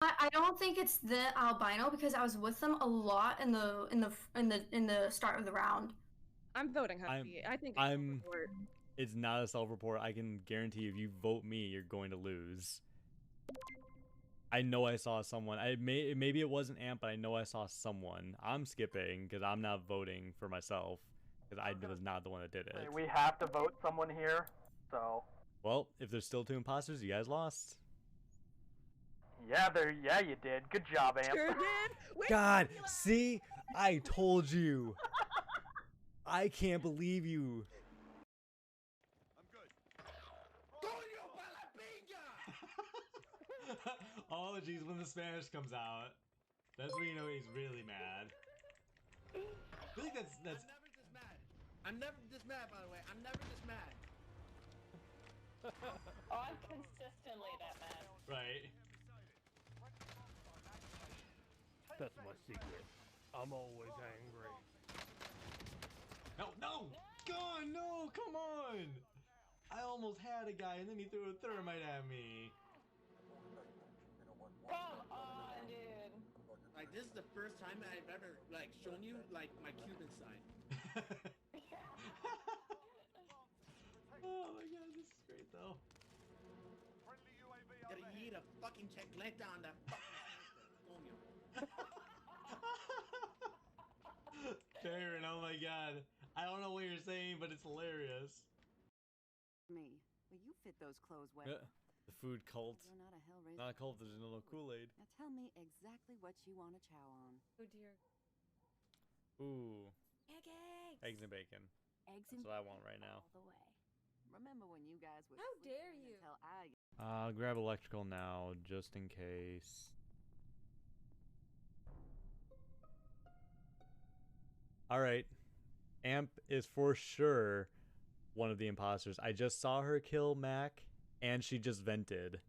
I don't think it's the albino because I was with them a lot in the start of the round. I'm voting Husky. I think it's not a self-report. I can guarantee if you vote me, you're going to lose. I know I saw someone. Maybe it wasn't Amp, but I know I saw someone. I'm skipping because I'm not voting for myself because I was not the one that did it. We have to vote someone here, so. Well, if there's still 2 imposters, you guys lost. Yeah, you did. Good job, Amp. Sure did. Wait, God, see? I told you. I can't believe you. I'm good. Oh, geez, when the Spanish comes out, that's when you know he's really mad. I think that's. I'm never this mad. I'm never this mad, by the way. I'm never this mad. Oh, I'm consistently that mad. Right. That's my secret. I'm always angry. No! God, no! Come on! I almost had a guy and then he threw a thermite at me. Come on, dude. Like, this is the first time I've ever, like, shown you, like, my Cuban side. Oh my god, this is great though. Gotta eat a fucking chicleta on that fucking Darren, oh my god. I don't know what you're saying, but it's hilarious. Me. Well, you fit those clothes well. The food cult. You're not a hellraiser. Not a cult, there's no Kool-Aid. Now tell me exactly what you want to chow on. Oh dear. Ooh. Eggs. Eggs and bacon. Eggs That's and what I want right now. all the way. Remember when you guys would How sleep dare in you. until I I'll grab electrical now, just in case. Alright. Amp is for sure one of the imposters. I just saw her kill Mac, and she just vented.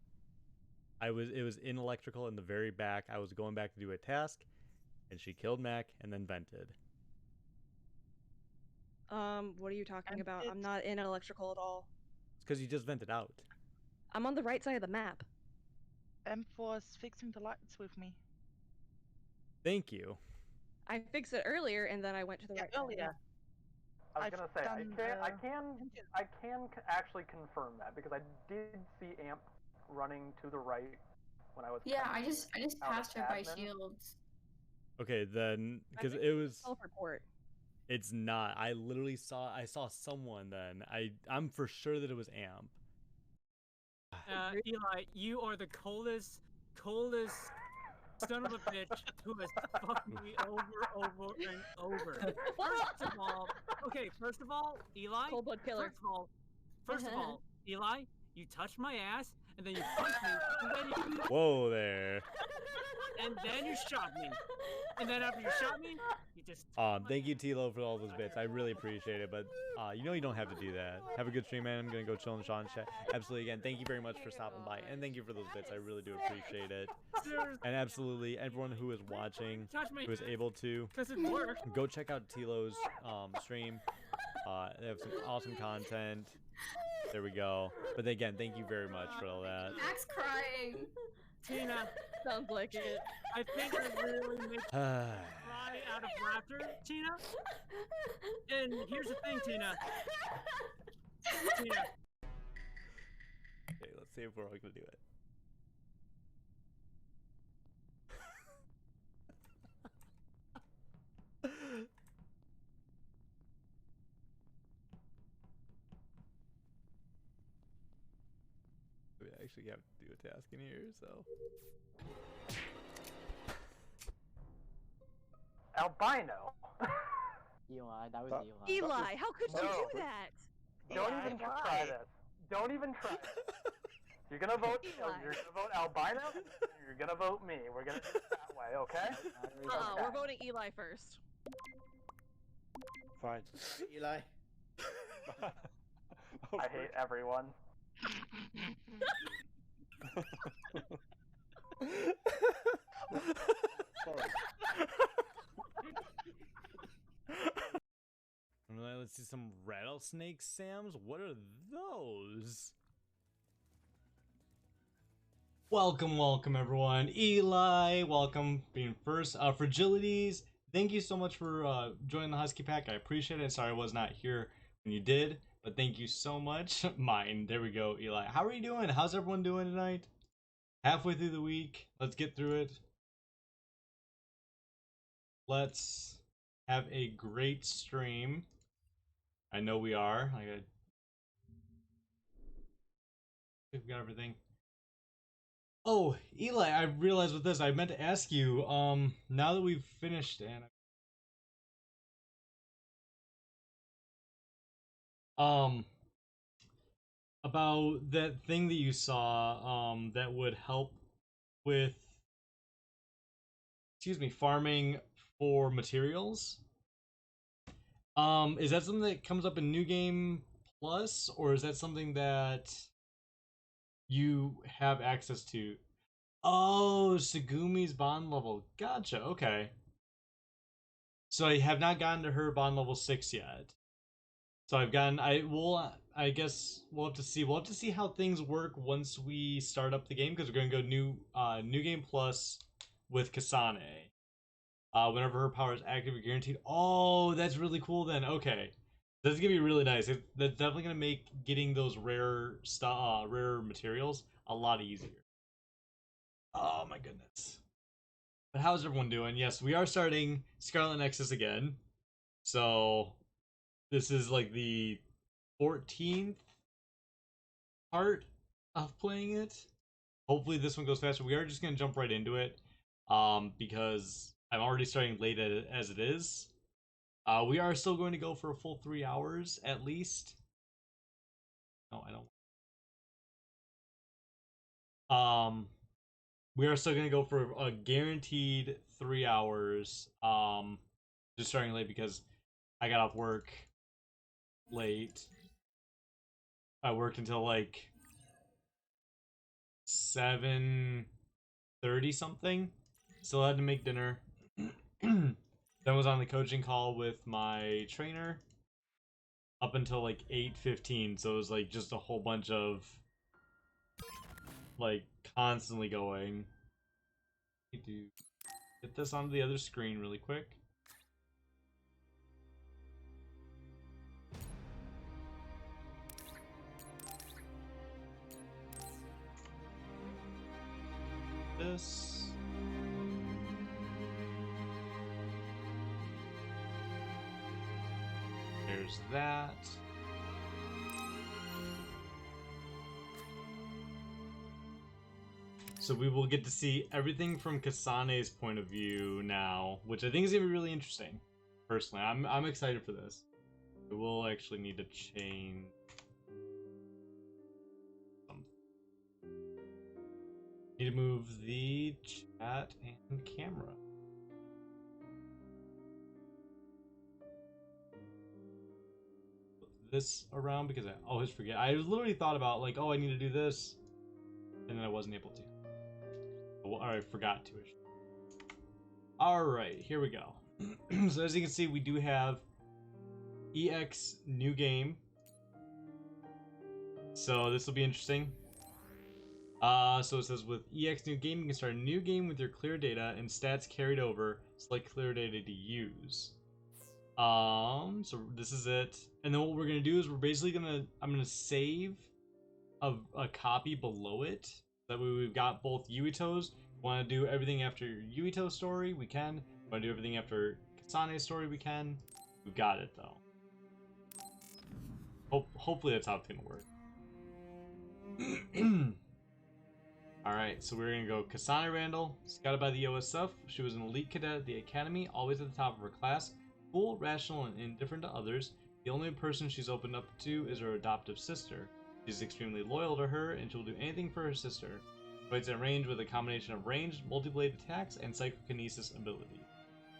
It was in electrical in the very back. I was going back to do a task, and she killed Mac and then vented. What are you talking about? I'm not in electrical at all. It's because you just vented out. I'm on the right side of the map. Emp was fixing the lights with me. Thank you. I fixed it earlier, and then I went to the right side. Earlier. I was gonna say I can actually confirm that because I did see Amp running to the right when I was. Yeah, I just passed her by admin. shields. Okay, then because it was Self-report. It's not. I literally I saw someone then. I'm for sure that it was Amp. Eli, you are the coldest son of a bitch who has fucked me over and over. First of all, Eli. Cold blood killer. First of all, Eli, you touched my ass, and then you punched me, and then you. Whoa there. And then you shot me. And then after you shot me, you just. Thank you, Tilo, for all those bits. I really appreciate it. But you don't have to do that. Have a good stream, man. I'm gonna go chill in Sean's chat. Absolutely, again, thank you very much for stopping by, and thank you for those bits. I really do appreciate it. And absolutely, everyone who is watching, who is able to, go check out Tilo's stream. They have some awesome content. There we go. But again, thank you very much for all that. Max crying. Tina. Sounds like it. I think I really make cry out of laughter, Tina. And here's the thing, Tina. Tina. Okay, let's see if we're all gonna do it. We actually have to do a task in here, so. Albino. Eli, that was Eli. Eli, how could you do that? Don't even try this. Don't even try. You're gonna vote. You're gonna vote albino. You're gonna vote me. We're gonna do it that way, okay? We're voting Eli first. Fine. Eli. I hate everyone. Sorry. Let's see some rattlesnake Sams. What are those? Welcome everyone. Eli, welcome being first. Fragilities, thank you so much for joining the Husky Pack. I appreciate it. Sorry I was not here when you did, but thank you so much. Mine, there we go, Eli. How are you doing? How's everyone doing tonight? Halfway through the week. Let's get through it. Let's have a great stream. I know we are. I think we got everything. Oh, Eli, I realized with this, I meant to ask you, now that we've finished and about that thing that you saw, that would help with, farming for materials. Is that something that comes up in New Game Plus, or is that something that you have access to? Oh, Segumi's bond level. Gotcha, okay. So I have not gotten to her bond level 6 yet. So I guess we'll have to see. We'll have to see how things work once we start up the game, because we're gonna go new game plus with Kasane. Whenever her power is active, you're guaranteed. Oh, that's really cool then. Okay. That's gonna be really nice. That's definitely gonna make getting those rare materials a lot easier. Oh my goodness. But how's everyone doing? Yes, we are starting Scarlet Nexus again. So this is like the 14th part of playing it. Hopefully this one goes faster. We are just gonna jump right into it, because I'm already starting late as it is. We are still going to go for a full 3 hours at least. No, I don't. We are still going to go for a guaranteed 3 hours. Just starting late because I got off work late. I worked until like 7:30 something. Still had to make dinner. Then was on the coaching call with my trainer up until like 8:15. So it was like just a whole bunch of like constantly going. Need to get this onto the other screen really quick. This. There's that. So we will get to see everything from Kasane's point of view now, which I think is gonna be really interesting. Personally, I'm excited for this. We will actually need to change something. Need to move the chat and camera. Put this around because I always forget. I literally thought about like, oh, I need to do this, and then I wasn't able to. Or I forgot to. Alright, here we go. So as you can see, we do have EX new game. So this will be interesting. So it says with EX new game, you can start a new game with your clear data and stats carried over. Select clear data to use. So this is it. And then what we're gonna do is I'm gonna save a copy below it. That way we've got both Yuito's. Want to do everything after Yuito's story? We can. Want to do everything after Kasane's story? We can. We've got it though. Hopefully that's how it's gonna work. Alright, so we're gonna go Naomi Randall, scouted by the OSF. She was an elite cadet at the academy, always at the top of her class, cool, rational, and indifferent to others. The only person she's opened up to is her adoptive sister. She's extremely loyal to her, and she'll do anything for her sister. Fights at range with a combination of ranged, multi-blade attacks, and psychokinesis ability.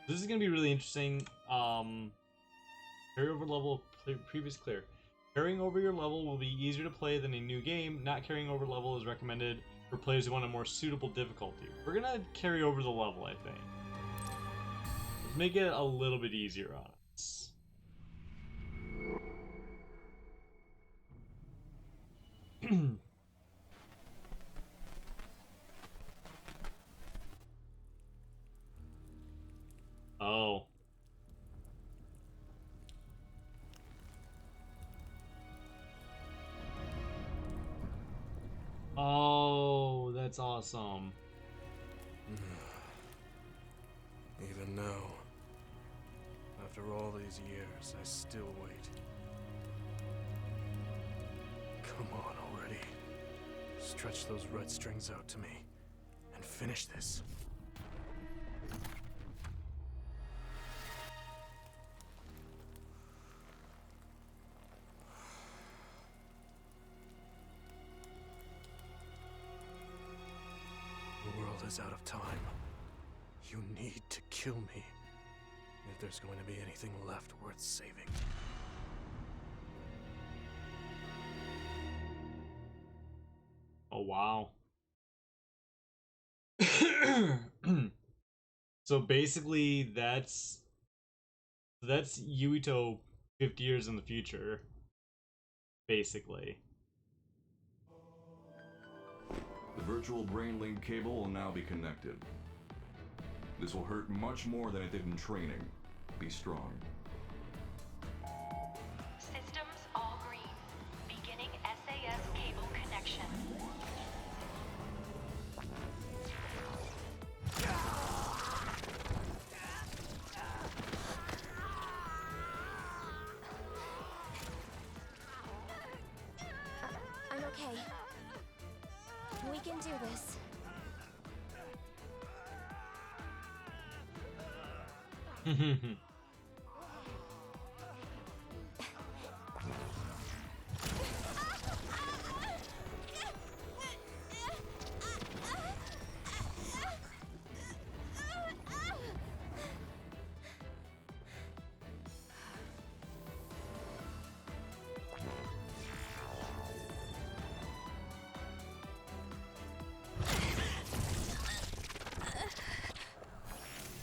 This is going to be really interesting. Carryover level of previous clear. Carrying over your level will be easier to play than a new game. Not carrying over level is recommended for players who want a more suitable difficulty. We're going to carry over the level, I think. Let's make it a little bit easier on us. Oh, that's awesome. Even now, after all these years, I still wait. Come on already. Stretch those red strings out to me, and finish this. The world is out of time. You need to kill me if there's going to be anything left worth saving. Oh, wow. So basically, that's Yuito 50 years in the future, basically. The virtual brain link cable will now be connected. This will hurt much more than it did in training. Be strong. Systems all green. Beginning SAS cable connection. I'm okay. We can do this.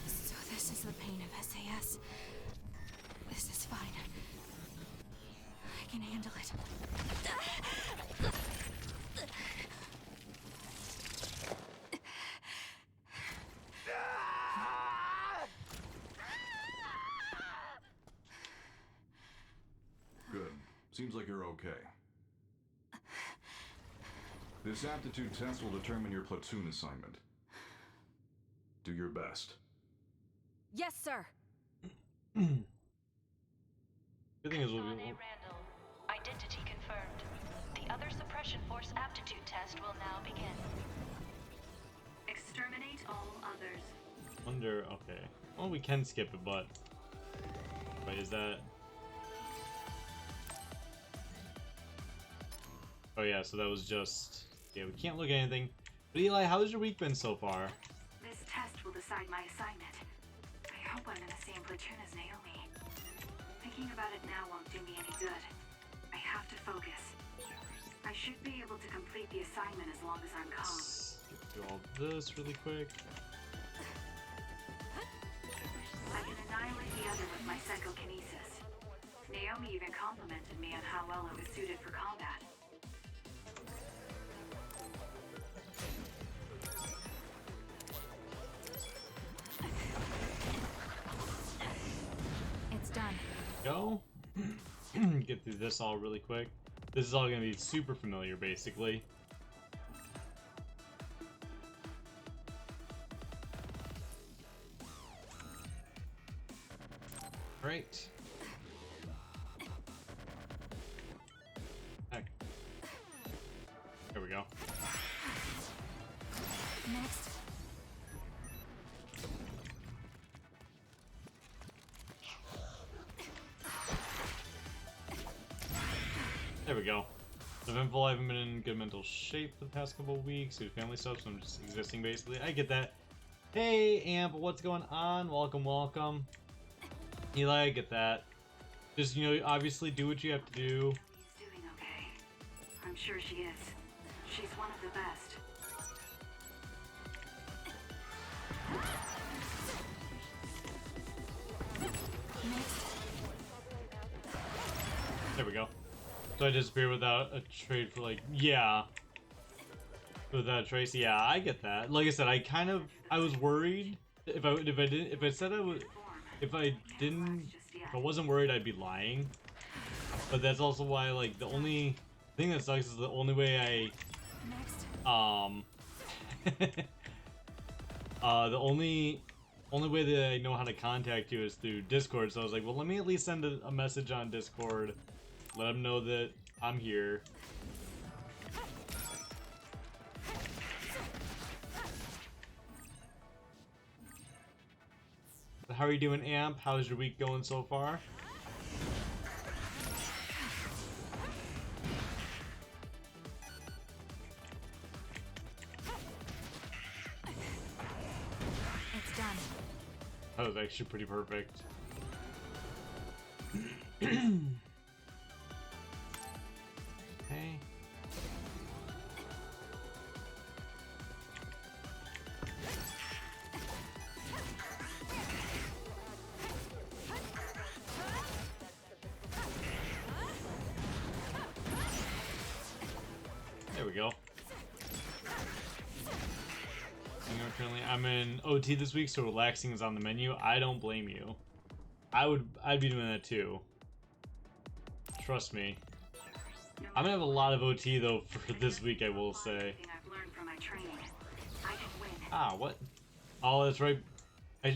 So this is the pain of SAS. This is fine. I can handle it. Good. Seems like you're okay. This aptitude test will determine your platoon assignment. Do your best. Yes, sir. Good thing is we'll be. Naomi Randall. Identity confirmed. The other suppression force aptitude test will now begin. Exterminate all others. Wonder. Okay. Well, we can skip it, but. Wait, is that? Oh yeah, so that was just. Yeah, we can't look at anything. But Eli, how's your week been so far? This test will decide my assignment. I hope I'm in the same platoon as Naomi. Thinking about it now won't do me any good. I have to focus. I should be able to complete the assignment as long as I'm calm. Let's get through all this really quick. I can annihilate the other with my psychokinesis. Naomi even complimented me on how well I was suited for combat. It's done. Go. Get through this all really quick. This is all gonna be super familiar, basically. Right. Heck. There we go. Next. There we go. Eventful, I haven't been in good mental shape for the past couple of weeks due to family stuff, so I'm just existing basically. I get that. Hey, Amp, what's going on? Welcome, welcome. Eli, I get that. Just, you know, obviously do what you have to do. He's doing okay. I'm sure she is. She's one of the best. There we go. So I disappear without a trade for, like, yeah. Without a trace, yeah, I get that. Like I said, I was worried if I wasn't worried, I'd be lying. But that's also why, like, the only thing that sucks is the only way I The only way that I know how to contact you is through Discord, so I was like, well, let me at least send a message on Discord, let them know that I'm here. How are you doing, Amp? How's your week going so far? It's done. That was actually pretty perfect. Okay. There we go. I'm in OT this week, so relaxing is on the menu. I don't blame you. I'd be doing that too. Trust me. I'm gonna have a lot of OT though for this week, I will say. Ah, what? Oh, that's right.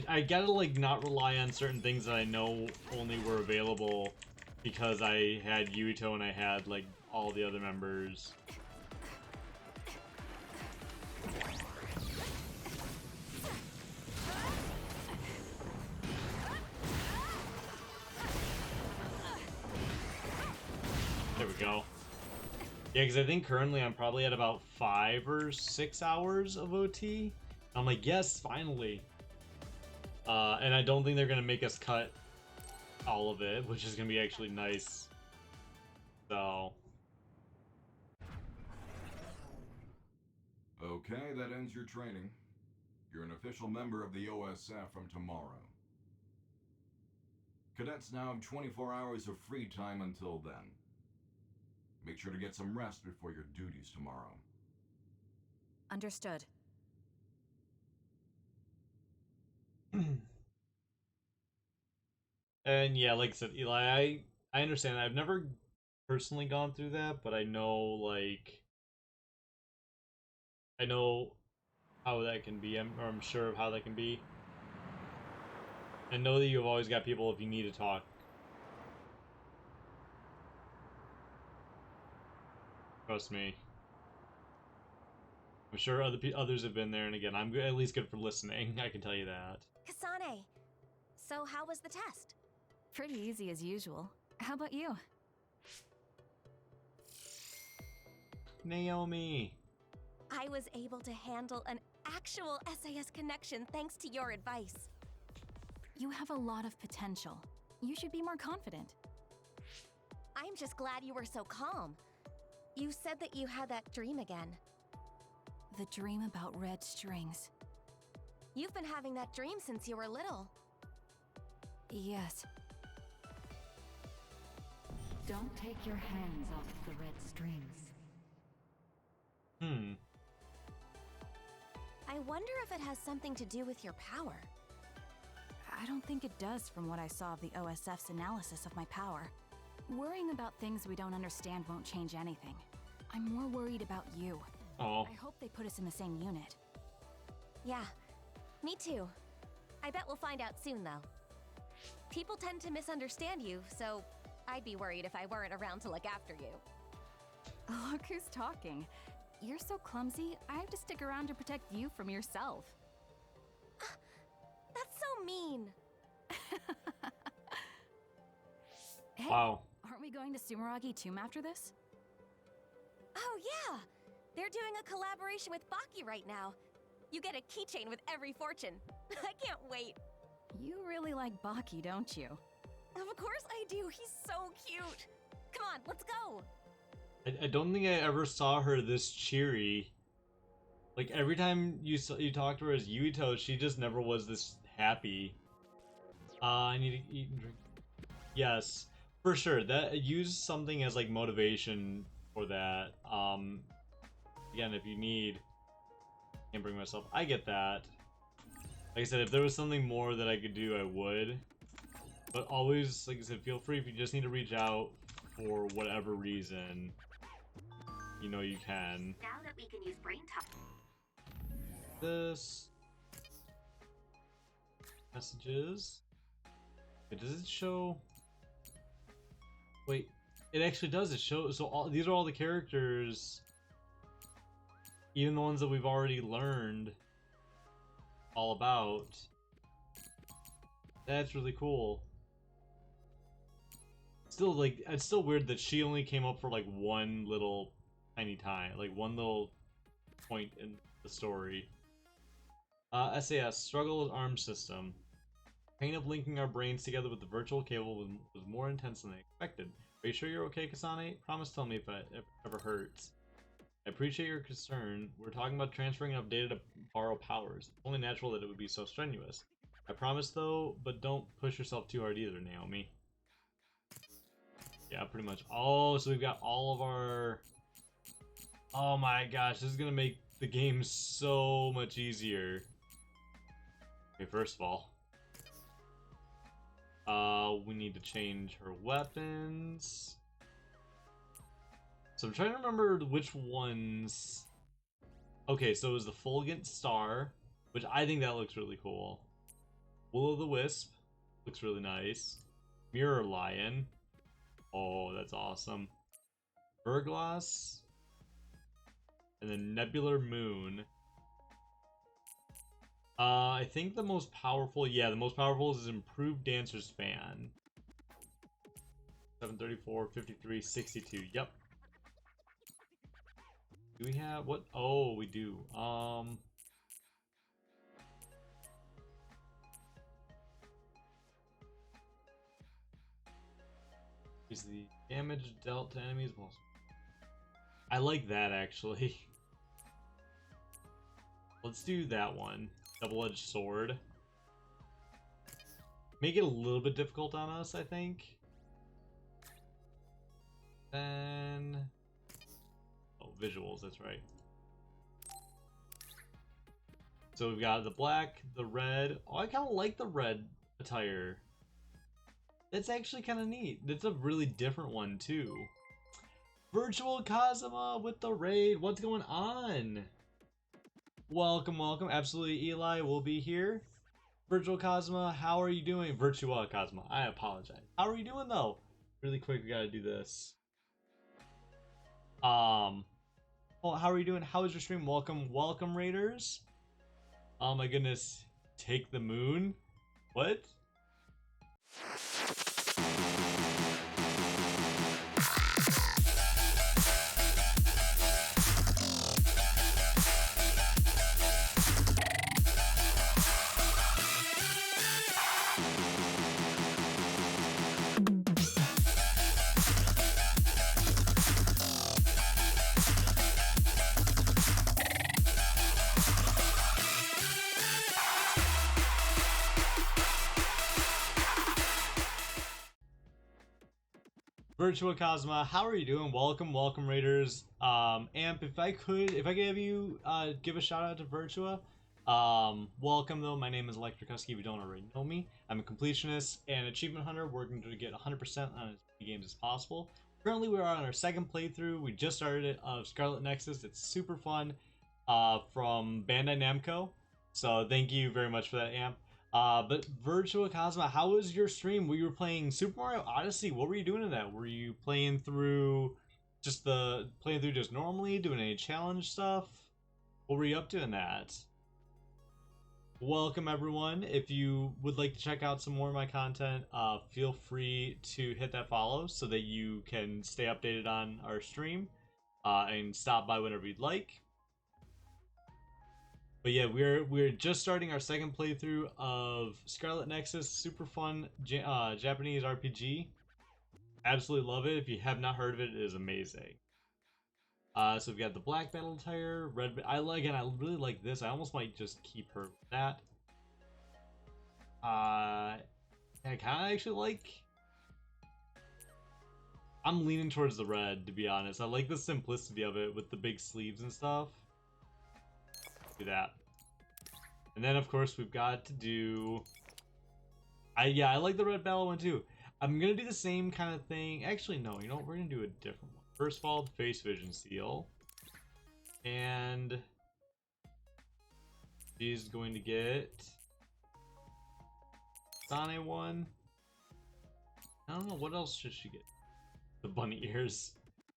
I gotta like not rely on certain things that I know only were available because I had Yuito and I had like all the other members. There we go. Yeah, because I think currently I'm probably at about 5 or 6 hours of OT. I'm like, yes, finally. And I don't think they're going to make us cut all of it, which is going to be actually nice. So. Okay, that ends your training. You're an official member of the OSF from tomorrow. Cadets now have 24 hours of free time until then. Make sure to get some rest before your duties tomorrow. Understood. And yeah, like I said, Eli, I understand. I've never personally gone through that, but I know, like, I know how that can be. I'm sure of how that can be. And know that you've always got people if you need to talk. Trust me. I'm sure others have been there, and again, I'm at least good for listening. I can tell you that. Kasane, so how was the test? Pretty easy as usual. How about you? Naomi. I was able to handle an actual SAS connection thanks to your advice. You have a lot of potential. You should be more confident. I'm just glad you were so calm. You said that you had that dream again. The dream about red strings. You've been having that dream since you were little. Yes. Don't take your hands off the red strings. I wonder if it has something to do with your power. I don't think it does from what I saw of the OSF's analysis of my power. Worrying about things we don't understand won't change anything. I'm more worried about you. Oh. I hope they put us in the same unit. Yeah, me too. I bet we'll find out soon, though. People tend to misunderstand you, so I'd be worried if I weren't around to look after you. Look who's talking. You're so clumsy, I have to stick around to protect you from yourself. That's so mean. Hey, wow. Aren't we going to Sumaragi Tomb after this? Oh yeah! They're doing a collaboration with Baki right now. You get a keychain with every fortune. I can't wait. You really like Baki, don't you? Of course I do. He's so cute. Come on, let's go. I don't think I ever saw her this cheery. Like, every time you talk to her as Yuito, she just never was this happy. I need to eat and drink. Yes, for sure. That use something as like motivation for that. Again, if you need, I can't bring myself. I get that. Like I said, if there was something more that I could do, I would. But always, like I said, feel free if you just need to reach out for whatever reason. You know you can. Now that we can use brain talk. This messages. Wait, does it show? Wait, it actually does. It shows. So these are all the characters, even the ones that we've already learned all about. That's really cool. Still, like, it's still weird that she only came up for like one little tiny time, like one little point in the story. SAS, struggle with arm system. Pain of linking our brains together with the virtual cable was more intense than I expected. Are you sure you're okay, Kasane? Promise tell me if it ever hurts. I appreciate your concern. We're talking about transferring enough data to borrow powers. It's only natural that it would be so strenuous. I promise though, but don't push yourself too hard either, Naomi. Yeah, pretty much. Oh, so we've got all of our... Oh my gosh, this is gonna make the game so much easier. Okay, first of all, we need to change her weapons. So I'm trying to remember which ones. Okay, so it was the Fulgent Star, which I think that looks really cool. Will-o'-the-Wisp looks really nice. Mirror Lion. Oh, that's awesome. Burglass. And then Nebular Moon. I think the most powerful, yeah, the most powerful is Improved Dancer Span. 734, 53, 62, yep. Do we have, what? Oh, we do. Is the damage dealt to enemies most... I like that, actually. Let's do that one. Double-edged sword. Make it a little bit difficult on us, I think. Then... Oh, visuals, that's right. So we've got the black, the red. Oh, I kind of like the red attire. It's actually kind of neat. It's a really different one, too. Virtual Kazuma with the raid. What's going on? Welcome, welcome. Absolutely, Eli will be here. Virtual Kazuma, how are you doing? Virtua Kazuma, I apologize. How are you doing, though? Really quick, we gotta do this. Well, how are you doing? How is your stream? Welcome, welcome, Raiders. Oh my goodness. Take the moon? What? Virtua Kazuma, how are you doing? Welcome, welcome, Raiders. Amp, if I could have you give a shout out to Virtua. Welcome though. My name is Electrokinesis. If you don't already know me, I'm a completionist and achievement hunter, working to get 100% on as many games as possible. Currently, we are on our second playthrough. We just started it of Scarlet Nexus. It's super fun. From Bandai Namco. So thank you very much for that, Amp. But Virtua Kazuma, how was your stream? We were playing Super Mario Odyssey. What were you doing in that? Were you playing through just normally, doing any challenge stuff? What were you up to in that? Welcome everyone. If you would like to check out some more of my content, feel free to hit that follow so that you can stay updated on our stream and stop by whenever you'd like. But yeah, we're just starting our second playthrough of Scarlet Nexus. Super fun Japanese RPG. Absolutely love it. If you have not heard of it, it is amazing. So we've got the black battle attire, red. I really like this. I almost might just keep her with that. I kind of actually like. I'm leaning towards the red, to be honest. I like the simplicity of it with the big sleeves and stuff. Do that. And then of course we've got to do I like the red battle one too. I'm gonna do the same kind of thing. Actually no, you know what, we're gonna do a different one. First of all, the face vision seal. She's going to get Sane one. I don't know, what else should she get? The bunny ears.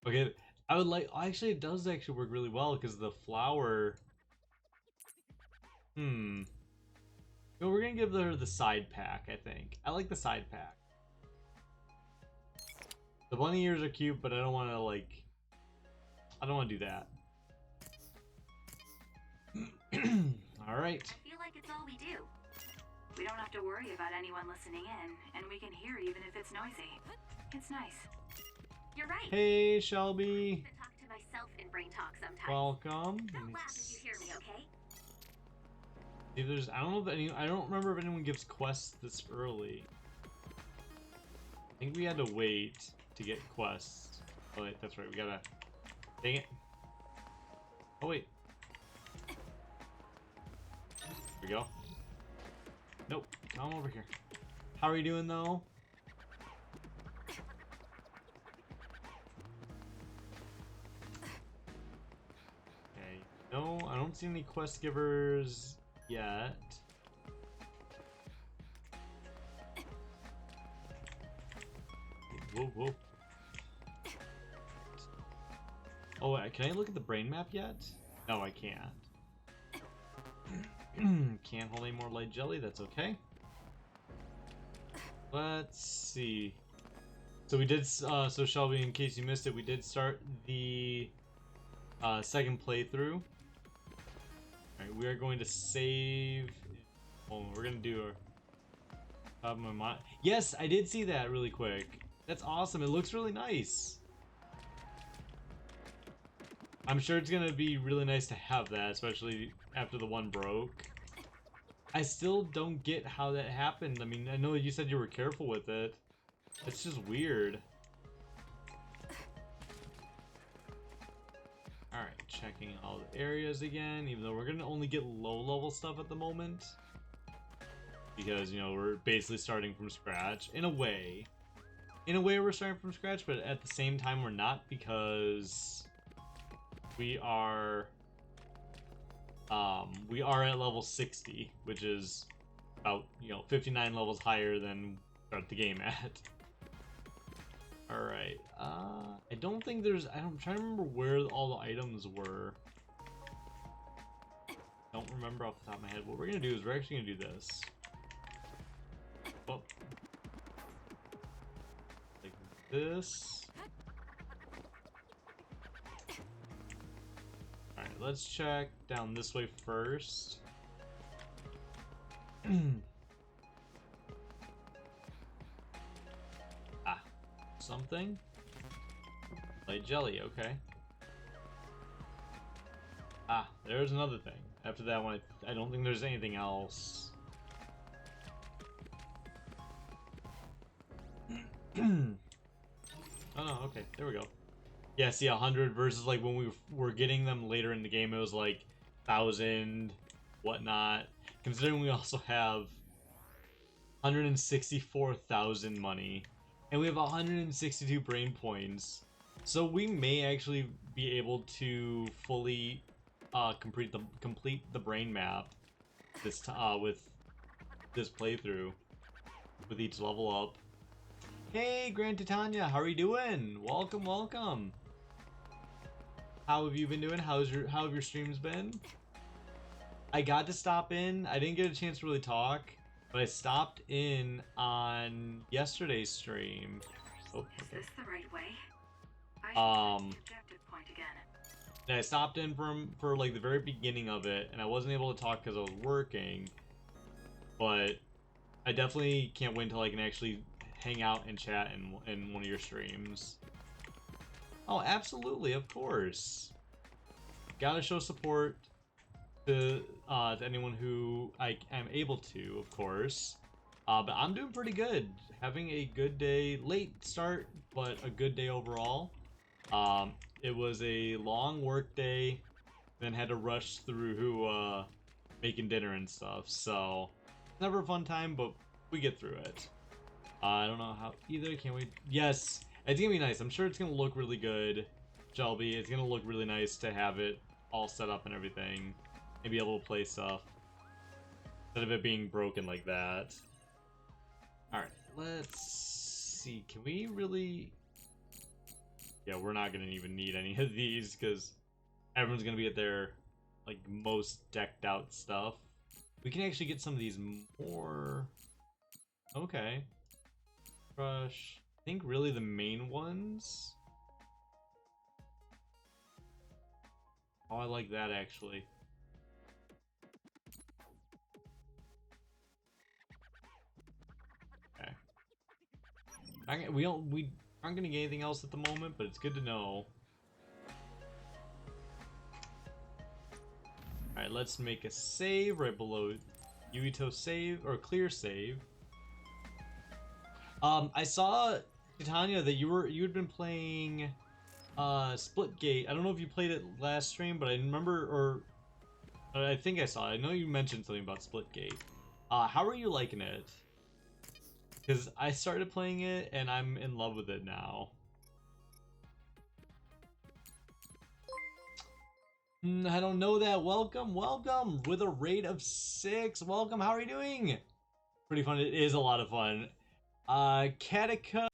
Okay, I would like, actually it does actually work really well because the flower. No, we're gonna give her the side pack, I think. I like the side pack. The bunny ears are cute, but I don't want to like, I don't want to do that. Alright. I feel like it's all we do. We don't have to worry about anyone listening in, and we can hear even if it's noisy. It's nice. You're right. Hey, Shelby. I talk to myself in brain talk sometimes. Welcome. Don't laugh if you hear me, okay? If there's, I don't know if any, I don't remember if anyone gives quests this early. I think we had to wait to get quests. Oh wait, that's right, we gotta, dang it. Oh wait. Here we go. Nope, come over here. How are you doing though? Okay, no, I don't see any quest givers yet. Whoa, whoa. Oh, can I look at the brain map yet? No, I can't. Can't hold any more light jelly, that's okay. Let's see. So we did, so Shelby, in case you missed it, we did start the second playthrough. Alright, we are going to save. Oh, we're gonna do our top of my mind. Yes, I did see that really quick. That's awesome. It looks really nice. I'm sure it's gonna be really nice to have that, especially after the one broke. I still don't get how that happened. I mean, I know you said you were careful with it. It's just weird. Alright, checking all the areas again, even though we're gonna only get low-level stuff at the moment. Because, you know, we're basically starting from scratch, in a way. In a way we're starting from scratch, but at the same time we're not, because we are at level 60, which is about, you know, 59 levels higher than we start the game at. Alright, I don't think there's, I'm trying to remember where all the items were. Don't remember off the top of my head. What we're gonna do is we're actually gonna do this. Oh. Like this. Alright, let's check down this way first. Ah, something? Light jelly, okay. Ah, there's another thing. After that one, I don't think there's anything else. Oh no, okay, there we go. Yeah, see, 100 versus like when we were getting them later in the game, it was like 1,000, whatnot. Considering we also have 164,000 money, and we have 162 brain points, so we may actually be able to fully complete the brain map this with this playthrough with each level up. Hey, Grand Titania, how are you doing? Welcome, welcome. How have you been doing? How have your streams been? I got to stop in. I didn't get a chance to really talk, but I stopped in on yesterday's stream. Oh, okay. Is this the right way? Objective point again. I stopped in for like the very beginning of it, and I wasn't able to talk because I was working. But I definitely can't wait until I can actually hang out and chat in one of your streams. Oh, absolutely, of course. Gotta show support to anyone who I am able to, of course. But I'm doing pretty good. Having a good day. Late start, but a good day overall. It was a long work day, then had to rush through making dinner and stuff. So, never a fun time, but we get through it. I don't know how either. Can't wait. Yes, it's gonna be nice. I'm sure it's gonna look really good, Shelby. It's gonna look really nice to have it all set up and everything, and be able to play stuff. instead of it being broken like that. Alright, let's see. Can we really... Yeah, we're not going to even need any of these because everyone's going to be at their like most decked out stuff. We can actually get some of these more... Okay. Crush. I think really the main ones. Oh, I like that actually. Okay. We aren't gonna get anything else at the moment, but it's good to know. Alright, let's make a save right below Yuito save or clear save. I saw, Titania, that you had been playing Splitgate. I don't know if you played it last stream, but I remember, or I think I saw it. I know you mentioned something about Splitgate. How are you liking it? Because I started playing it and I'm in love with it now. I don't know that. Welcome with a rate of 6. Welcome. How are you doing? Pretty fun. It is a lot of fun. Katika.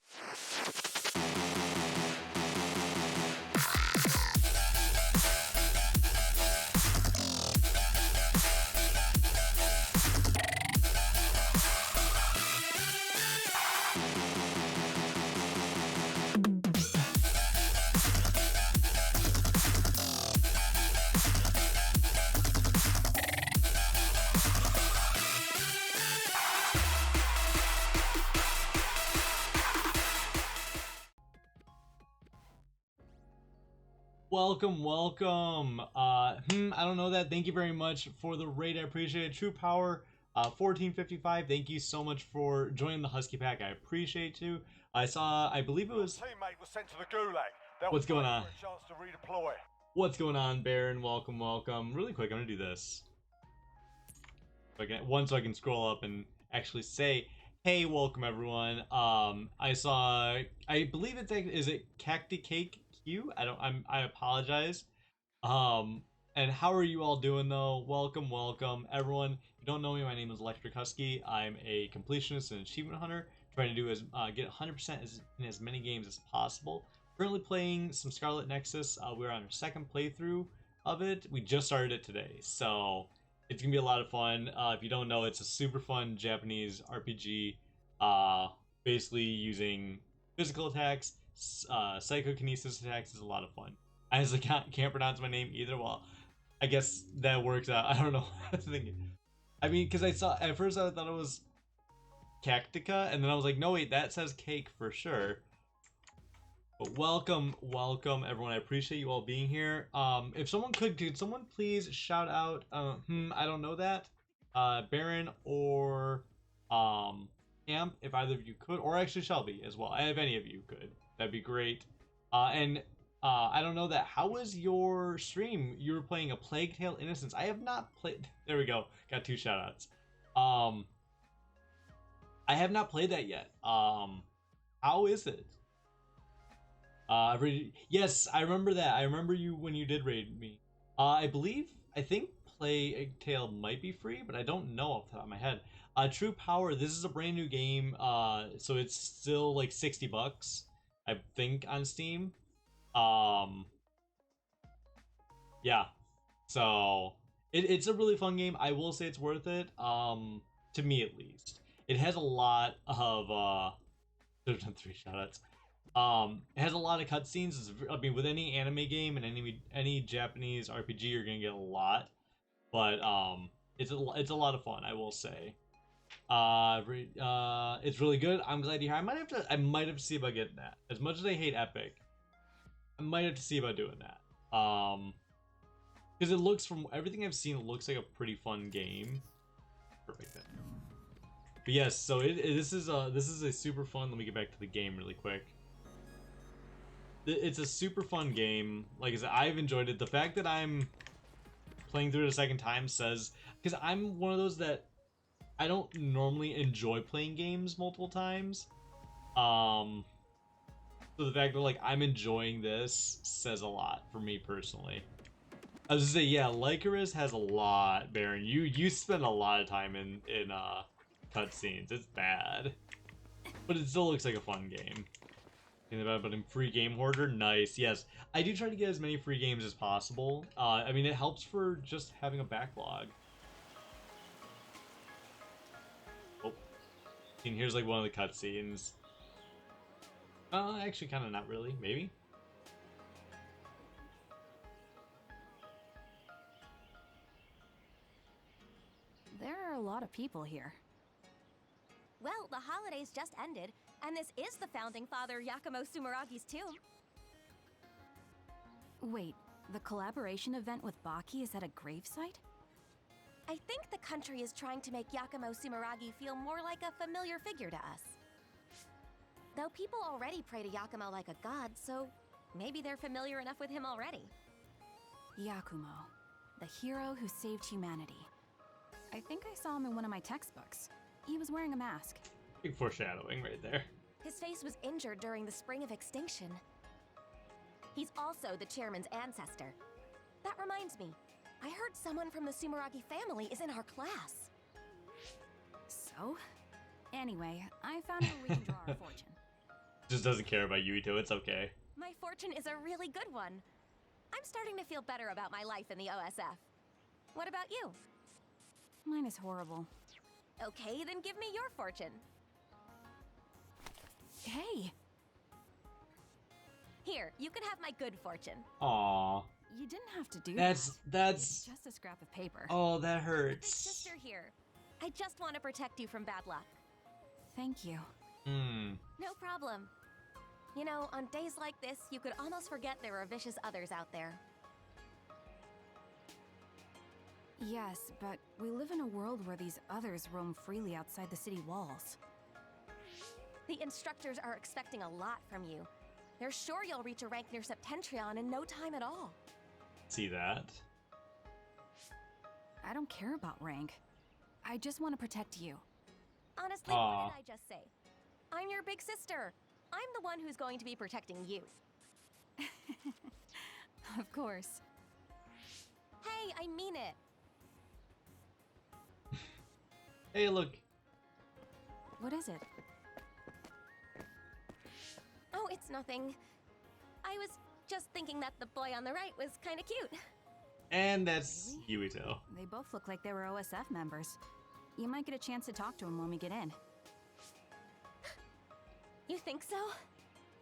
Welcome. I don't know that. Thank you very much for the raid. I appreciate it. True Power, 1455. Thank you so much for joining the Husky pack. I appreciate you. I believe it was. Teammate was sent to the gulag. What's going on? A chance to redeploy. What's going on, Baron? Welcome. Really quick, I'm gonna do this. So I can scroll up and actually say, "Hey, welcome everyone." I believe is it Cacti Cake Q? I apologize. And how are you all doing though? Welcome everyone. If you don't know me, my name is Electric Husky. I'm a completionist and achievement hunter, trying to do get 100% in as many games as possible. Currently playing some Scarlet Nexus. We're on our second playthrough of it. We just started it today, so it's gonna be a lot of fun. If you don't know, it's a super fun Japanese RPG, basically using physical attacks, psychokinesis attacks. Is a lot of fun. I honestly can't pronounce my name either. Well, I guess that works out. I don't know. I mean, because at first I thought it was Cactica, and then I was like, no wait, that says cake for sure. But welcome everyone. I appreciate you all being here. If someone could someone please shout out I don't know that Baron or Amp, if either of you could, or actually Shelby as well, if any of you could, that'd be great. I don't know that. How was your stream? You were playing A Plague Tale: Innocence. I have not played. There we go. Got 2 shout outs. I have not played that yet. How is it? Yes, I remember that. I remember you when you did raid me. I think Plague Tale might be free, but I don't know off the top of my head. True Power, this is a brand new game, so it's still like $60, I think, on Steam. Yeah, so it's a really fun game. I will say it's worth it, to me at least. It has a lot of, there's been 3 shoutouts. It has a lot of cutscenes. I mean, with any anime game and any Japanese RPG, you're gonna get a lot, but it's a lot of fun, I will say. It's really good. I'm glad you're here. I might have to see about getting that. As much as I hate Epic, I might have to see about doing that. Because it looks, from everything I've seen, it looks like a pretty fun game. Perfect. But yes, so this is a super fun. Let me get back to the game really quick. It's a super fun game. Like I said, I've enjoyed it. The fact that I'm playing through it a second time says, because I'm one of those that I don't normally enjoy playing games multiple times. So the fact that like I'm enjoying this says a lot for me personally. I was gonna say, yeah, Lycoris has a lot, Baron. You spend a lot of time in cutscenes. It's bad, but it still looks like a fun game. But in free game hoarder, nice. Yes, I do try to get as many free games as possible. I mean, it helps for just having a backlog. Oh, and here's like one of the cutscenes. Actually, kind of not really. Maybe. There are a lot of people here. Well, the holidays just ended, and this is the founding father Yakimo Sumaragi's tomb. Wait, the collaboration event with Baki is at a gravesite? I think the country is trying to make Yakimo Sumaragi feel more like a familiar figure to us. Though people already pray to Yakimo like a god, so maybe they're familiar enough with him already. Yakimo, the hero who saved humanity. I think I saw him in one of my textbooks. He was wearing a mask. Big foreshadowing right there. His face was injured during the Spring of Extinction. He's also the chairman's ancestor. That reminds me, I heard someone from the Sumaragi family is in our class. So? Anyway, I found where we can draw our fortune. Just doesn't care about Yuito, it's okay. My fortune is a really good one. I'm starting to feel better about my life in the OSF. What about you? Mine is horrible. Okay, then give me your fortune. Hey! Here, you can have my good fortune. Aww. You didn't have to do That's It's just a scrap of paper. Oh, that Big hurts. sister here. I just want to protect you from bad luck. Thank you. No problem. You know, on days like this, you could almost forget there are vicious others out there. Yes, but we live in a world where these others roam freely outside the city walls. The instructors are expecting a lot from you. They're sure you'll reach a rank near Septentrion in no time at all. See that? I don't care about rank. I just want to protect you. Honestly, what did I just say? I'm your big sister. I'm the one who's going to be protecting you. Of course. Hey, I mean it. Hey, look. What is it? Oh, it's nothing. I was just thinking that the boy on the right was kind of cute. And that's Yuito. They both look like they were OSF members. You might get a chance to talk to him when we get in. You think so?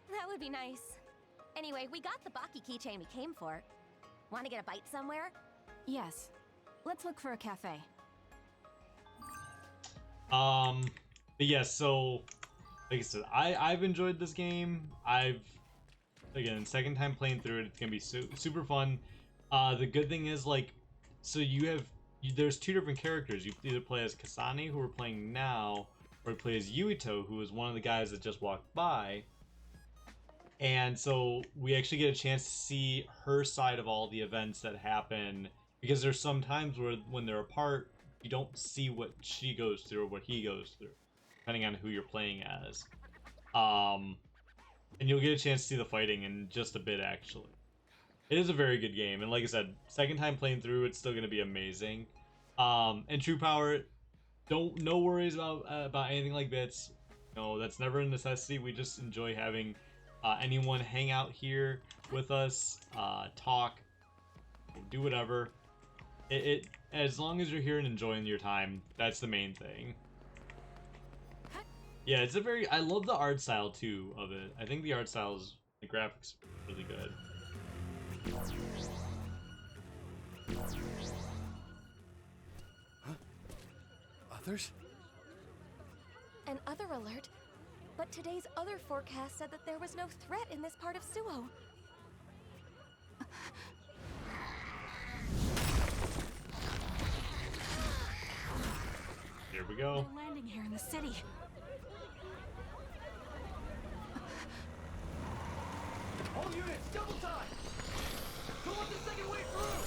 That would be nice. Anyway, we got the Baki keychain we came for. Want to get a bite somewhere? Yes. Let's look for a cafe. Yeah, so like I said, I've enjoyed this game. Again, second time playing through it, it's gonna be super fun. The good thing is, like, so there's two different characters. You either play as Kasane, who we're playing now, or you play as Yuito, who is one of the guys that just walked by. And so we actually get a chance to see her side of all the events that happen, because there's some times where when they're apart, you don't see what she goes through or what he goes through, depending on who you're playing as. And you'll get a chance to see the fighting in just a bit, actually. It is a very good game, and like I said, second time playing through, it's still going to be amazing. And True Power, no worries about anything like bits. No, that's never a necessity. We just enjoy having anyone hang out here with us, talk, do whatever. It as long as you're here and enjoying your time, that's the main thing. Yeah, it's I love the art style too of it. I think the art style is, the graphics are really good. Huh? Others? An other alert? But today's other forecast said that there was no threat in this part of Suo. Here we go. They're landing here in the city. All units, double time! Who wants the second way through?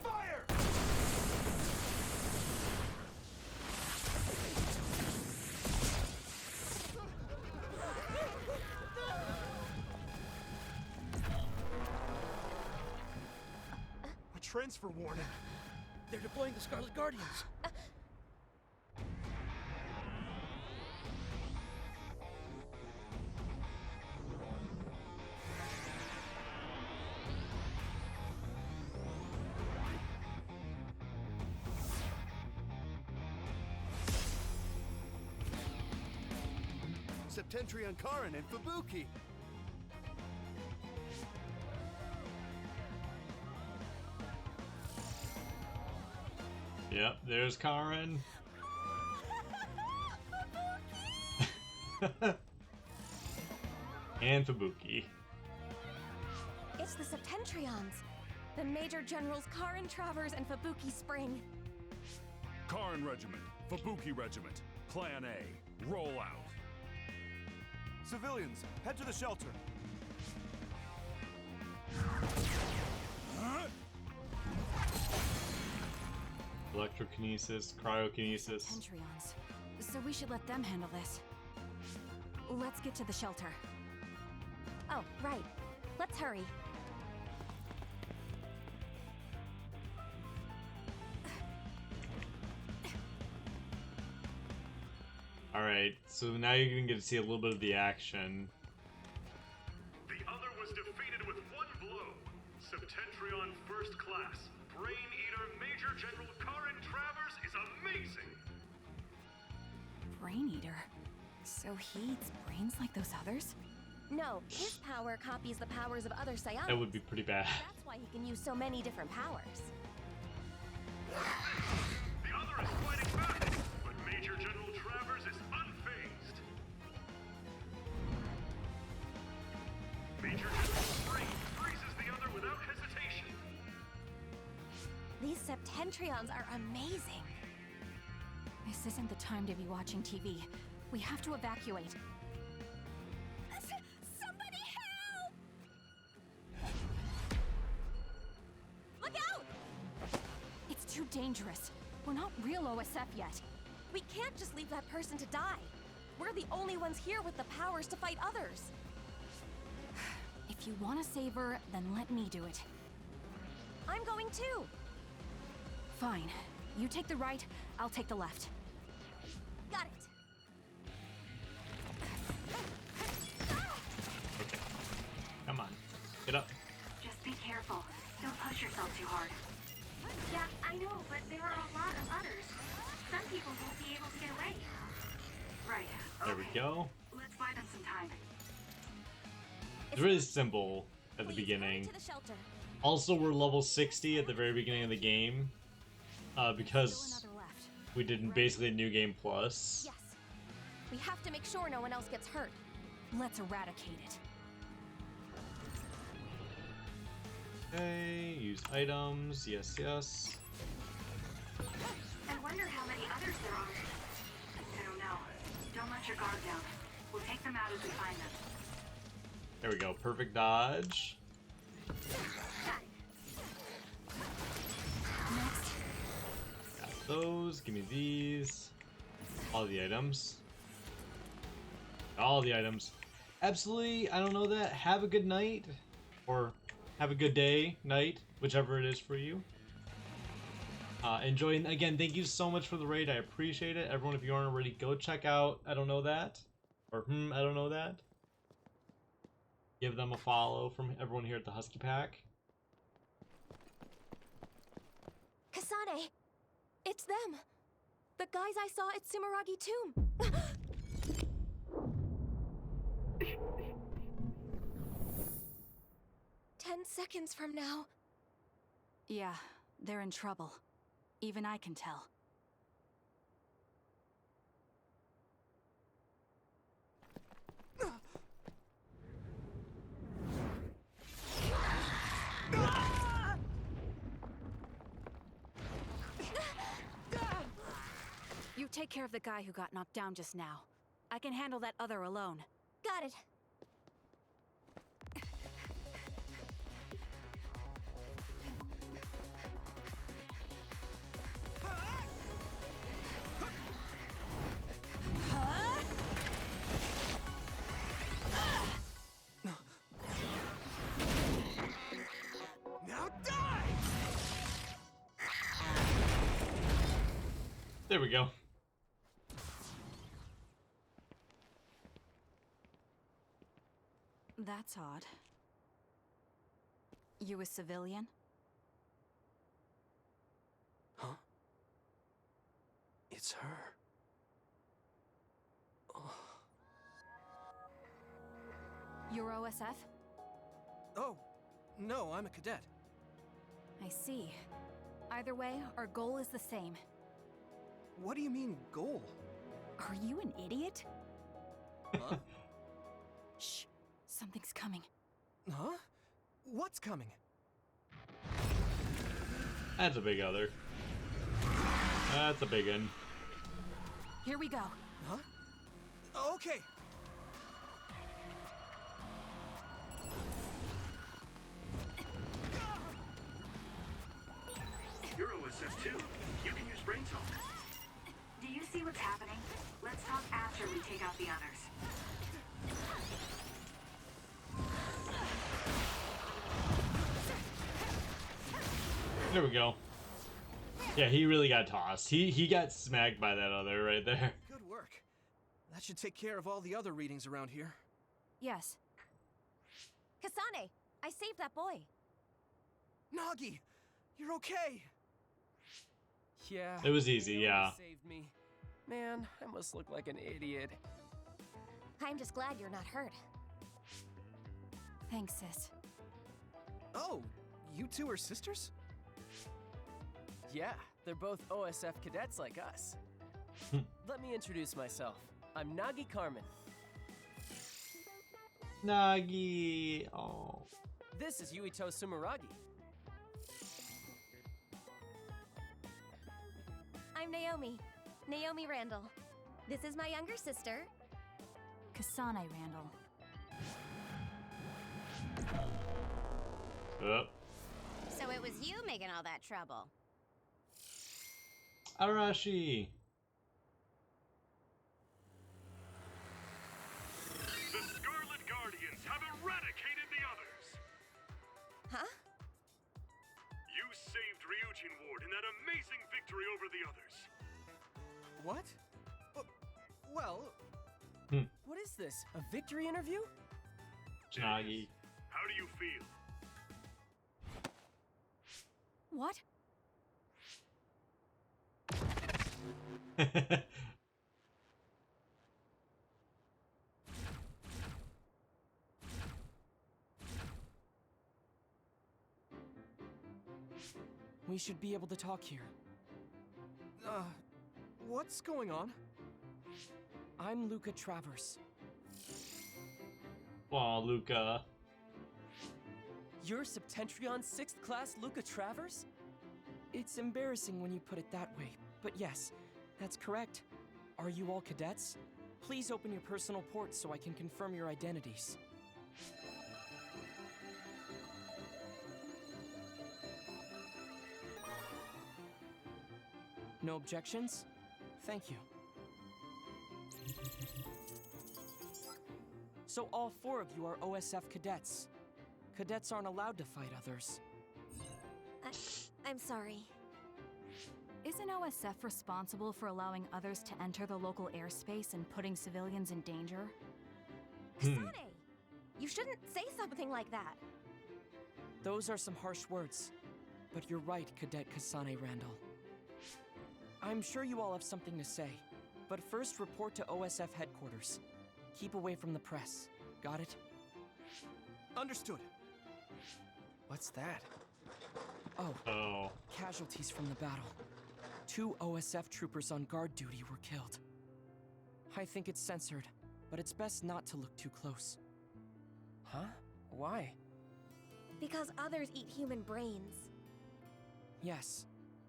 Fire! transfer warning. They're deploying the Scarlet Guardians. Septentrion Karin and Fubuki. Yep, there's Karin. And Fubuki. It's the Septentrions. The Major Generals Karin Travers and Fubuki Spring. Karin Regiment, Fubuki Regiment, Plan A, roll out. Civilians, head to the shelter. Electrokinesis, cryokinesis. Septentrions. So we should let them handle this. Let's get to the shelter. Oh, right. Let's hurry. Alright, so now you're gonna get to see a little bit of the action. The other was defeated with one blow. Septentrion First Class, Brain Eater Major General Karin Travers is amazing! Brain Eater? So he eats brains like those others? No, his power copies the powers of other psionics. That would be pretty bad. That's why he can use so many different powers. The other is fighting back, but Major General Travers is unfazed. Major General Spring freezes the other without hesitation. These Septentrions are amazing. This isn't the time to be watching TV. We have to evacuate. Somebody help! Look out! It's too dangerous. We're not real OSF yet. We can't just leave that person to die. We're the only ones here with the powers to fight others. If you want to save her, then let me do it. I'm going too. Fine. You take the right, I'll take the left. Got it. Okay. Come on. Get up. Just be careful. Don't push yourself too hard. Yeah, I know, but there are a lot of others. Some people won't be able to get away. Right. There we go. Let's buy them some time. It's really simple at the beginning. To the shelter. Also, we're level 60 at the very beginning of the game. Because we did basically a New Game Plus. Yes. We have to make sure no one else gets hurt. Let's eradicate it. Okay, use items. Yes, yes. I wonder how many others there are. I don't know. Don't let your guard down. We'll take them out as we find them. There we go. Perfect dodge. Next. Got those. Give me these. All the items. All the items. Absolutely. I don't know that. Have a good night. Or have a good day, night, whichever it is for you. Enjoy. Again, thank you so much for the raid. I appreciate it. Everyone, if you aren't already, go check out I Don't Know That. Or I Don't Know That. Give them a follow from everyone here at the Husky Pack. Kasane! It's them! The guys I saw at Sumaragi Tomb! 10 seconds from now. Yeah, they're in trouble. Even I can tell. You take care of the guy who got knocked down just now. I can handle that other alone. Got it. Now die! There we go. That's odd. You a civilian? Huh? It's her. Oh. You're OSF? Oh, no, I'm a cadet. I see. Either way, our goal is the same. What do you mean, goal? Are you an idiot? Huh? Shh. Something's coming. Huh? What's coming? That's a big other. That's a big one. Here we go. Huh? Okay. You're OSF too. You can use brain talk. Do you see what's happening? Let's talk after we take out the others. There we go. Yeah, he really got tossed. He got smacked by that other right there. Good work. That should take care of all the other readings around here. Yes. Kasane, I saved that boy. Nagi, you're okay. Yeah. It was easy, yeah. Saved me. Man, I must look like an idiot. I'm just glad you're not hurt. Thanks, sis. Oh, you two are sisters? Yeah, they're both OSF cadets like us. Let me introduce myself. I'm Nagi Carmen. Nagi. Oh. This is Yuito Sumaragi. I'm Naomi. Naomi Randall. This is my younger sister. Kasane Randall. So it was you making all that trouble. Arashi. The Scarlet Guardians have eradicated the others. Huh? You saved Ryujin Ward in that amazing victory over the others. What? Well... What is this? A victory interview? Nagi. How do you feel? What? We should be able to talk here. What's going on? I'm Luca Travers. Aw, Luca. You're Septentrion 6th class Luca Travers? It's embarrassing when you put it that way, but yes, that's correct. Are you all cadets? Please open your personal port so I can confirm your identities. No objections? Thank you. So all 4 of you are OSF cadets. Cadets aren't allowed to fight others. I'm sorry. Isn't OSF responsible for allowing others to enter the local airspace and putting civilians in danger? Kasane! You shouldn't say something like that. Those are some harsh words. But you're right, Cadet Kasane Randall. I'm sure you all have something to say. But first report to OSF headquarters. Keep away from the press. Got it? Understood. What's that? Oh. Casualties from the battle. 2 OSF troopers on guard duty were killed. I think it's censored, but it's best not to look too close. Huh? Why? Because others eat human brains. Yes.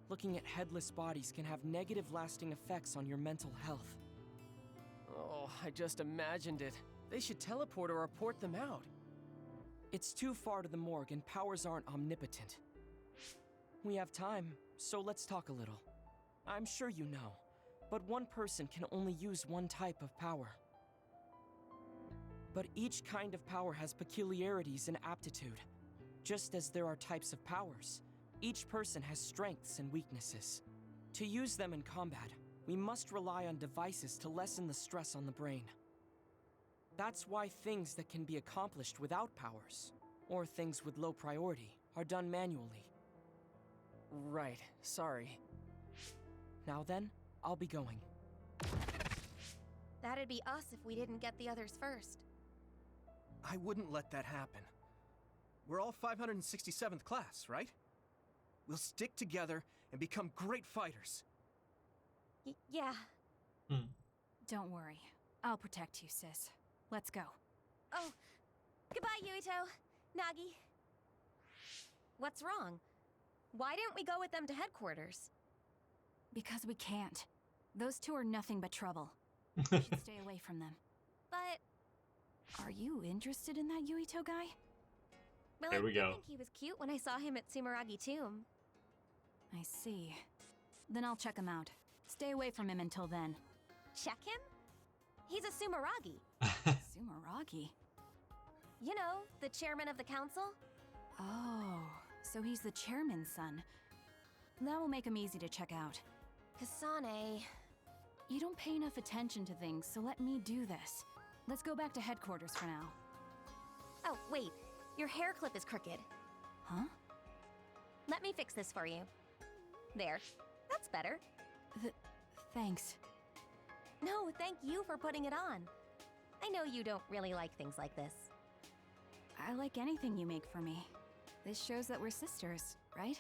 Looking at headless bodies can have negative lasting effects on your mental health. Oh, I just imagined it. They should teleport or report them out. It's too far to the morgue and powers aren't omnipotent. We have time, so let's talk a little. I'm sure you know, but one person can only use one type of power. But each kind of power has peculiarities and aptitude. Just as there are types of powers, each person has strengths and weaknesses. To use them in combat, we must rely on devices to lessen the stress on the brain. That's why things that can be accomplished without powers, or things with low priority, are done manually. Right, sorry. Now then, I'll be going. That'd be us if we didn't get the others first. I wouldn't let that happen. We're all 567th class, right? We'll stick together and become great fighters. Yeah. Don't worry. I'll protect you, sis. Let's go. Oh, goodbye, Yuito. Nagi. What's wrong? Why didn't we go with them to headquarters? Because we can't. Those two are nothing but trouble. We should stay away from them. But... Are you interested in that Yuito guy? Well, There we go. I think he was cute when I saw him at Sumaragi Tomb. I see. Then I'll check him out. Stay away from him until then. Check him? He's a Sumaragi. Sumaragi? You know, the chairman of the council? Oh, so he's the chairman's son. That will make him easy to check out. Kasane... You don't pay enough attention to things, so let me do this. Let's go back to headquarters for now. Oh, wait. Your hair clip is crooked. Huh? Let me fix this for you. There. That's better. Thanks. No, thank you for putting it on. I know you don't really like things like this. I like anything you make for me. This shows that we're sisters, right?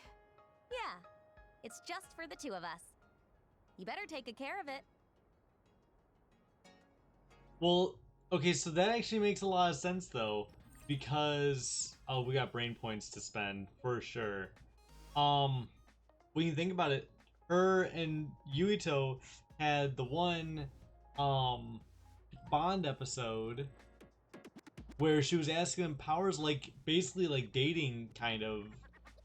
Yeah. It's just for the two of us. You better take good care of it. Well, okay, so that actually makes a lot of sense though, because we got brain points to spend for sure. When you think about it, her and Yuito had the one Bond episode where she was asking him powers, like basically like dating kind of,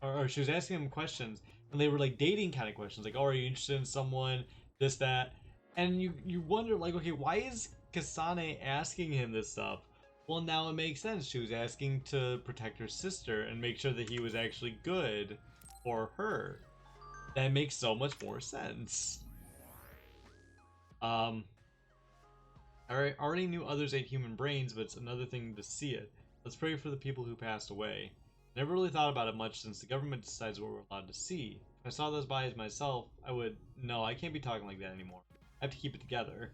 or she was asking him questions and they were like dating kind of questions, like, oh, are you interested in someone, this, that, and you wonder like, okay, why is Kasane asking him this stuff? Well, now it makes sense. She was asking to protect her sister and make sure that he was actually good for her. That makes so much more sense. I already knew others ate human brains, but it's another thing to see it. Let's pray for the people who passed away. Never really thought about it much since the government decides what we're allowed to see. If I saw those bodies myself, I would... No, I can't be talking like that anymore. I have to keep it together.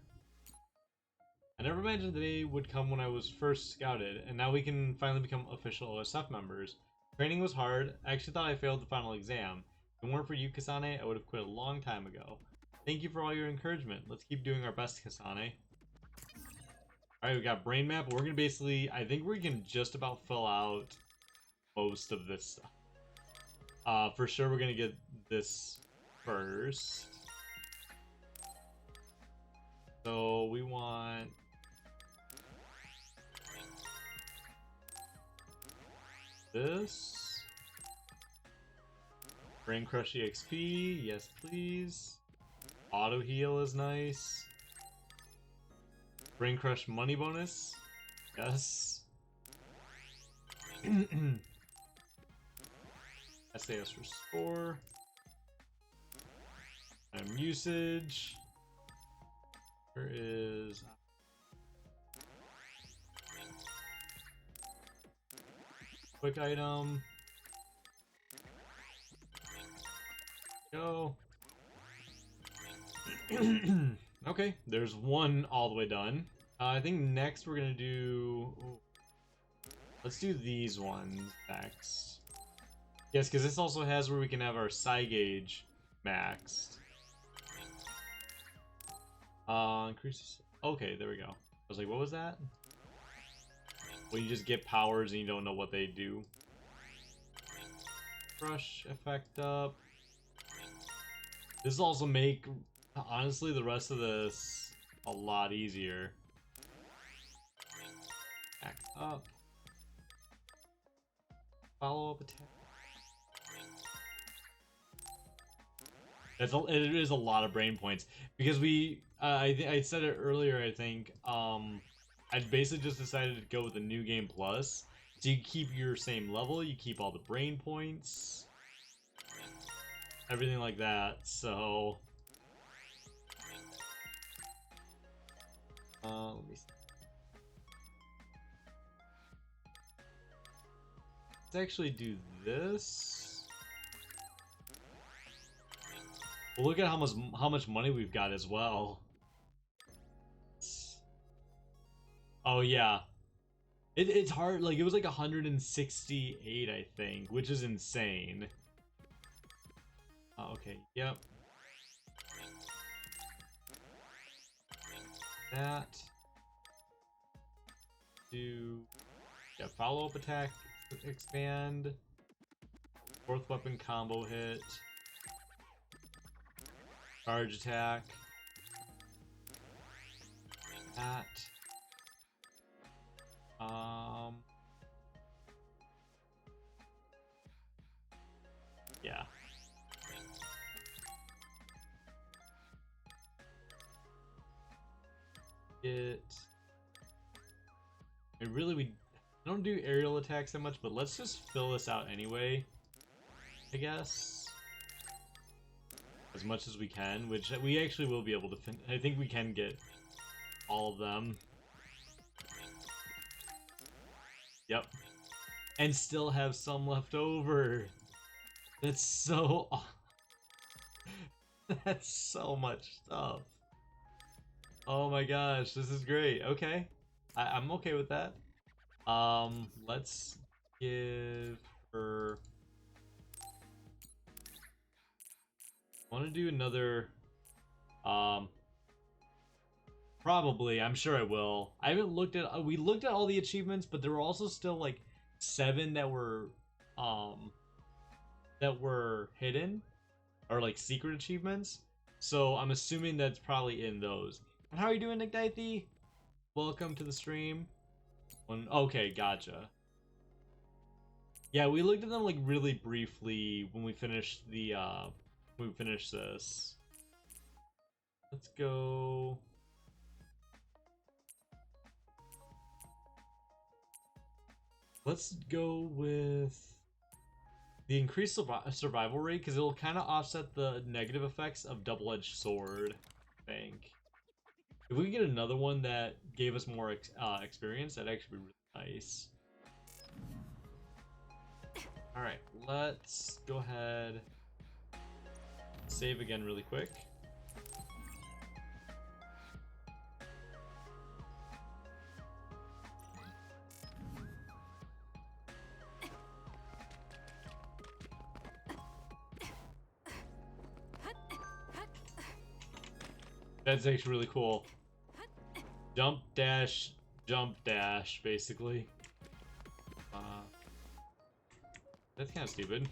I never imagined the day would come when I was first scouted, and now we can finally become official OSF members. Training was hard. I actually thought I failed the final exam. If it weren't for you, Kasane, I would have quit a long time ago. Thank you for all your encouragement. Let's keep doing our best, Kasane. Alright, we got brain map. We're gonna basically... I think we can just about fill out most of this stuff. For sure we're gonna get this first. So we want... this. Brain Crush EXP, yes please. Auto Heal is nice. Brain Crush money bonus, yes. SAS Restore. Usage. There is... quick item. Go. Okay, there's one all the way done. I think next we're gonna do... let's do these ones next. Yes, because this also has where we can have our psi gauge maxed. Increases... okay, there we go. I was like, what was that? When you just get powers and you don't know what they do. Brush effect up. This will also make, honestly, the rest of this a lot easier. Back up. Follow-up attack. It is a lot of brain points because we. I said it earlier. I think. I basically just decided to go with the New Game Plus. So you keep your same level, you keep all the brain points, everything like that. So Let me see. Let's actually do this. Well, look at how much money we've got as well. Oh yeah, it's hard. Like it was like 168, I think, which is insane. Okay. Yep. That. Do. Yeah. Follow-up attack. Expand. Fourth weapon combo hit. Charge attack. That. Yeah. We don't do aerial attacks that much, but let's just fill this out anyway, I guess. As much as we can, which we actually will be able to I think we can get all of them. Yep. And still have some left over. That's so... That's so much stuff. Oh my gosh, this is great. Okay. I'm okay with that. Let's give her... I want to do another... Probably, I'm sure I will. I haven't looked at... we looked at all the achievements, but there were also still, like, 7 that were hidden. Or, like, secret achievements. So, I'm assuming that's probably in those. How are you doing, Nick Dythy? Welcome to the stream. Okay, gotcha. Yeah, we looked at them, like, really briefly when we finished the, when we finished this. Let's go... Let's go with the increased survival rate, because it'll kind of offset the negative effects of double-edged sword, I think. If we can get another one that gave us more experience, that'd actually be really nice. Alright, let's go ahead, save again really quick. That's actually really cool. Jump, dash, basically. That's kind of stupid.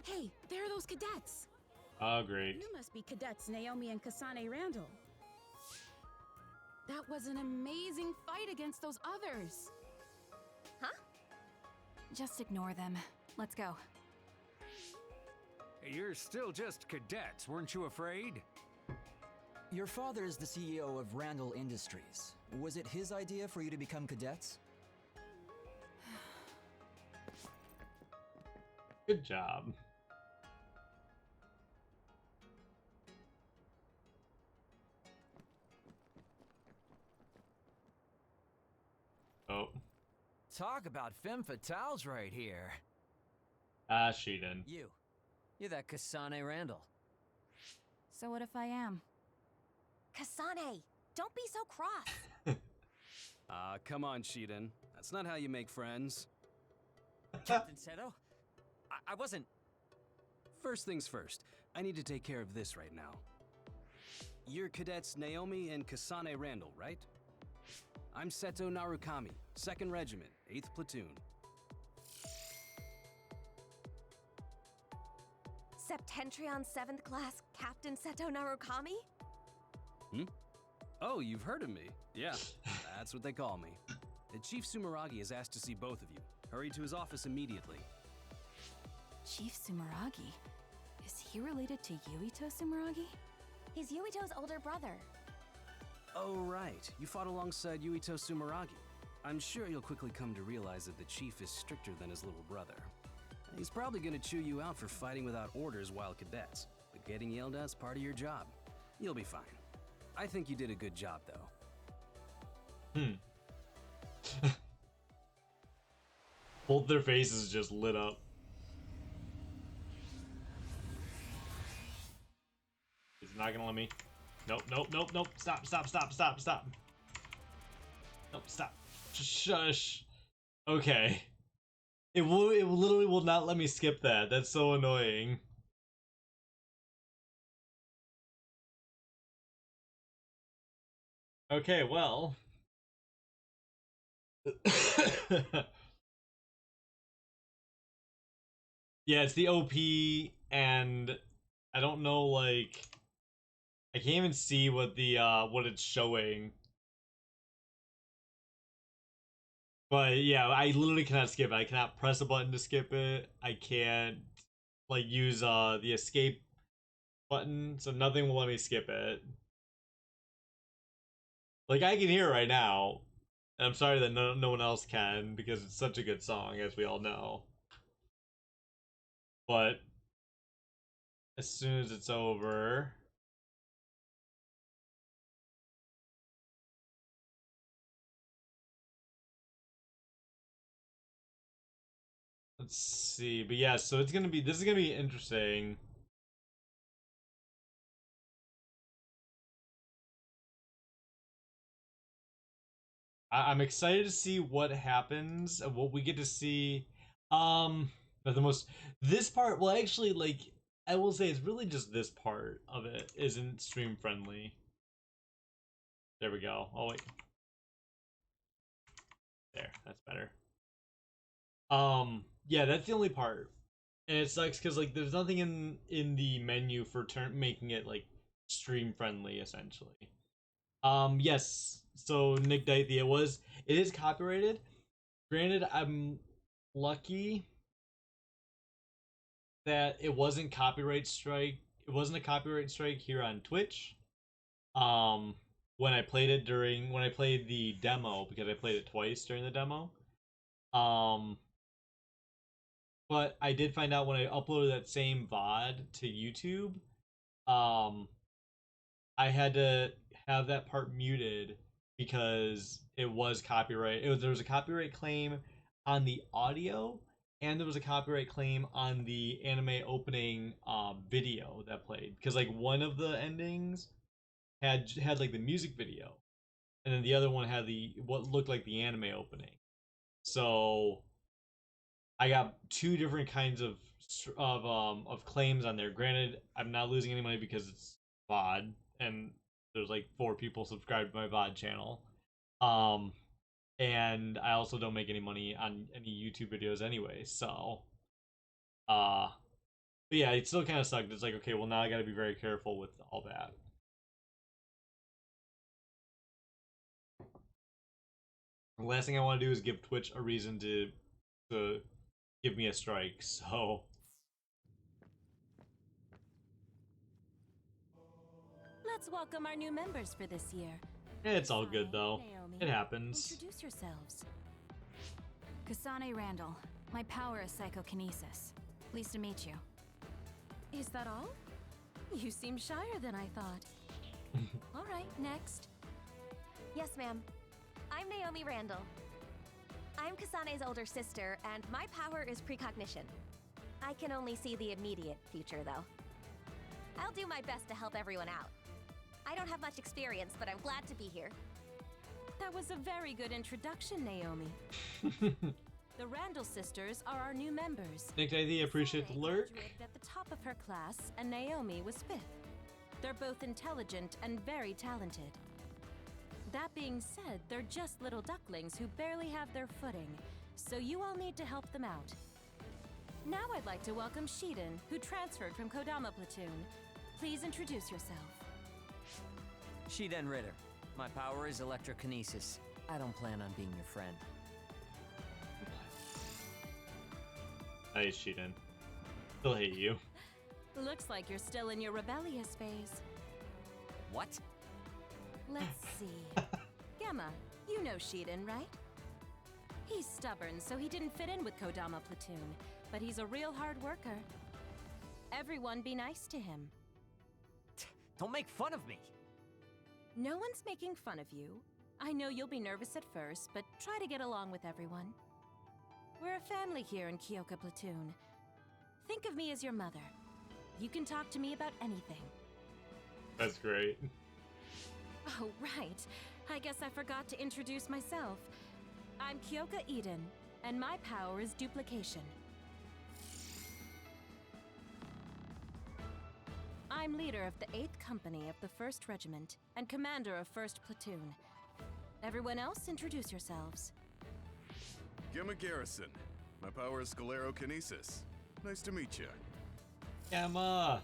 Hey, there are those cadets. Oh, great. You must be cadets Naomi and Kasane Randall. That was an amazing fight against those others. Huh? Just ignore them. Let's go. You're still just cadets, weren't you afraid? Your father is the CEO of Randall Industries. Was it his idea for you to become cadets? Good job. Oh. Talk about femme fatales right here. She didn't. You're that Kasane Randall. So what if I am? Kasane, don't be so cross. Come on, Shiden. That's not how you make friends. Captain Seto? I wasn't... First things first, I need to take care of this right now. You're cadets Naomi and Kasane Randall, right? I'm Seto Narukami, 2nd Regiment, 8th Platoon. Septentrion 7th Class Captain Seto Narukami? Hmm? Oh, you've heard of me. Yeah, that's what they call me. Chief Sumaragi has asked to see both of you. Hurry to his office immediately. Chief Sumaragi? Is he related to Yuito Sumaragi? He's Yuito's older brother. Oh, right. You fought alongside Yuito Sumaragi. I'm sure you'll quickly come to realize that the chief is stricter than his little brother. He's probably gonna chew you out for fighting without orders while cadets, but getting yelled at's part of your job. You'll be fine. I think you did a good job, though. Both their faces just lit up. He's not gonna let me. Nope, nope, nope, nope. Stop, stop, stop, stop, stop. Nope, stop. Shush. Okay. It literally will not let me skip that. That's so annoying. Okay, well. Yeah, it's the OP, and I don't know, like, I can't even see what the what it's showing. But yeah, I literally cannot skip it. I cannot press a button to skip it. I can't like use the escape button, so nothing will let me skip it. Like I can hear it right now. And I'm sorry that no one else can because it's such a good song, as we all know. But as soon as it's over, let's see. But yeah, so this is gonna be interesting. I'm excited to see what happens and what we get to see. But this part, well, actually, like I will say, it's really just this part of it isn't stream friendly. There we go. Oh wait, there, that's better. Yeah, that's the only part, and it sucks because like there's nothing in the menu for making it like stream friendly, essentially. Yes. So Nick Dythe, it is copyrighted. Granted, I'm lucky that it wasn't a copyright strike here on Twitch. When I played the demo, because I played it twice during the demo. But I did find out when I uploaded that same VOD to YouTube, I had to have that part muted because it was copyright. There was a copyright claim on the audio, and there was a copyright claim on the anime opening video that played. Because like one of the endings had like the music video, and then the other one had what looked like the anime opening. So I got two different kinds of claims on there. Granted, I'm not losing any money because it's VOD, and there's like 4 people subscribed to my VOD channel. And I also don't make any money on any YouTube videos anyway, so but yeah, it still kind of sucked. It's like, okay, well now I got to be very careful with all that. The last thing I want to do is give Twitch a reason to give me a strike, so let's welcome our new members for this year. It's all good though. Naomi, it happens. Introduce yourselves. Kasane Randall. My power is psychokinesis. Pleased to meet you. Is that all? You seem shyer than I thought. All right, next. Yes, ma'am. I'm Naomi Randall. I'm Kasane's older sister, and my power is precognition. I can only see the immediate future, though. I'll do my best to help everyone out. I don't have much experience, but I'm glad to be here. That was a very good introduction, Naomi. The Randall sisters are our new members. Nick Dythe, appreciate the lurk. At the top of her class, and Naomi was 5th. They're both intelligent and very talented. That being said, they're just little ducklings who barely have their footing, so you all need to help them out. Now I'd like to welcome Shiden, who transferred from Kodama Platoon. Please introduce yourself. Shiden Ritter. My power is electrokinesis. I don't plan on being your friend. Nice, Shiden. Still hate you. Looks like you're still in your rebellious phase. What? Let's see. Gemma, you know Shiden, right? He's stubborn, so he didn't fit in with Kodama Platoon, but he's a real hard worker. Everyone be nice to him. Don't make fun of me. No one's making fun of you. I know you'll be nervous at first, but try to get along with everyone. We're a family here in Kyoka Platoon. Think of me as your mother. You can talk to me about anything. That's great. Oh, right. I guess I forgot to introduce myself. I'm Kyoka Eden, and my power is duplication. I'm leader of the 8th Company of the 1st Regiment, and commander of 1st Platoon. Everyone else, introduce yourselves. Gamma Garrison. My power is Sclerokinesis. Nice to meet you. Gamma!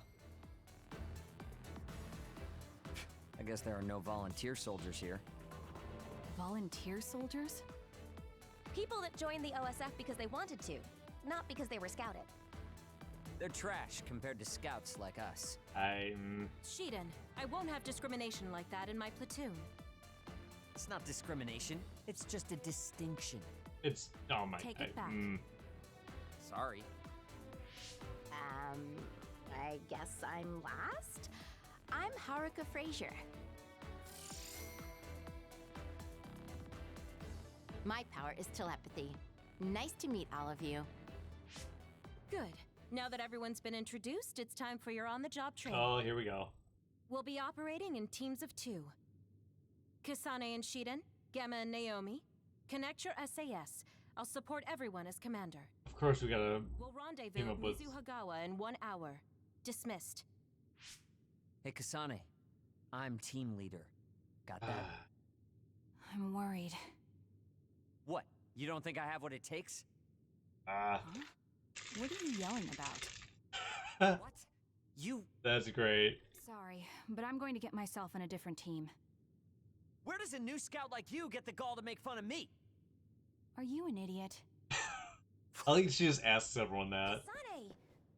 I guess there are no volunteer soldiers here. Volunteer soldiers? People that joined the OSF because they wanted to, not because they were scouted. They're trash compared to scouts like us. Shiden, I won't have discrimination like that in my platoon. It's not discrimination. It's just a distinction. It's... oh my... Take it back. Sorry. I guess I'm last? I'm Haruka Frazier. My power is telepathy. Nice to meet all of you. Good. Now that everyone's been introduced, it's time for your on-the-job training. Oh, here we go. We'll be operating in teams of 2. Kasane and Shiden, Gamma and Naomi, connect your SAS. I'll support everyone as commander. Of course, we gotta... We'll rendezvous at Mizuhagawa in 1 hour. Dismissed. Hey, Kasane. I'm team leader. Got that? I'm worried. What? You don't think I have what it takes? Huh? What are you yelling about? What? You... That's great. Sorry, but I'm going to get myself on a different team. Where does a new scout like you get the gall to make fun of me? Are you an idiot? I think she just asks everyone that. Kasane!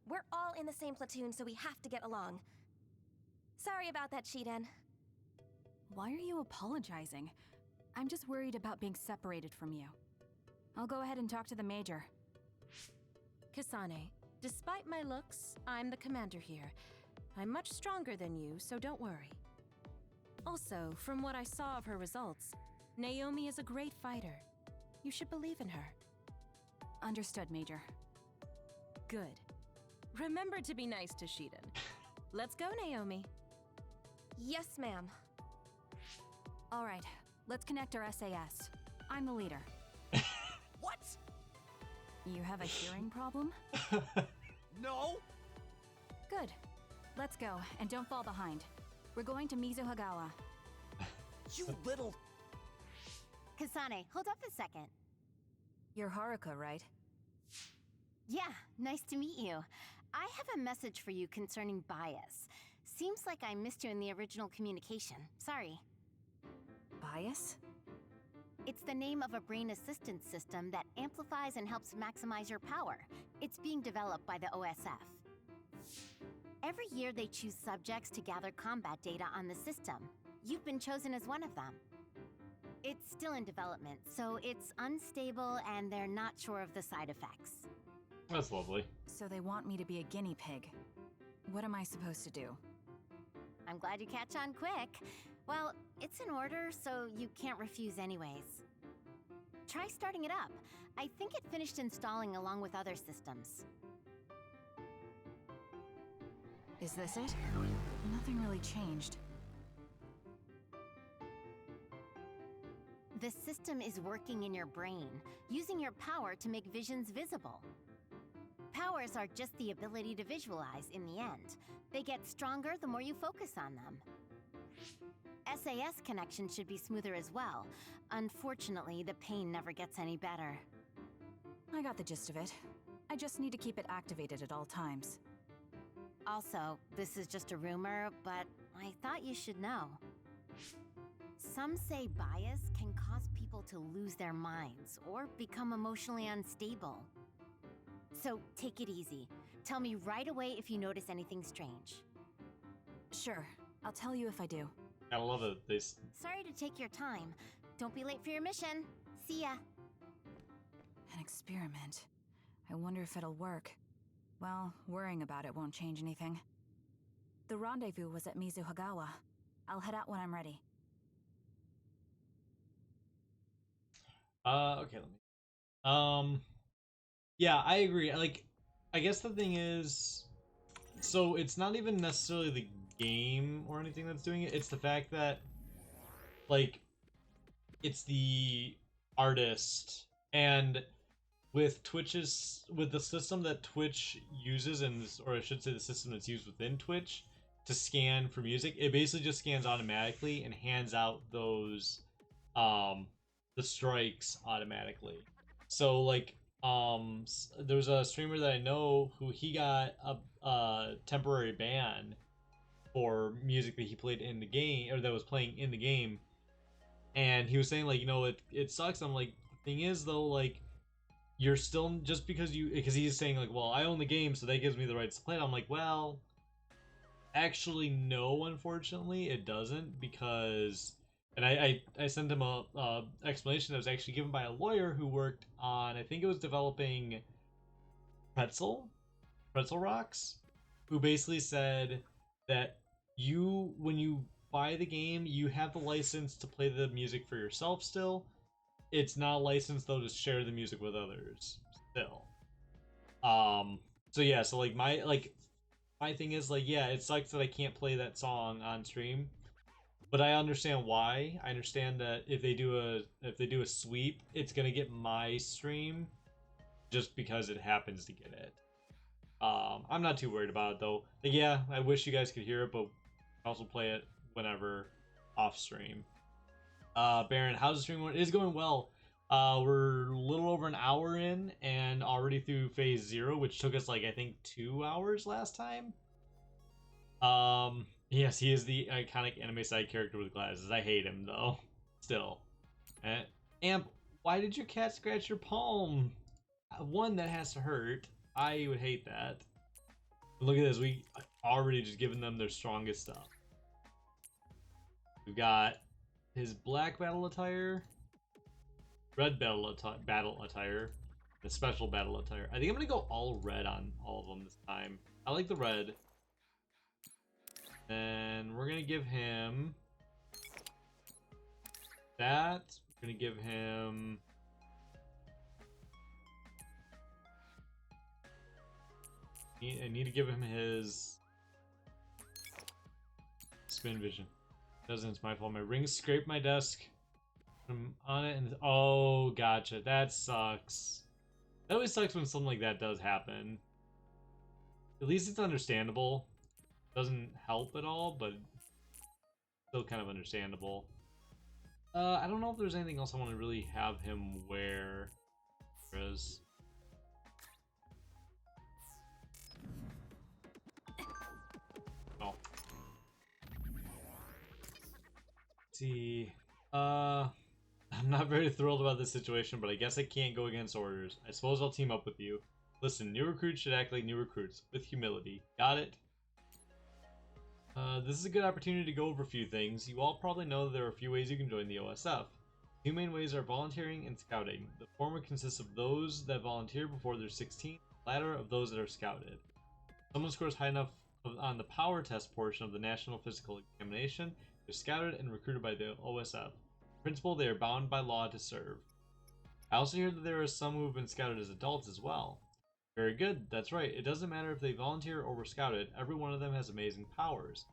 We're all in the same platoon, so we have to get along. Sorry about that, Shiden. Why are you apologizing? I'm just worried about being separated from you. I'll go ahead and talk to the Major. Kasane, despite my looks, I'm the commander here. I'm much stronger than you, so don't worry. Also, from what I saw of her results, Naomi is a great fighter. You should believe in her. Understood, Major. Good. Remember to be nice to Shiden. Let's go, Naomi. Yes, ma'am. All right, let's connect our SAS. I'm the leader. What? You have a hearing problem? No! Good. Let's go, and don't fall behind. We're going to Mizuhagawa. You little... Kasane, hold up a second. You're Haruka, right? Yeah, nice to meet you. I have a message for you concerning bias. Seems like I missed you in the original communication. Sorry. Bias? It's the name of a brain assistance system that amplifies and helps maximize your power. It's being developed by the OSF. Every year they choose subjects to gather combat data on the system. You've been chosen as one of them. It's still in development, so it's unstable and they're not sure of the side effects. That's lovely. So they want me to be a guinea pig. What am I supposed to do? I'm glad you catch on quick. Well, it's in order, so you can't refuse anyways. Try starting it up. I think it finished installing along with other systems. Is this it? Nothing really changed. The system is working in your brain, using your power to make visions visible. Powers are just the ability to visualize in the end. They get stronger the more you focus on them. SAS connection should be smoother as well. Unfortunately, the pain never gets any better. I got the gist of it. I just need to keep it activated at all times. Also, this is just a rumor, but I thought you should know. Some say bias can cause people to lose their minds or become emotionally unstable. So take it easy. Tell me right away if you notice anything strange. Sure, I'll tell you if I do. I love it. Sorry to take your time. Don't be late for your mission. See ya. An experiment. I wonder if it'll work. Well, worrying about it won't change anything. The rendezvous was at Mizuhagawa. I'll head out when I'm ready. Okay, let me. Yeah, I agree. Like, I guess the thing is, so it's not even necessarily the game or anything that's doing it. It's the fact that, like, it's the artist, and with the system that Twitch uses, or I should say the system that's used within Twitch to scan for music, it basically just scans automatically and hands out those, the strikes automatically. So, like, there's a streamer that I know who he got a temporary ban for music that he played in the game, or that was playing in the game, and he was saying, like, you know, it sucks. I'm like, the thing is though, like, you're still, just because he's saying, like, well, I own the game, so that gives me the rights to play it. I'm like, well, actually no, unfortunately it doesn't, because, and I sent him a explanation that was actually given by a lawyer who worked on, I think it was developing Pretzel Rocks, who basically said that when you buy the game, you have the license to play the music for yourself still. It's not a license though to share the music with others still. So yeah, so like my thing is, like, yeah, it sucks that I can't play that song on stream, but I understand why. I understand that if they do a sweep, it's gonna get my stream just because it happens to get it. I'm not too worried about it though. But yeah, I wish you guys could hear it, but also play it whenever off stream. Baron, how's the stream going? It is going well. We're a little over an hour in and already through phase 0, which took us, like, I think 2 hours last time. Yes, he is the iconic anime side character with glasses. I hate him though. Still. Amp, why did your cat scratch your palm? One, that has to hurt. I would hate that. Look at this, we already just given them their strongest stuff. We've got his black battle attire, red battle attire, the special battle attire. I think I'm gonna go all red on all of them this time. I like the red. And we're gonna give him that. We're gonna give him I need to give him his spin vision. Doesn't, it's my fault. My ring scraped my desk. I'm on it and oh, gotcha. That sucks. That always sucks when something like that does happen. At least it's understandable. Doesn't help at all, but still kind of understandable. I don't know if there's anything else I want to really have him wear. There is. Oh. Let's see. I'm not very thrilled about this situation, but I guess I can't go against orders. I suppose I'll team up with you. Listen, new recruits should act like new recruits, with humility. Got it? This is a good opportunity to go over a few things. You all probably know that there are a few ways you can join the OSF. Two main ways are volunteering and scouting. The former consists of those that volunteer before they're 16, the latter of those that are scouted. If someone scores high enough on the power test portion of the National Physical Examination, they're scouted and recruited by the OSF. In principle, they are bound by law to serve. I also hear that there are some who have been scouted as adults as well. Very good, that's right. It doesn't matter if they volunteer or were scouted, every one of them has amazing powers.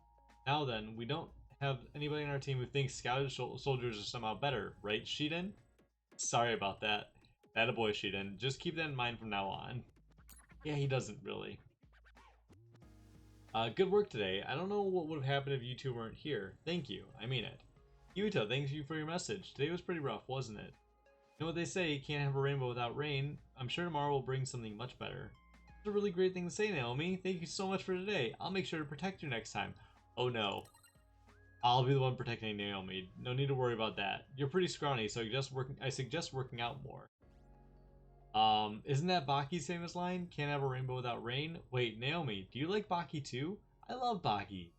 Now then, we don't have anybody on our team who thinks scouted soldiers are somehow better, right, Shiden? Sorry about that. Attaboy, Shiden. Just keep that in mind from now on. Yeah, he doesn't really. Good work today. I don't know what would have happened if you two weren't here. Thank you. I mean it. Yuta, thank you for your message. Today was pretty rough, wasn't it? You know what they say, you can't have a rainbow without rain. I'm sure tomorrow will bring something much better. That's a really great thing to say, Naomi. Thank you so much for today. I'll make sure to protect you next time. Oh no. I'll be the one protecting Naomi. No need to worry about that. You're pretty scrawny, so I suggest working out more. Isn't that Baki's famous line? Can't have a rainbow without rain? Wait, Naomi, do you like Baki too? I love Baki.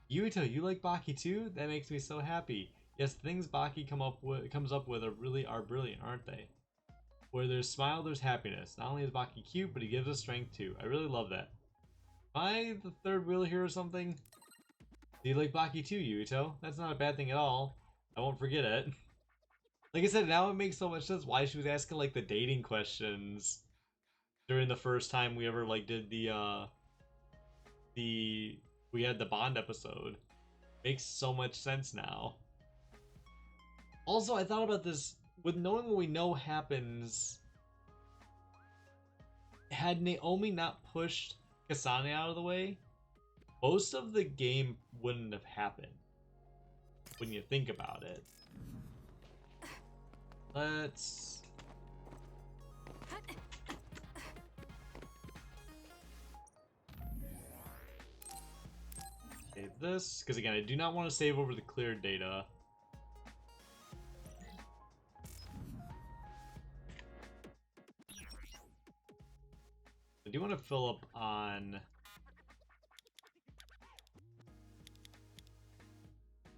Yuta, you like Baki too? That makes me so happy. Yes, the things Baki comes up with are brilliant, aren't they? Where there's smile, there's happiness. Not only is Baki cute, but he gives us strength too. I really love that. Am I the third wheel here or something? Do you like Baki too, Yuito? That's not a bad thing at all. I won't forget it. Like I said, now it makes so much sense why she was asking like the dating questions during the first time we ever like did we had the Bond episode. Makes so much sense now. Also, I thought about this with knowing what we know happens. Had Naomi not pushed Kasane out of the way, most of the game wouldn't have happened. When you think about it. Let's... save this, because again, I do not want to save over the cleared data. I do want to fill up on...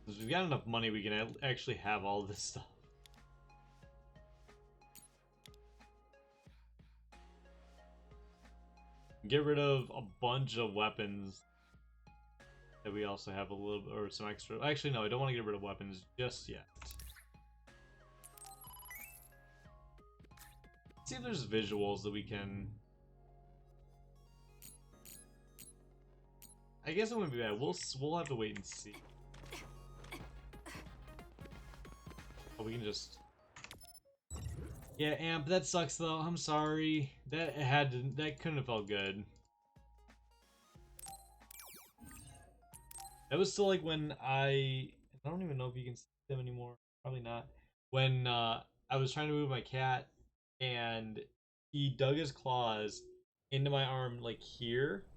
because we've got enough money, we can actually have all this stuff. Get rid of a bunch of weapons that we also have a little, or some extra. Actually, no, I don't want to get rid of weapons just yet. Let's see if there's visuals that we can. I guess it wouldn't be bad. We'll have to wait and see. Oh, we can just. Yeah, Amp, that sucks though. I'm sorry. That couldn't have felt good. That was still like when I don't even know if you can see them anymore. Probably not. When I was trying to move my cat and he dug his claws into my arm like here.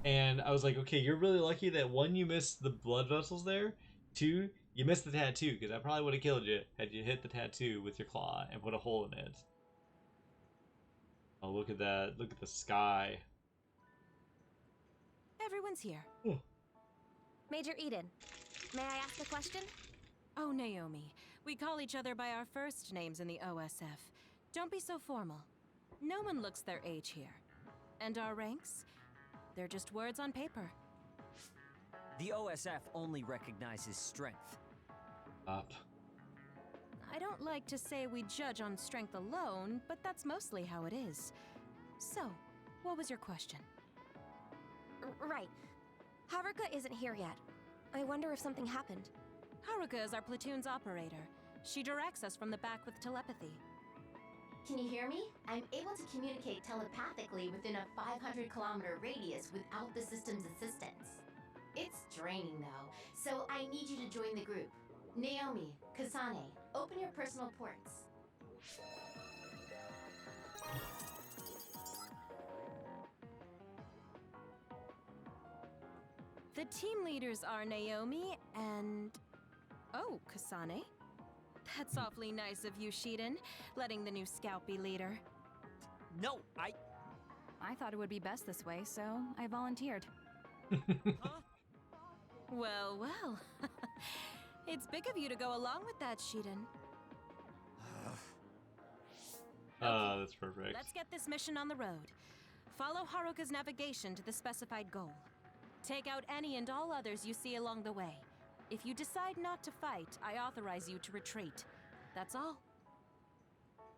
And I was like, okay, you're really lucky that one, you missed the blood vessels there. Two, you missed the tattoo, because that probably would have killed you had you hit the tattoo with your claw and put a hole in it. Oh, look at that. Look at the sky. Everyone's here. Oh. Major Eden, may I ask a question? Oh, Naomi. We call each other by our first names in the OSF. Don't be so formal. No one looks their age here. And our ranks? They're just words on paper. The OSF only recognizes strength. Up. I don't like to say we judge on strength alone, but that's mostly how it is. So, what was your question? Right. Haruka isn't here yet. I wonder if something happened. Haruka is our platoon's operator. She directs us from the back with telepathy. Can you hear me? I'm able to communicate telepathically within a 500-kilometer radius without the system's assistance. It's draining though, so I need you to join the group. Naomi, Kasane, open your personal ports. The team leaders are Naomi and... oh, Kasane. That's awfully nice of you, Shiden, letting the new scout be leader. No, I thought it would be best this way, so I volunteered. Huh? Well, well. It's big of you to go along with that, Shiden. That's perfect. Let's get this mission on the road. Follow Haruka's navigation to the specified goal. Take out any and all others you see along the way. If you decide not to fight, I authorize you to retreat. That's all.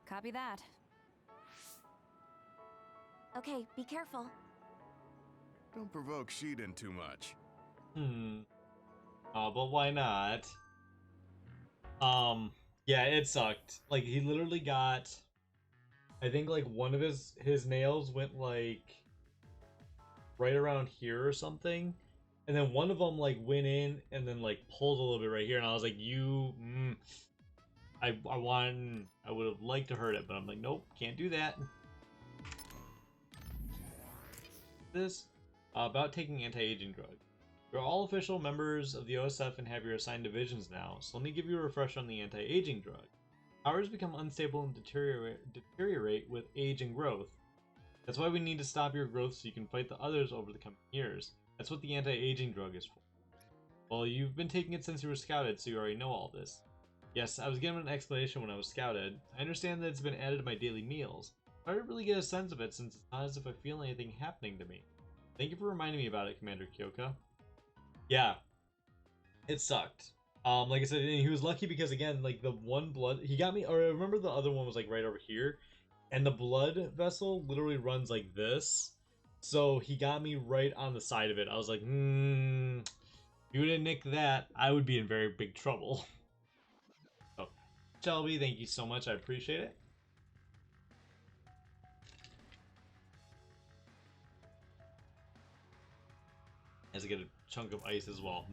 Copy that. Okay, be careful. Don't provoke Shiden too much. Oh, but why not? Yeah, it sucked. Like, he literally got... I think, like, one of his nails went, like... right around here or something. And then one of them, like, went in and then, like, pulled a little bit right here. And I was like, I would have liked to hurt it, but I'm like, nope, can't do that. This, about taking anti-aging drugs. You're all official members of the OSF and have your assigned divisions now, so let me give you a refresher on the anti-aging drug. Powers become unstable and deteriorate with age and growth. That's why we need to stop your growth so you can fight the others over the coming years. That's what the anti-aging drug is for. Well, you've been taking it since you were scouted, so you already know all this. Yes, I was given an explanation when I was scouted. I understand that it's been added to my daily meals. I didn't really get a sense of it since it's not as if I feel anything happening to me. Thank you for reminding me about it, Commander Kyoka. Yeah, it sucked. Like I said, he was lucky because again, like the one blood he got me, or I remember the other one was like right over here, and the blood vessel literally runs like this. So he got me right on the side of it. I was like, if you didn't nick that, I would be in very big trouble. So, Shelby, thank you so much. I appreciate it. As I get a chunk of ice as well.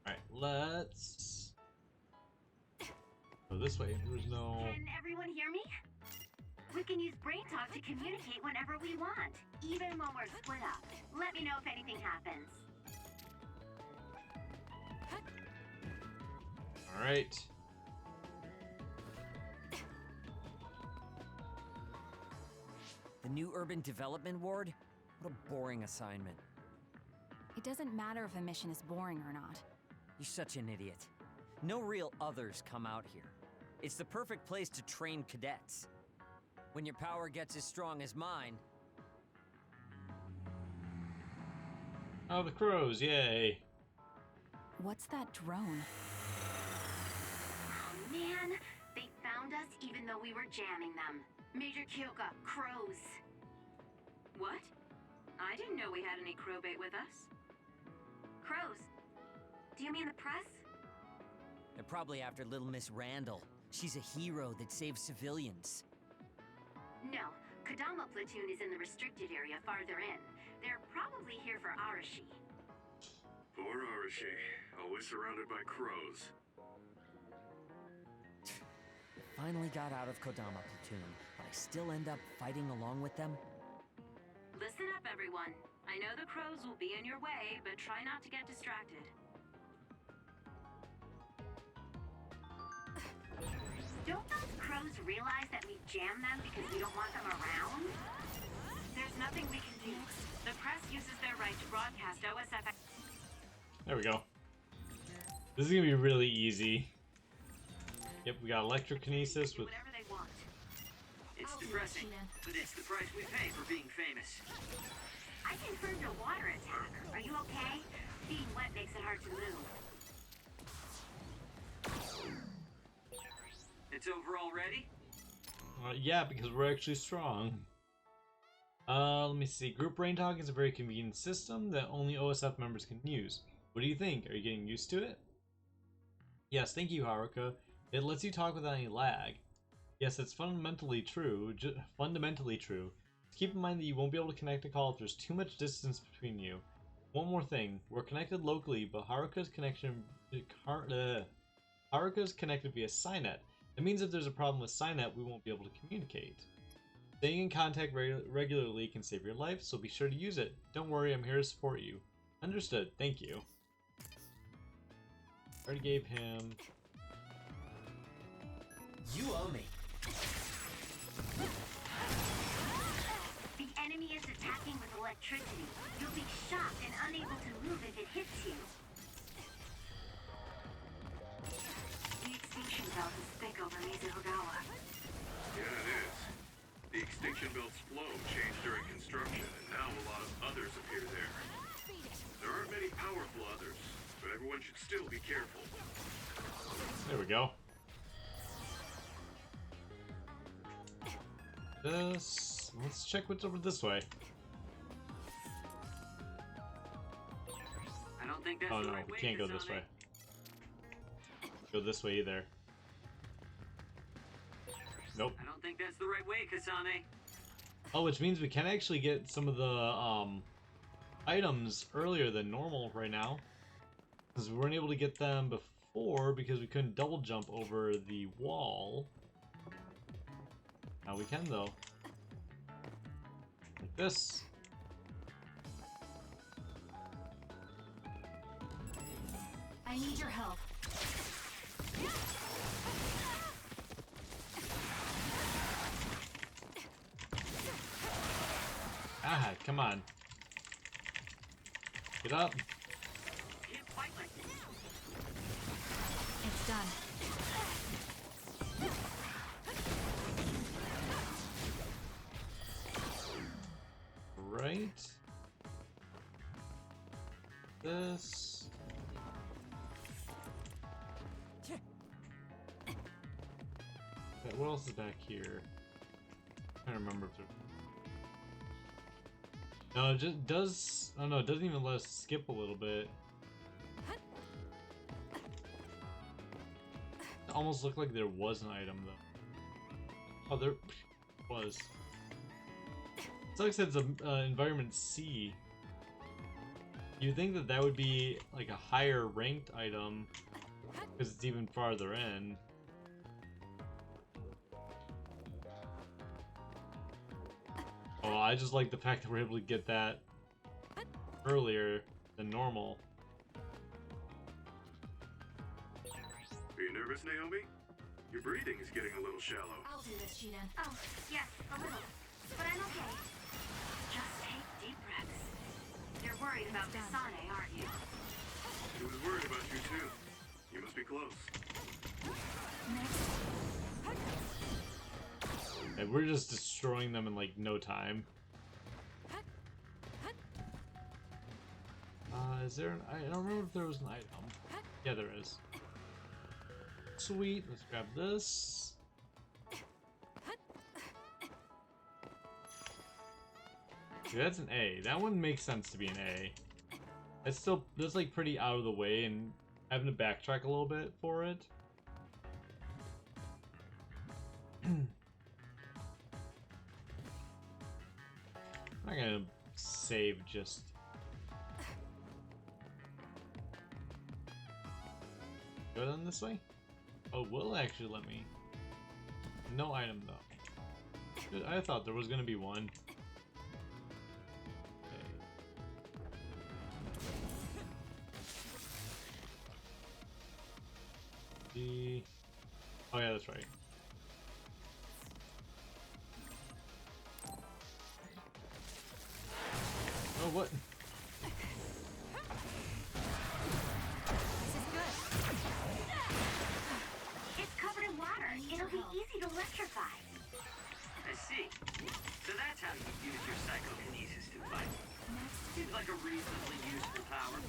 Alright, let's go this way. There's no... Can everyone hear me? We can use Brain Talk to communicate whenever we want, even when we're split up. Let me know if anything happens. Alright. The new urban development ward? What a boring assignment. It doesn't matter if a mission is boring or not. You're such an idiot. No real others come out here. It's the perfect place to train cadets. When your power gets as strong as mine... Oh, the crows, yay. What's that drone? Oh man, they found us even though we were jamming them. Major Kyoka, crows. What? I didn't know we had any crow bait with us. Crows? Do you mean the press? They're probably after little Miss Randall. She's a hero that saves civilians. No, Kodama platoon is in the restricted area farther in. They're probably here for Arashi. Poor Arashi, always surrounded by crows. Finally got out of Kodama platoon, but I still end up fighting along with them. Listen up, everyone. I know the crows will be in your way, but try not to get distracted. Don't those crows realize that we jam them because we don't want them around? There's nothing we can do. The press uses their right to broadcast OSF. There we go. This is gonna be really easy. Yep, we got Electrokinesis with... Whatever they want. It's depressing, but it's the price we pay for being famous. I confirmed a water attack. Are you okay? Being wet makes it hard to move. It's over already? Yeah, because we're actually strong. Let me see. Group Brain Talk is a very convenient system that only OSF members can use. What do you think? Are you getting used to it? Yes, thank you, Haruka. It lets you talk without any lag. Yes, it's fundamentally true. Fundamentally true. Just keep in mind that you won't be able to connect a call if there's too much distance between you. One more thing. We're connected locally, but Haruka's Haruka's connected via Cynet. That means if there's a problem with Cynet, we won't be able to communicate. Staying in contact regularly can save your life, so be sure to use it. Don't worry, I'm here to support you. Understood. Thank you. Already gave him... You owe me. The enemy is attacking with electricity. You'll be shocked and unable to move if it hits you. The extinction belt is thick over Mizuhagawa. Yeah, it is. The extinction belt's flow changed during construction, and now a lot of others appear there. There aren't many powerful others, but everyone should still be careful. There we go. Let's check what's over this way. I don't think that's Oh the no, right we way, can't go this Kasane. way. Go this way either. Nope. I don't think that's the right way, Kasane. Oh, which means we can actually get some of the items earlier than normal right now, because we weren't able to get them before because we couldn't double jump over the wall. Now we can though. Like this. I need your help. Ah, come on. Get up. It's done. Right. This. Okay, what else is back here? I can't remember if there... No, it just does... Oh no, it doesn't even let us skip a little bit. It almost looked like there was an item though. Oh, there was. Sucks it's environment C. You'd think that that would be like a higher ranked item because it's even farther in. Oh, I just like the fact that we're able to get that earlier than normal. Are you nervous, Naomi? Your breathing is getting a little shallow. I'll do this, Shidan. Oh, yes, a little. But I'm okay. Just take deep breaths. You're worried about Kasane, aren't you? She was worried about you too. You must be close. And we're just destroying them in like no time. Is there an... I don't remember if there was an item. Yeah, there is. Sweet, let's grab this. See, that's an A. That one makes sense to be an A. It's still, that's like pretty out of the way and having to backtrack a little bit for it. I'm not gonna save just... Go down this way? Oh, will actually let me. No item though. I thought there was gonna be one. Okay. Oh yeah, that's right. Oh, what? It'll be easy to electrify. I see. So that's how you use your psychokinesis to fight. Seems like a reasonably useful power.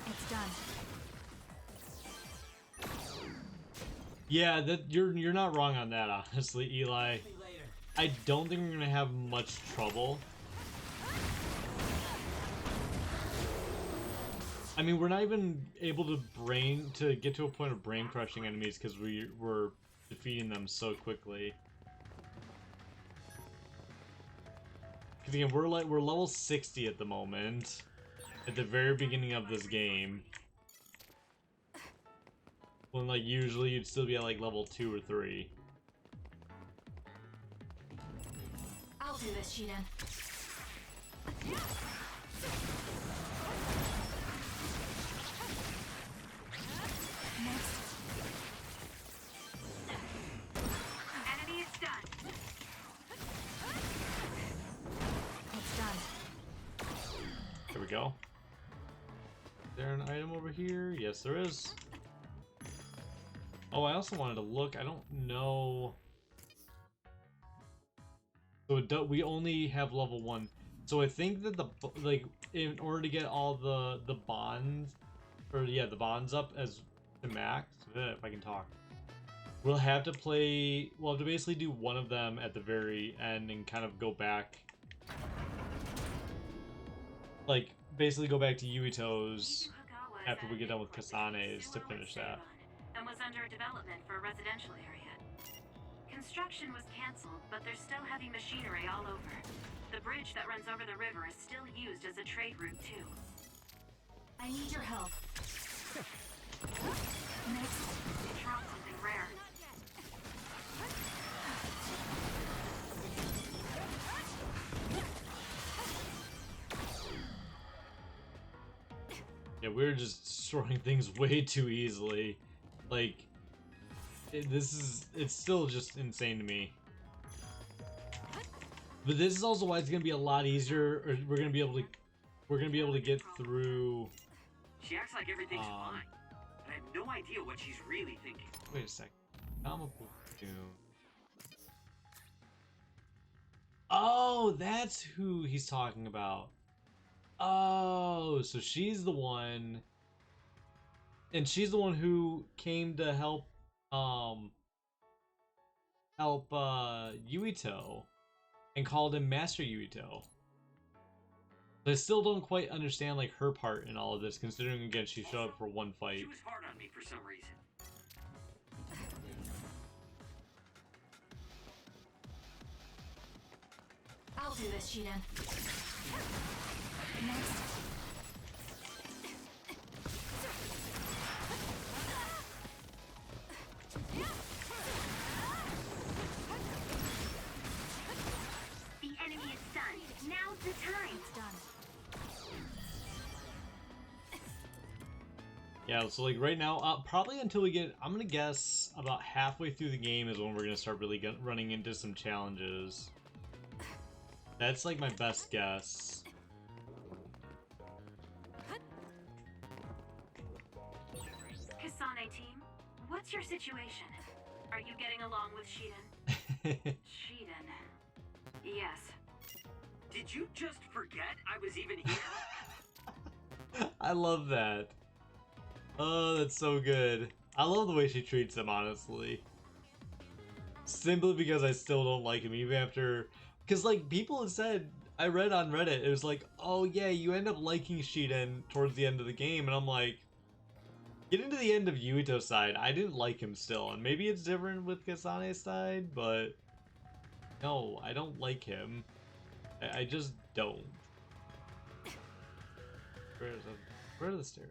It's done. Yeah, that you're not wrong on that, honestly, Eli. I don't think we're gonna have much trouble. I mean, we're not even able to get to a point of brain crushing enemies because we were defeating them so quickly. Because again, we're level 60 at the moment, at the very beginning of this game. When like usually you'd still be at like level 2 or 3. I'll do this, Shidan. Enemy is done. It's done. There we go. Is there an item over here? Yes, there is. Oh, I also wanted to look. I don't know. So we only have level 1. So I think that in order to get all the bonds, or yeah, the bonds up as to max, if I can talk, we'll have to basically do one of them at the very end and kind of go back, like basically go back to Yuito's after we get done with Kasane's to finish that. And was under development for a residential area. Construction was canceled, but there's still heavy machinery all over. The bridge that runs over the river is still used as a trade route too. I need your help. Next, drop something rare. Yeah, we're just destroying things way too easily. Like, it's still just insane to me. But this is also why it's gonna be a lot easier, or we're gonna be able to get through. She acts like everything's fine. But I no idea what she's really thinking. Wait a second. Comic book Doom. Oh, that's who he's talking about. Oh, so she's the one, and she's the one who came to help Yuito and called him Master Yuito. But I still don't quite understand like her part in all of this, considering again she showed up for one fight. She was hard on me for some reason. I'll do this, Shiden. Next. The enemy is stunned. Now's the time. It's done. Yeah, so like right now, probably until we get, I'm gonna guess about halfway through the game is when we're gonna start really running into some challenges. That's like my best guess. Kasane team, what's your situation? Are you getting along with Shiden? Shiden. Yes. Did you just forget I was even here? I love that. Oh, that's so good. I love the way she treats him, honestly. Simply because I still don't like him, even after... Because, like, people have said... I read on Reddit, it was like, oh yeah, you end up liking Shiden towards the end of the game, and I'm like... Getting to the end of Yuito's side, I didn't like him still, and maybe it's different with Kasane's side, but... No, I don't like him. I just don't. Where are the stairs?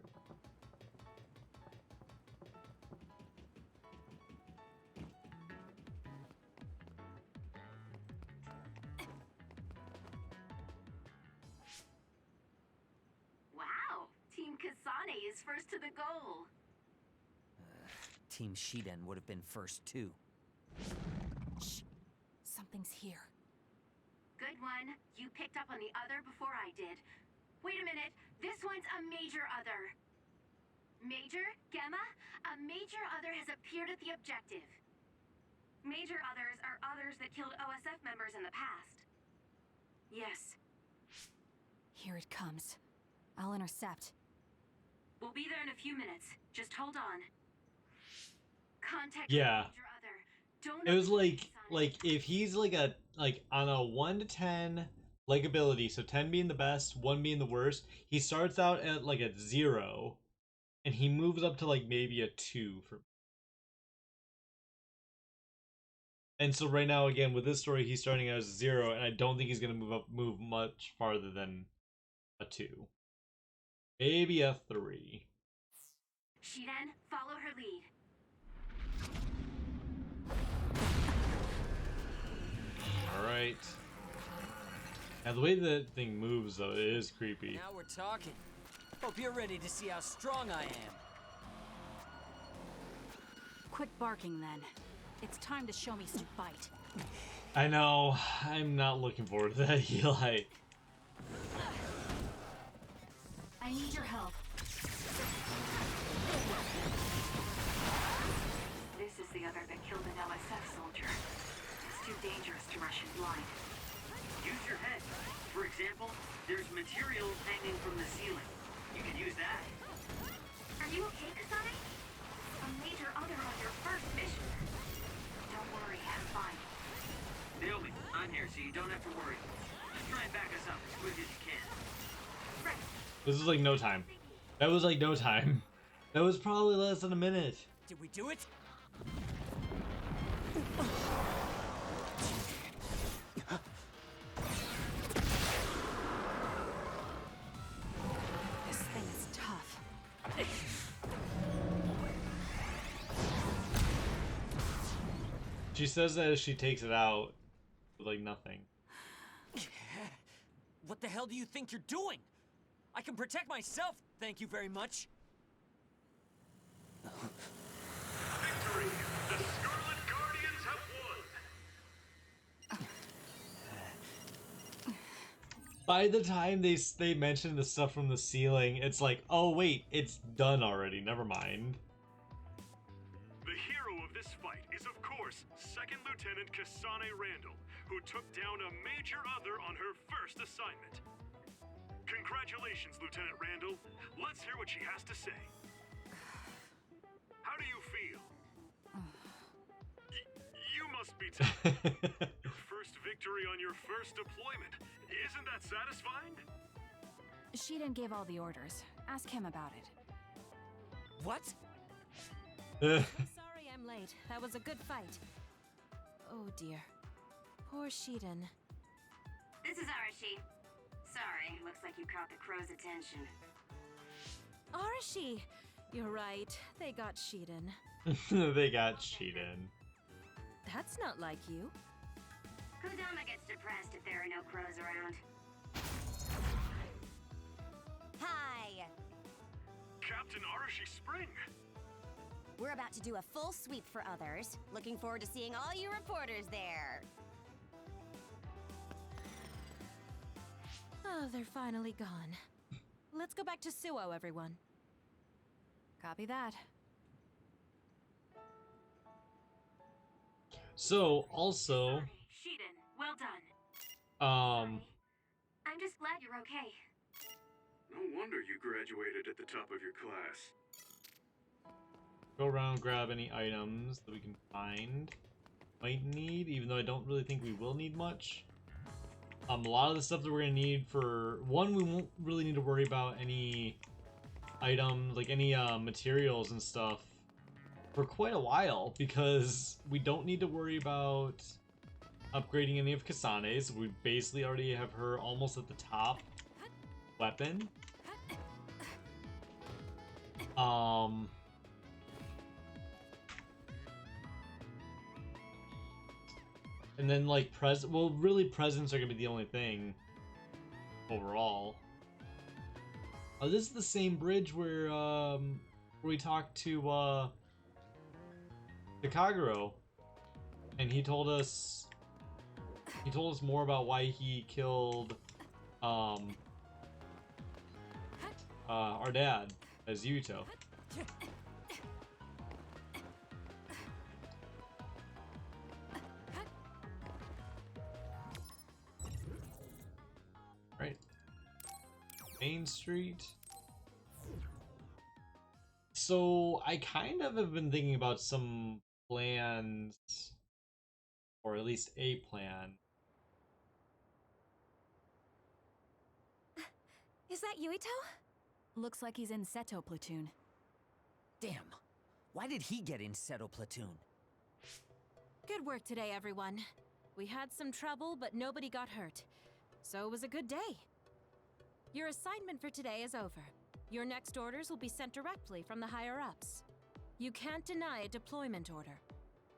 Wow, Team Kasane is first to the goal. Team Shiden would have been first too. Shh. Something's here. Good one. You picked up on the other before I did. Wait a minute. This one's a major other. Major? Gemma? A major other has appeared at the objective. Major others are others that killed OSF members in the past. Yes. Here it comes. I'll intercept. We'll be there in a few minutes. Just hold on. Contact Yeah. major other. Don't It was like if he's like on a 1 to 10 like ability, so 10 being the best, 1 being the worst, he starts out at like a 0 and he moves up to like maybe a 2 for me. And so right now again with this story he's starting as a 0 and I don't think he's going to move much farther than a 2. Maybe a 3. Shiden, follow her lead. Alright. Now the way that thing moves though, it is creepy. Now we're talking. Hope you're ready to see how strong I am. Quit barking then. It's time to show me some fight. I know. I'm not looking forward to that, Eli. I need your help. This is the other that killed an OSF soldier. It's too dangerous to rush in blind. Use your head. For example, there's material hanging from the ceiling. You can use that. Are you okay, Kasane? A major other on your first mission. Don't worry, I'm fine. Naomi, I'm here, so you don't have to worry. Just try and back us up as quick as you can. Right. This is like no time. That was like no time. That was probably less than a minute. Did we do it? This thing is tough. She says that as she takes it out with like nothing. What the hell do you think you're doing? I can protect myself, thank you very much. Victory! The Scarlet Guardians have won! By the time they mention the stuff from the ceiling, it's like, oh wait, it's done already. Never mind. of this fight is, of course, Second Lieutenant Kasane Randall, who took down a major other on her first assignment. Congratulations, Lieutenant Randall. Let's hear what she has to say. How do you feel? You must be tired. Your first victory on your first deployment. Isn't that satisfying? Shiden gave all the orders. Ask him about it. What? I'm sorry I'm late. That was a good fight. Oh dear. Poor Shiden. This is Arashi. Sorry, looks like you caught the crow's attention. Arashi! You're right. They got Shiden. They got Shiden. That's not like you. Kodama gets depressed if there are no crows around. Hi! Captain Arashi Spring! We're about to do a full sweep for others. Looking forward to seeing all you reporters there. Oh, they're finally gone. Let's go back to Suo, everyone. Copy that. So, also... Shiden, well done. I'm just glad you're okay. No wonder you graduated at the top of your class. Go around, grab any items that we can find. Might need, even though I don't really think we will need much. A lot of the stuff that we're gonna need for one, we won't really need to worry about any items, like any materials and stuff, for quite a while, because we don't need to worry about upgrading any of Kasane's. We basically already have her almost at the top weapon. And then like well, really presents are gonna be the only thing overall. This is the same bridge where we talked to Kagero, and he told us more about why he killed our dad as Yuto. Right. Main Street. So I kind of have been thinking about some plans, or at least a plan. Is that Yuito? Looks like he's in Seto platoon. Damn. Why did he get in Seto platoon? Good work today, everyone. We had some trouble, but nobody got hurt. So it was a good day. Your assignment for today is over. Your next orders will be sent directly from the higher-ups. You can't deny a deployment order.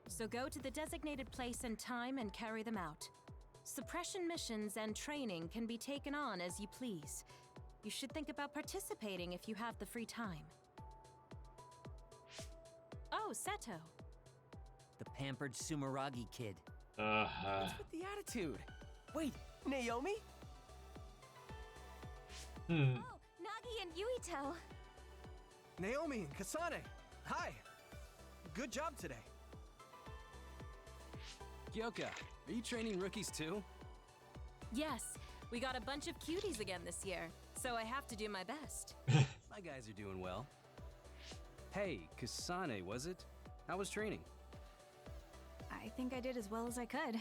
So go to the designated place and time and carry them out. Suppression missions and training can be taken on as you please. You should think about participating if you have the free time. Oh, Seto. The pampered Sumaragi kid. What's with the attitude? Wait, Naomi? Oh, Nagi and Yuito. Naomi and Kasane, hi. Good job today. Kyoka, are you training rookies too? Yes, we got a bunch of cuties again this year, so I have to do my best. My guys are doing well. Hey, Kasane, was it? How was training? I think I did as well as I could.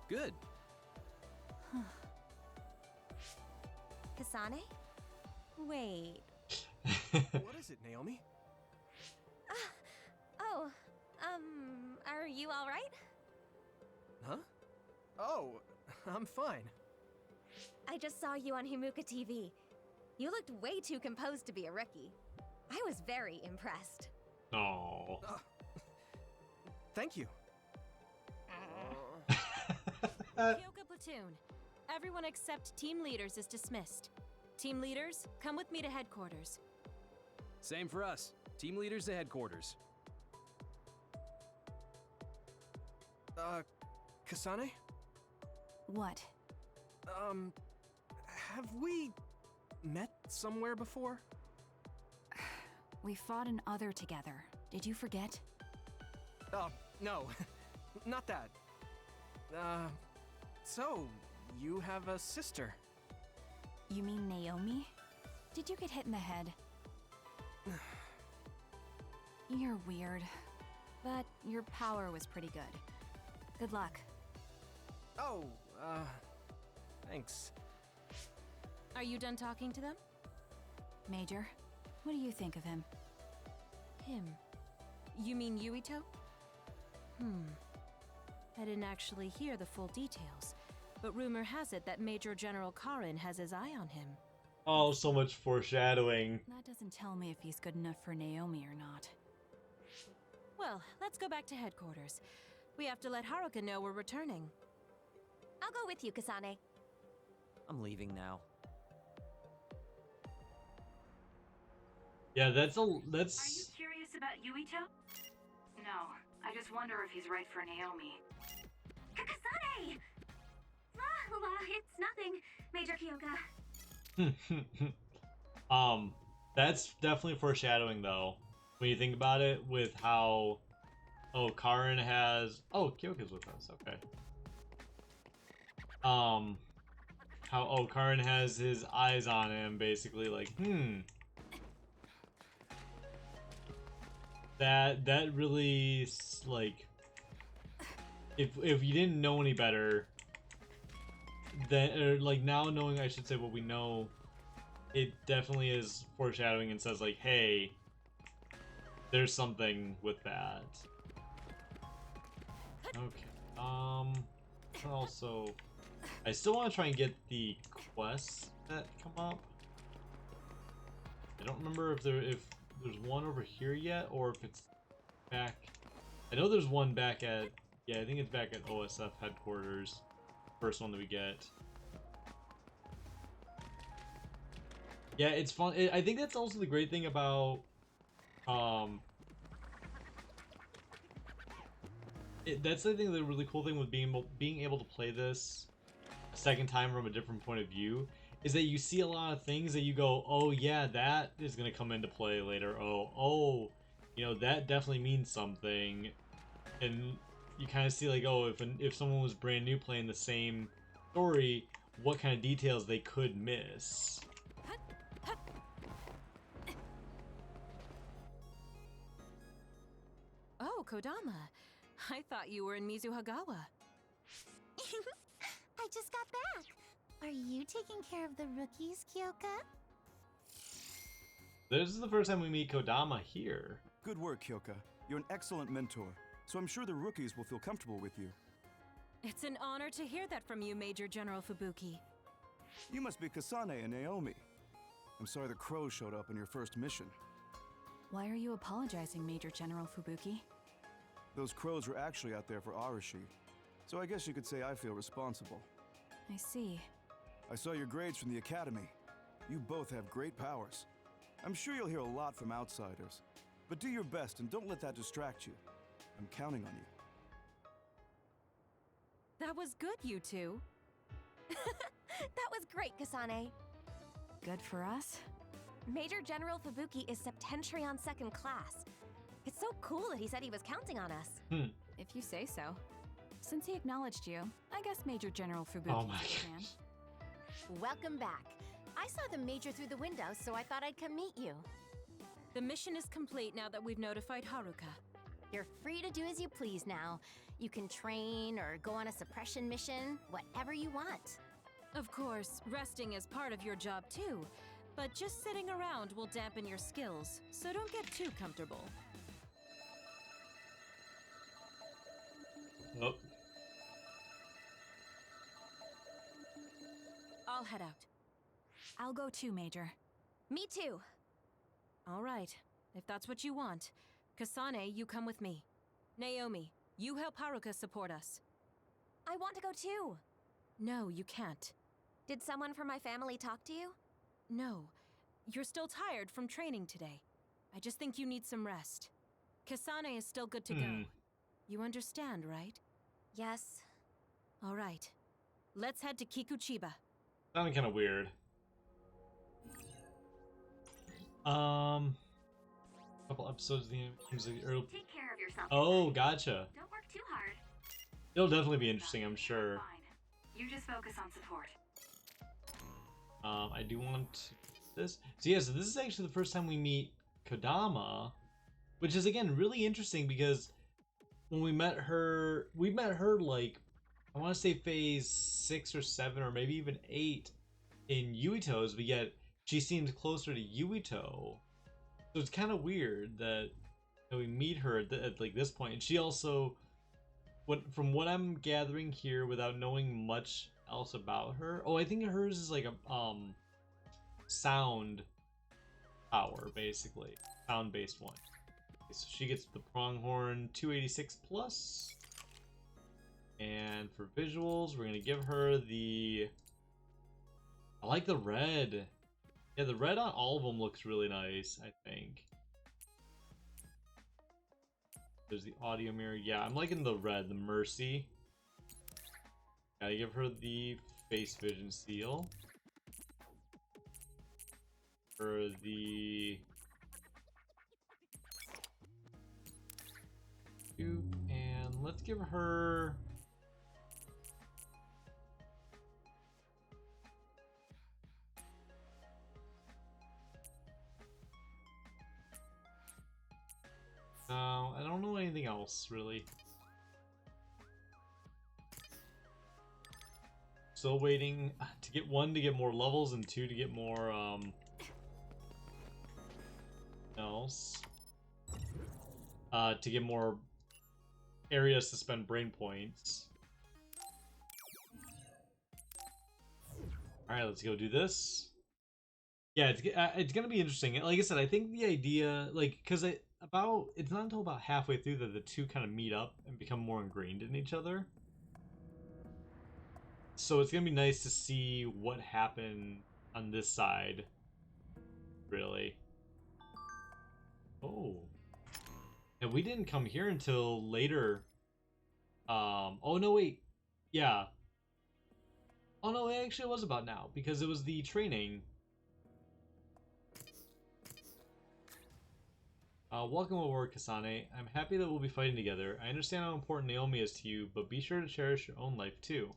Good. Kasane? Wait. What is it, Naomi? Are you all right? Huh? Oh, I'm fine. I just saw you on Himuka TV. You looked way too composed to be a rookie. I was very impressed. Oh. Thank you. Kyoka platoon. Everyone except team leaders is dismissed. Team leaders, come with me to headquarters. Same for us. Team leaders to headquarters. Kasane? What? Have we met somewhere before? We fought an other together. Did you forget? Oh, no. Not that. So, you have a sister. You mean Naomi? Did you get hit in the head? You're weird. But your power was pretty good. Good luck. Oh, thanks. Are you done talking to them? Major, what do you think of him? Him? You mean Yuito? I didn't actually hear the full details, but rumor has it that Major General Karin has his eye on him. Oh, so much foreshadowing. That doesn't tell me if he's good enough for Naomi or not. Well, let's go back to headquarters. We have to let Haruka know we're returning. I'll go with you, Kasane. I'm leaving now. Yeah, that's. Are you curious about Yuito? No, I just wonder if he's right for Naomi. Kasane! It's nothing, Major Kyoka. That's definitely foreshadowing though. When you think about it, with how, Karin has, Kyoka's with us, okay. How, Karin has his eyes on him, basically, like, That really, like, if you didn't know any better, then, or like now knowing, I should say, what we know, it definitely is foreshadowing and says like, hey, there's something with that. Okay. Also, I still want to try and get the quests that come up. I don't remember if there's one over here yet, or if it's back. I know there's one back at, yeah, I think it's back at OSF headquarters. First one that we get. Yeah, it's fun. I think that's also the great thing about that's I think the really cool thing with being able to play this a second time from a different point of view is that you see a lot of things that you go, oh yeah, that is gonna come into play later. Oh, you know, that definitely means something, and you kind of see like, oh, if someone was brand new playing the same story, what kind of details they could miss. Oh, Kodama. I thought you were in Mizuhagawa. I just got back. Are you taking care of the rookies, Kyoka? This is the first time we meet Kodama here. Good work, Kyoka. You're an excellent mentor, so I'm sure the rookies will feel comfortable with you. It's an honor to hear that from you, Major General Fubuki. You must be Kasane and Naomi. I'm sorry the crows showed up in your first mission. Why are you apologizing, Major General Fubuki? Those crows were actually out there for Arashi, so I guess you could say I feel responsible. I see. I saw your grades from the academy. You both have great powers. I'm sure you'll hear a lot from outsiders, but do your best and don't let that distract you. I'm counting on you. That was good, you two. That was great, Kasane. Good for us? Major General Fubuki is Septentrion second class. It's so cool that he said he was counting on us. If you say so. Since he acknowledged you, I guess Major General Fubuki is a good man. Welcome back. I saw the Major through the window, so I thought I'd come meet you. The mission is complete now that we've notified Haruka. You're free to do as you please now. You can train or go on a suppression mission, whatever you want. Of course, resting is part of your job too, but just sitting around will dampen your skills, so don't get too comfortable. Oh. I'll head out. I'll go too, Major. Me too. All right, if that's what you want. Kasane, you come with me. Naomi, you help Haruka support us. I want to go too. No, you can't. Did someone from my family talk to you? No. You're still tired from training today. I just think you need some rest. Kasane is still good to go. You understand, right? Yes. All right. Let's head to Kikuchiba. Sounding kind of weird. couple episodes of the early. Take care of yourself. Oh, gotcha. Don't work too hard. It'll definitely be interesting, I'm sure. You just focus on support. I do want this. So yeah, so this is actually the first time we meet Kodama, which is again really interesting because when we met her like I want to say phase 6 or 7 or maybe even 8 in Yuito's, but yet she seems closer to Yuito. So it's kind of weird that we meet her at like this point, and she also, from what I'm gathering here without knowing much else about her, I think hers is like a sound power, basically sound based one. Okay, so she gets the pronghorn 286 plus, and for visuals we're gonna give her the, I like the red. Yeah, the red on all of them looks really nice, I think. There's the audio mirror. Yeah, I'm liking the red, the Mercy. Gotta give her the face vision seal. For the Scoop, and let's give her I don't know anything else really. Still waiting to get 1 to get more levels and 2 to get more else. To get more areas to spend brain points. Alright, let's go do this. Yeah, it's gonna be interesting. Like I said, I think the idea, like, because it's not until about halfway through that the two kind of meet up and become more ingrained in each other. So it's gonna be nice to see what happened on this side, really. Oh. And we didn't come here until later. Oh no, wait. Yeah. Oh no, it actually was about now, because it was the training. Welcome aboard, Kasane. I'm happy that we'll be fighting together. I understand how important Naomi is to you, but be sure to cherish your own life too.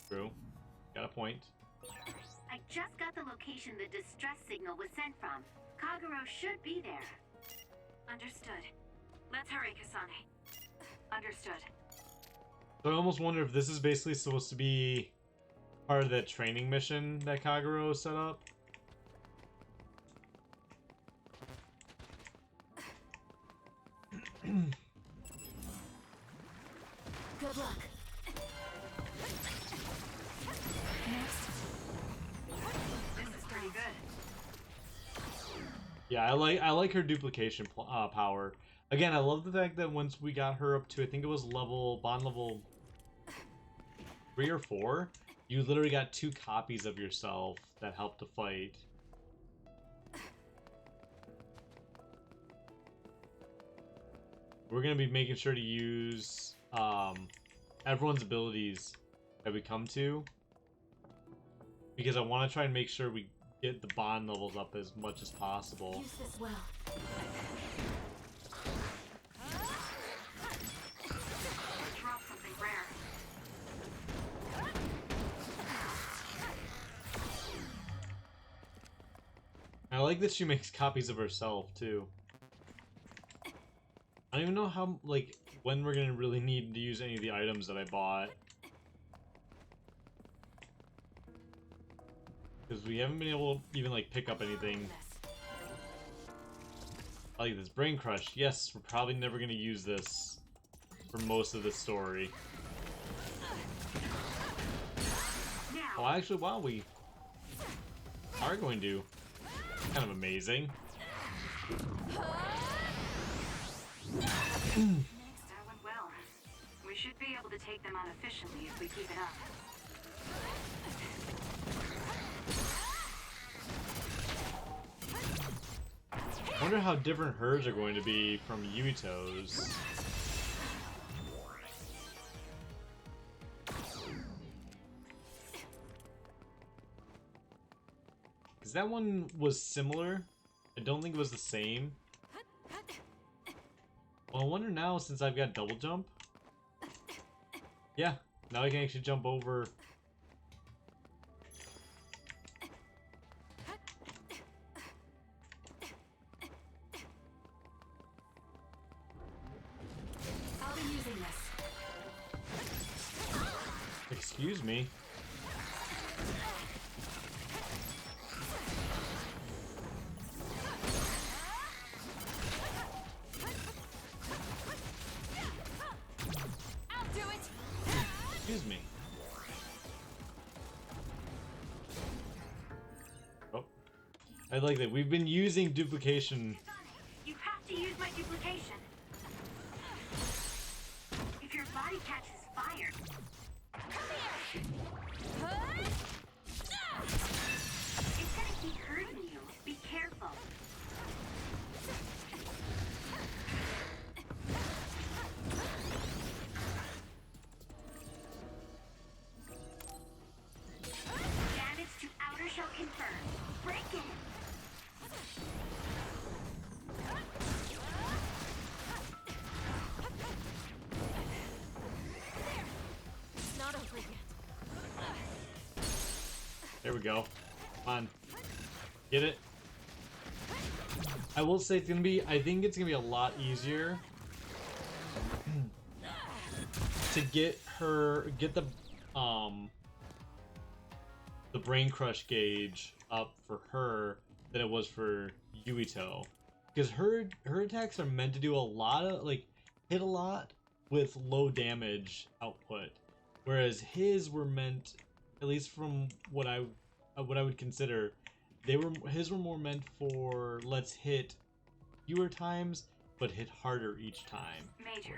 True. Got a point. I just got the location the distress signal was sent from. Kagero should be there. Understood. Let's hurry, Kasane. Understood. So I almost wonder if this is basically supposed to be part of that training mission that Kagero set up. Good luck. This is pretty good. Yeah, I like her duplication power. Again, I love the fact that once we got her up to, I think it was bond level 3 or 4, you literally got 2 copies of yourself that help to fight. We're gonna be making sure to use everyone's abilities that we come to, because I want to try and make sure we get the bond levels up as much as possible. Use this well. Drop something rare. I like that she makes copies of herself too. I don't even know how, like, when we're gonna really need to use any of the items that I bought. Because we haven't been able to even, like, pick up anything. I like this brain crush. Yes, we're probably never gonna use this for most of the story. Oh, actually, wow, we are going to. Kind of amazing. Next, that went well. We should be able to take them out efficiently if we keep it up. I wonder how different hers are going to be from Yuito's. Because that one was similar. I don't think it was the same. Well, I wonder now, since I've got double jump. Yeah, now I can actually jump over. I'll be using this. Excuse me. Excuse me. Oh. I like that. We've been using duplication. You have to use my duplication. If your body catches fire. It's gonna keep hurting you. Be careful. Damage to outer shell confirmed. Break it. It's not over yet. There we go. Come on. Get it? I will say it's gonna be, I think it's gonna be a lot easier to get the brain crush gauge up for her than it was for Yuito. Because her attacks are meant to do a lot of, like, hit a lot with low damage output. Whereas his were meant, at least from what I would consider, his were more meant for let's hit fewer times, but hit harder each time. Major,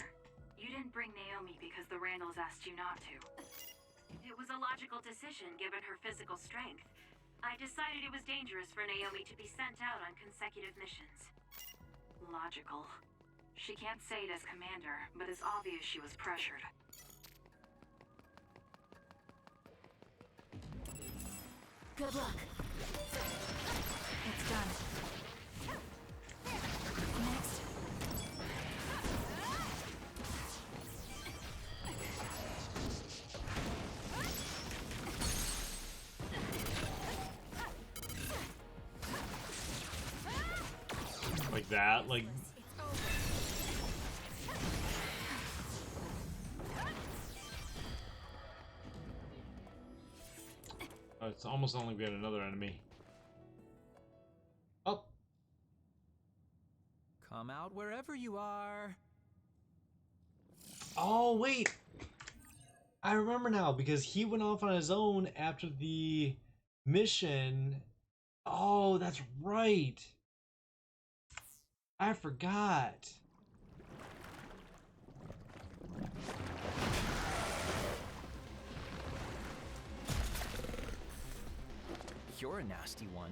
you didn't bring Naomi because the Randalls asked you not to. It was a logical decision given her physical strength. I decided it was dangerous for Naomi to be sent out on consecutive missions. Logical. She can't say it as commander, but it's obvious she was pressured. Good luck. It's done. Next. Like that, like. Oh, it's almost only we had another enemy. Up. Come out wherever you are. Oh wait, I remember now because he went off on his own after the mission. Oh, that's right. I forgot. You're a nasty one.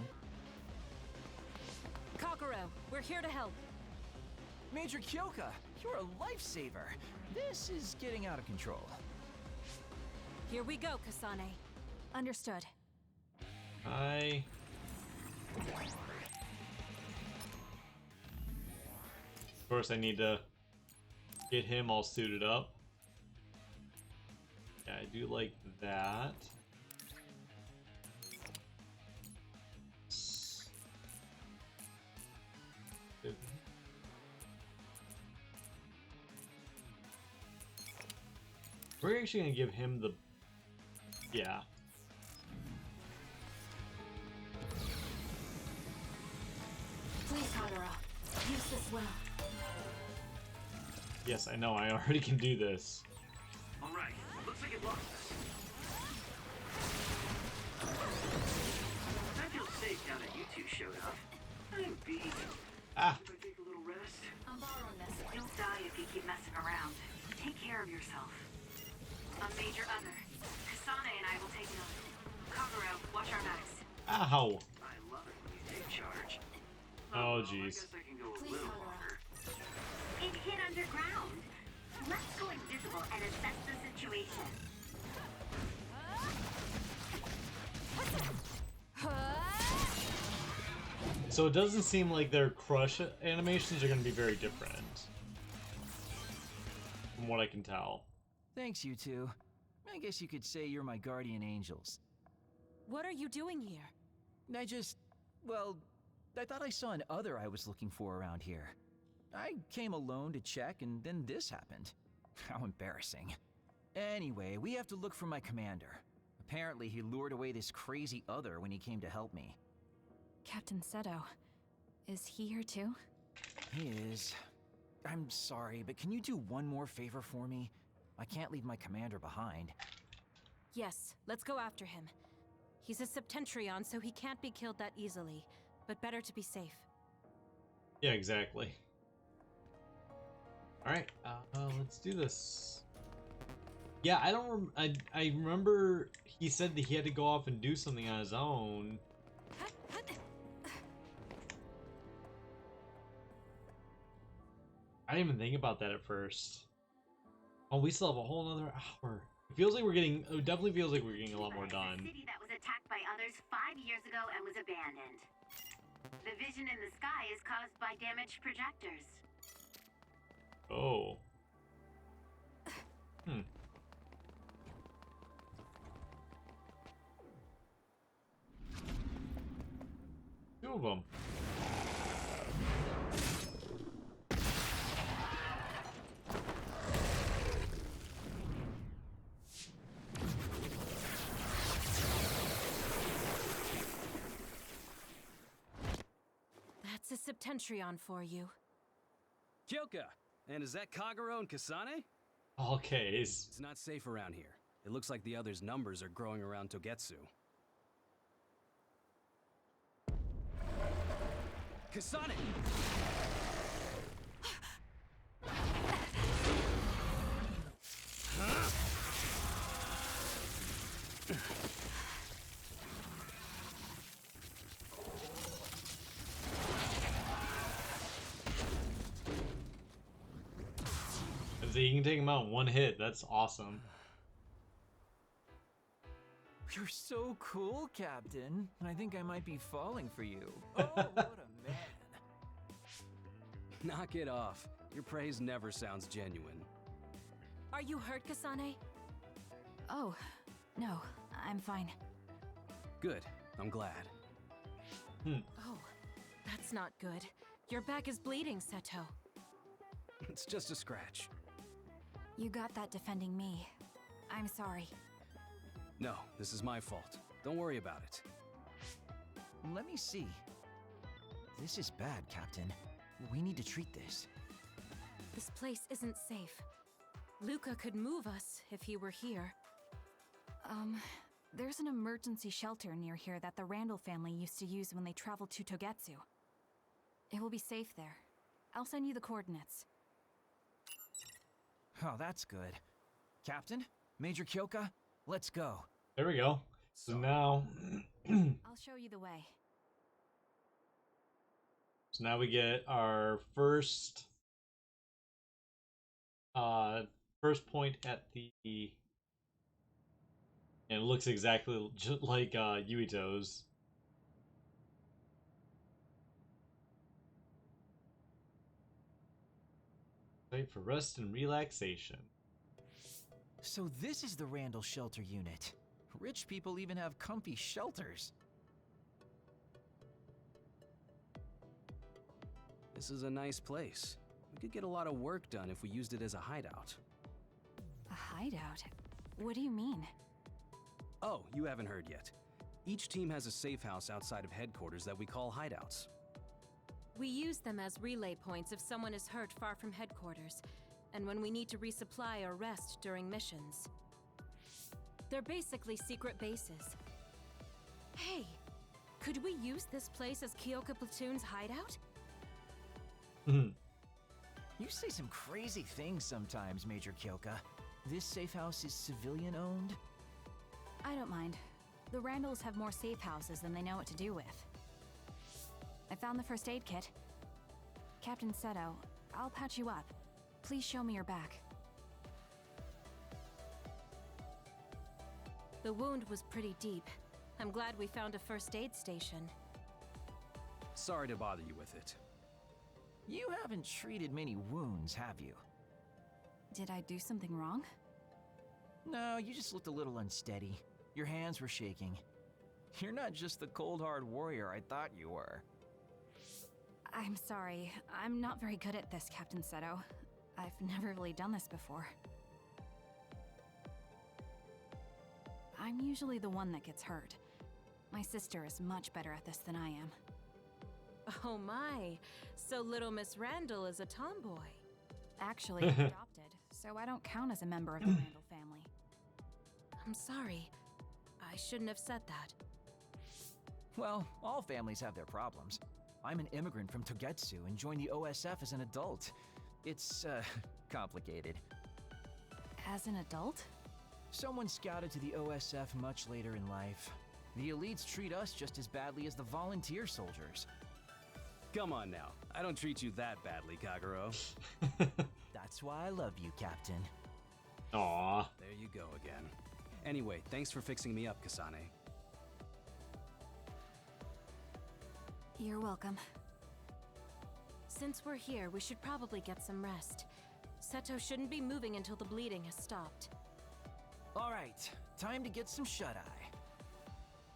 Kakuro, we're here to help. Major Kyoka, you're a lifesaver. This is getting out of control. Here we go, Kasane. Understood. Of course, I need to get him all suited up. Yeah, I do like that. We're actually gonna give him the... Yeah. Please, Kagura. Use this well. Yes, I know. I already can do this. All right, looks like it lost us. I feel safe now that you two showed up. I'm beat. Ah. Should I take a little rest? I'm borrowing this. You'll die if you keep messing around. Take care of yourself. A major other. Kasane and I will take note. Kagura, watch our backs. Ow. I love it when you take charge. Oh, I jeez. guess I can go a little longer. It hit underground. Let's go invisible and assess the situation. So it doesn't seem like their crush animations are going to be very different. from what I can tell. Thanks, you two. I guess you could say you're my guardian angels. What are you doing here? Well, I thought I saw an other I was looking for around here. I came alone to check, and then this happened. How embarrassing. Anyway, we have to look for my commander. Apparently, he lured away this crazy other when he came to help me. Captain Seto. Is he here too? He is. I'm sorry, but can you do one more favor for me? I can't leave my commander behind. Yes, let's go after him. He's a Septentrion, so he can't be killed that easily, but better to be safe. Yeah, exactly. Alright, let's do this. Yeah, I remember he said that he had to go off and do something on his own. I didn't even think about that at first. Oh, we still have a whole another hour. It feels like it definitely feels like we're getting a lot more done. A city that was attacked by others 5 years ago and was abandoned. The vision in the sky is caused by damaged projectors. Oh. Two of them. That's a Septentrion for you. Kyoka! And is that Kagero and Kasane? Okay. It's not safe around here. It looks like the others' numbers are growing around Togetsu. Kasane! So you can take him out in one hit. That's awesome. You're so cool, Captain. I think I might be falling for you. Oh, what a man. Knock it off. Your praise never sounds genuine. Are you hurt, Kasane? Oh, no, I'm fine. Good. I'm glad. Oh, that's not good. Your back is bleeding, Seto. It's just a scratch. You got that defending me. I'm sorry. No, this is my fault. Don't worry about it. Let me see. This is bad, Captain. We need to treat this. This place isn't safe. Luca could move us if he were here. There's an emergency shelter near here that the Randall family used to use when they traveled to Togetsu. It will be safe there. I'll send you the coordinates. Oh, that's good. Captain? Major Kyoka? Let's go. There we go. So now... I'll show you the way. So now we get our first point at the... And it looks exactly just like Yuito's. Site for rest and relaxation. So this is the Randall Shelter Unit. Rich people even have comfy shelters. This is a nice place. We could get a lot of work done if we used it as a hideout. A hideout? What do you mean? Oh, you haven't heard yet. Each team has a safe house outside of headquarters that we call hideouts. We use them as relay points if someone is hurt far from headquarters, and when we need to resupply or rest during missions. They're basically secret bases. Hey, could we use this place as Kyoka Platoon's hideout? You say some crazy things sometimes, Major Kyoka. This safe house is civilian-owned? I don't mind. The Randalls have more safe houses than they know what to do with. I found the first aid kit. Captain Seto, I'll patch you up. Please show me your back. The wound was pretty deep. I'm glad we found a first aid station. Sorry to bother you with it. You haven't treated many wounds, have you? Did I do something wrong? No, you just looked a little unsteady. Your hands were shaking. You're not just the cold hard warrior I thought you were. I'm sorry. I'm not very good at this, Captain Seto. I've never really done this before. I'm usually the one that gets hurt. My sister is much better at this than I am. Oh my, so little Miss Randall is a tomboy. Actually, I'm adopted, so I don't count as a member of the Randall family. I'm sorry. I shouldn't have said that. Well, all families have their problems. I'm an immigrant from Togetsu and joined the OSF as an adult. It's, complicated. As an adult? Someone scouted to the OSF much later in life. The elites treat us just as badly as the volunteer soldiers. Come on now. I don't treat you that badly, Kagero. That's why I love you, Captain. Aww. There you go again. Anyway, thanks for fixing me up, Kasane. You're welcome. Since we're here, we should probably get some rest. Seto shouldn't be moving until the bleeding has stopped. All right, time to get some shut-eye.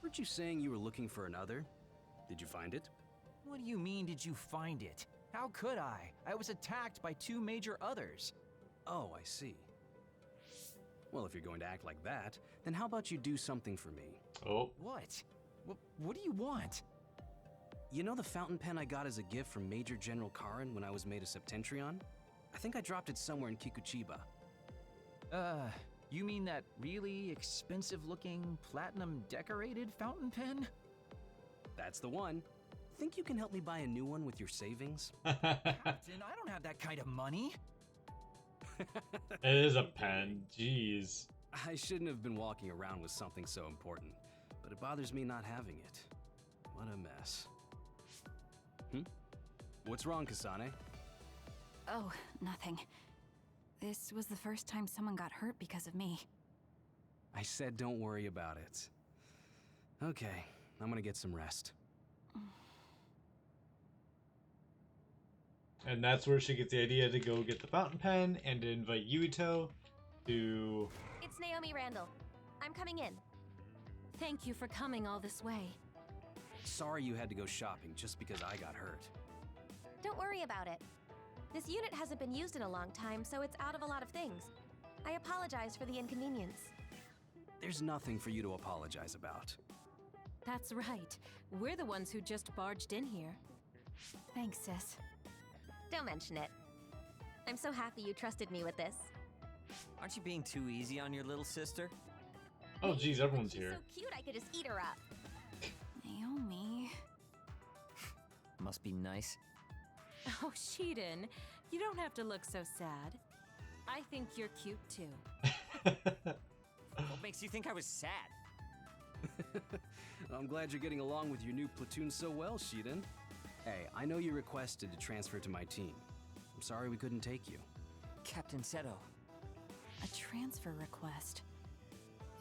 Weren't you saying you were looking for another? Did you find it? What do you mean, did you find it? How could I? I was attacked by 2 major others. Oh, I see. Well, if you're going to act like that, then how about you do something for me? Oh. What? What do you want? You know the fountain pen I got as a gift from Major General Karin when I was made a Septentrion? I think I dropped it somewhere in Kikuchiba. You mean that really expensive-looking, platinum-decorated fountain pen? That's the one. Think you can help me buy a new one with your savings? Captain, I don't have that kind of money. It is a pen, jeez. I shouldn't have been walking around with something so important, but it bothers me not having it. What a mess. What's wrong, Kasane? Oh, nothing. This was the first time someone got hurt because of me. I said don't worry about it. Okay, I'm gonna get some rest. And that's where she gets the idea to go get the fountain pen and to invite Yuito to... It's Naomi Randall. I'm coming in. Thank you for coming all this way. Sorry you had to go shopping just because I got hurt. Don't worry about it. This unit hasn't been used in a long time, so it's out of a lot of things. I apologize for the inconvenience. There's nothing for you to apologize about. That's right. We're the ones who just barged in here. Thanks, sis. Don't mention it. I'm so happy you trusted me with this. Aren't you being too easy on your little sister? Oh geez, everyone's here. So cute I could just eat her up. Naomi... Must be nice. Oh, Shiden, you don't have to look so sad. I think you're cute too. What makes you think I was sad? I'm glad you're getting along with your new platoon so well, Shiden. Hey, I know you requested to transfer to my team. I'm sorry we couldn't take you. Captain Seto. A transfer request.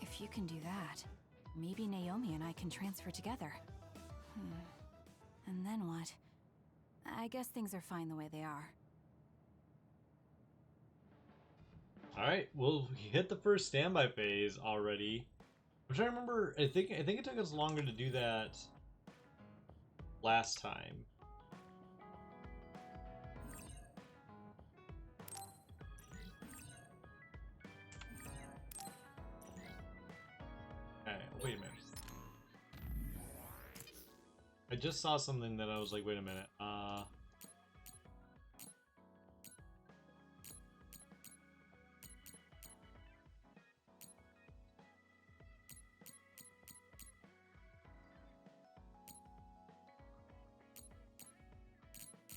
If you can do that, maybe Naomi and I can transfer together. And then what? I guess things are fine the way they are. Alright, we'll hit the first standby phase already. I'm trying to remember, I think it took us longer to do that last time. Alright, wait a minute. I just saw something that I was like, wait a minute, I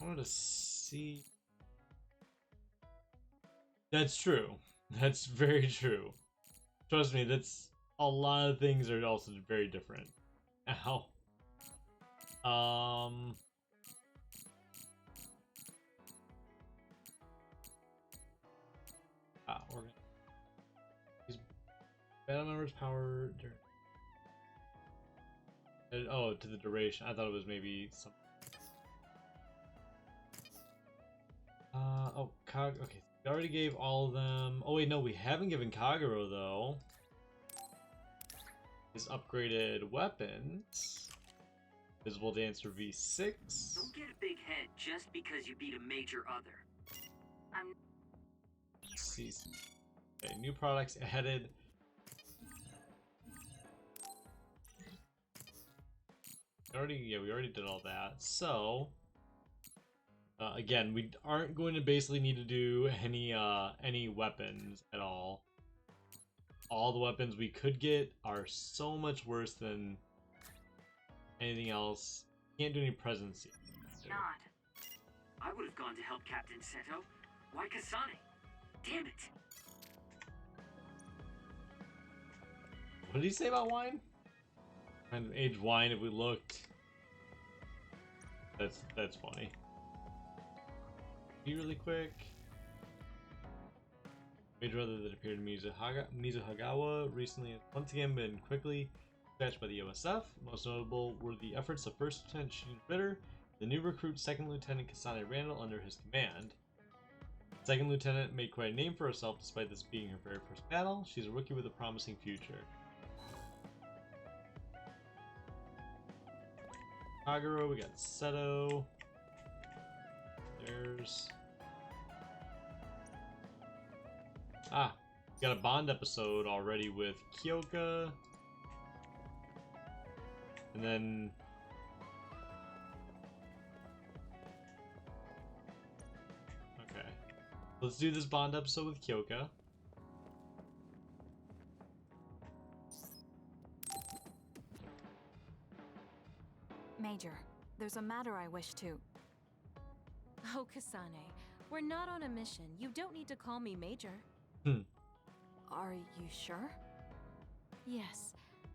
wanted to see. That's true. That's very true. Trust me, that's a lot of things are also very different. Ow. We're gonna use battle members power. Oh, to the duration. I thought it was maybe some. Oh, okay. We already gave all of them. Oh wait, no, we haven't given Kagero though. His upgraded weapons. Visible Dancer V6. Don't get a big head just because you beat a major other. Let's see. Okay, new products added. We already did all that. So again, we aren't going to basically need to do any weapons at all. All the weapons we could get are so much worse than anything else. Can't do any presents. Not. I would have gone to help Captain Seto. Why Kasane? Damn it. What did he say about wine? Kind of aged wine if we looked. That's funny. Be really quick. Major other that appeared in Mizuhagawa recently has once again been quickly dispatched by the OSF. Most notable were the efforts of First Lieutenant Shin Ritter, the new recruit Second Lieutenant Kasane Randall under his command. Second Lieutenant made quite a name for herself despite this being her very first battle. She's a rookie with a promising future. Kagero, we got Seto. There's... we got a Bond episode already with Kyoka. And then... Okay. Let's do this Bond episode with Kyoka. Major, there's a matter I wish to... Oh, Kasane, we're not on a mission. You don't need to call me Major. Are you sure? Yes.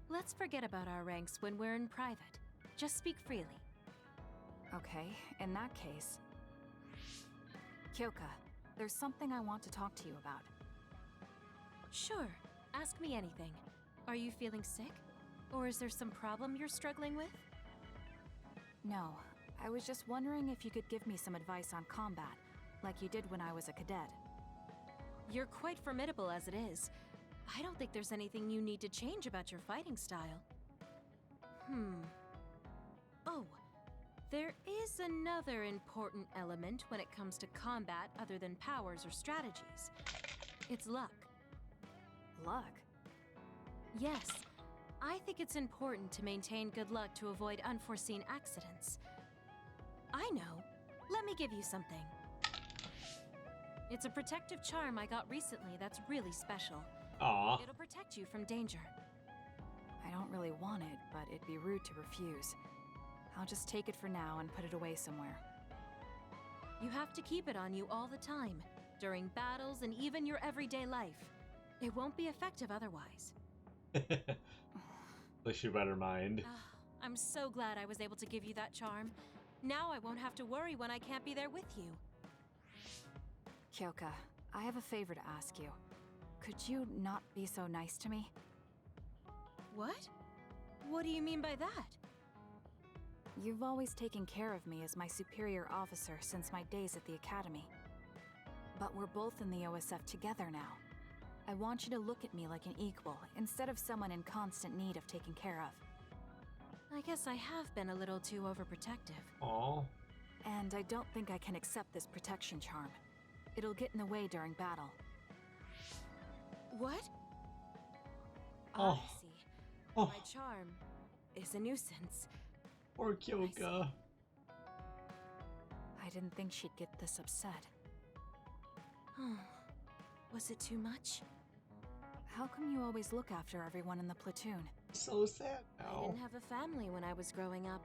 Let's forget about our ranks when we're in private. Just speak freely. Okay, in that case... Kyoka, there's something I want to talk to you about. Sure. Ask me anything. Are you feeling sick? Or is there some problem you're struggling with? No. I was just wondering if you could give me some advice on combat, like you did when I was a cadet. You're quite formidable as it is. I don't think there's anything you need to change about your fighting style. Oh, there is another important element when it comes to combat other than powers or strategies. It's luck. Luck? Yes. I think it's important to maintain good luck to avoid unforeseen accidents. I know. Let me give you something. It's a protective charm I got recently that's really special. Aww. It'll protect you from danger. I don't really want it, but it'd be rude to refuse. I'll just take it for now and put it away somewhere. You have to keep it on you all the time, during battles and even your everyday life. It won't be effective otherwise. At least you better mind. I'm so glad I was able to give you that charm. Now I won't have to worry when I can't be there with you. Kyoka, I have a favor to ask you. Could you not be so nice to me? What? What do you mean by that? You've always taken care of me as my superior officer since my days at the academy. But we're both in the OSF together now. I want you to look at me like an equal, instead of someone in constant need of taken care of. I guess I have been a little too overprotective. Aww. And I don't think I can accept this protection charm. It'll get in the way during battle. What? Oh. I see. Oh. My charm is a nuisance. Poor Kyoka. I didn't think she'd get this upset. Was it too much? How come you always look after everyone in the platoon? So sad now. I didn't have a family when I was growing up.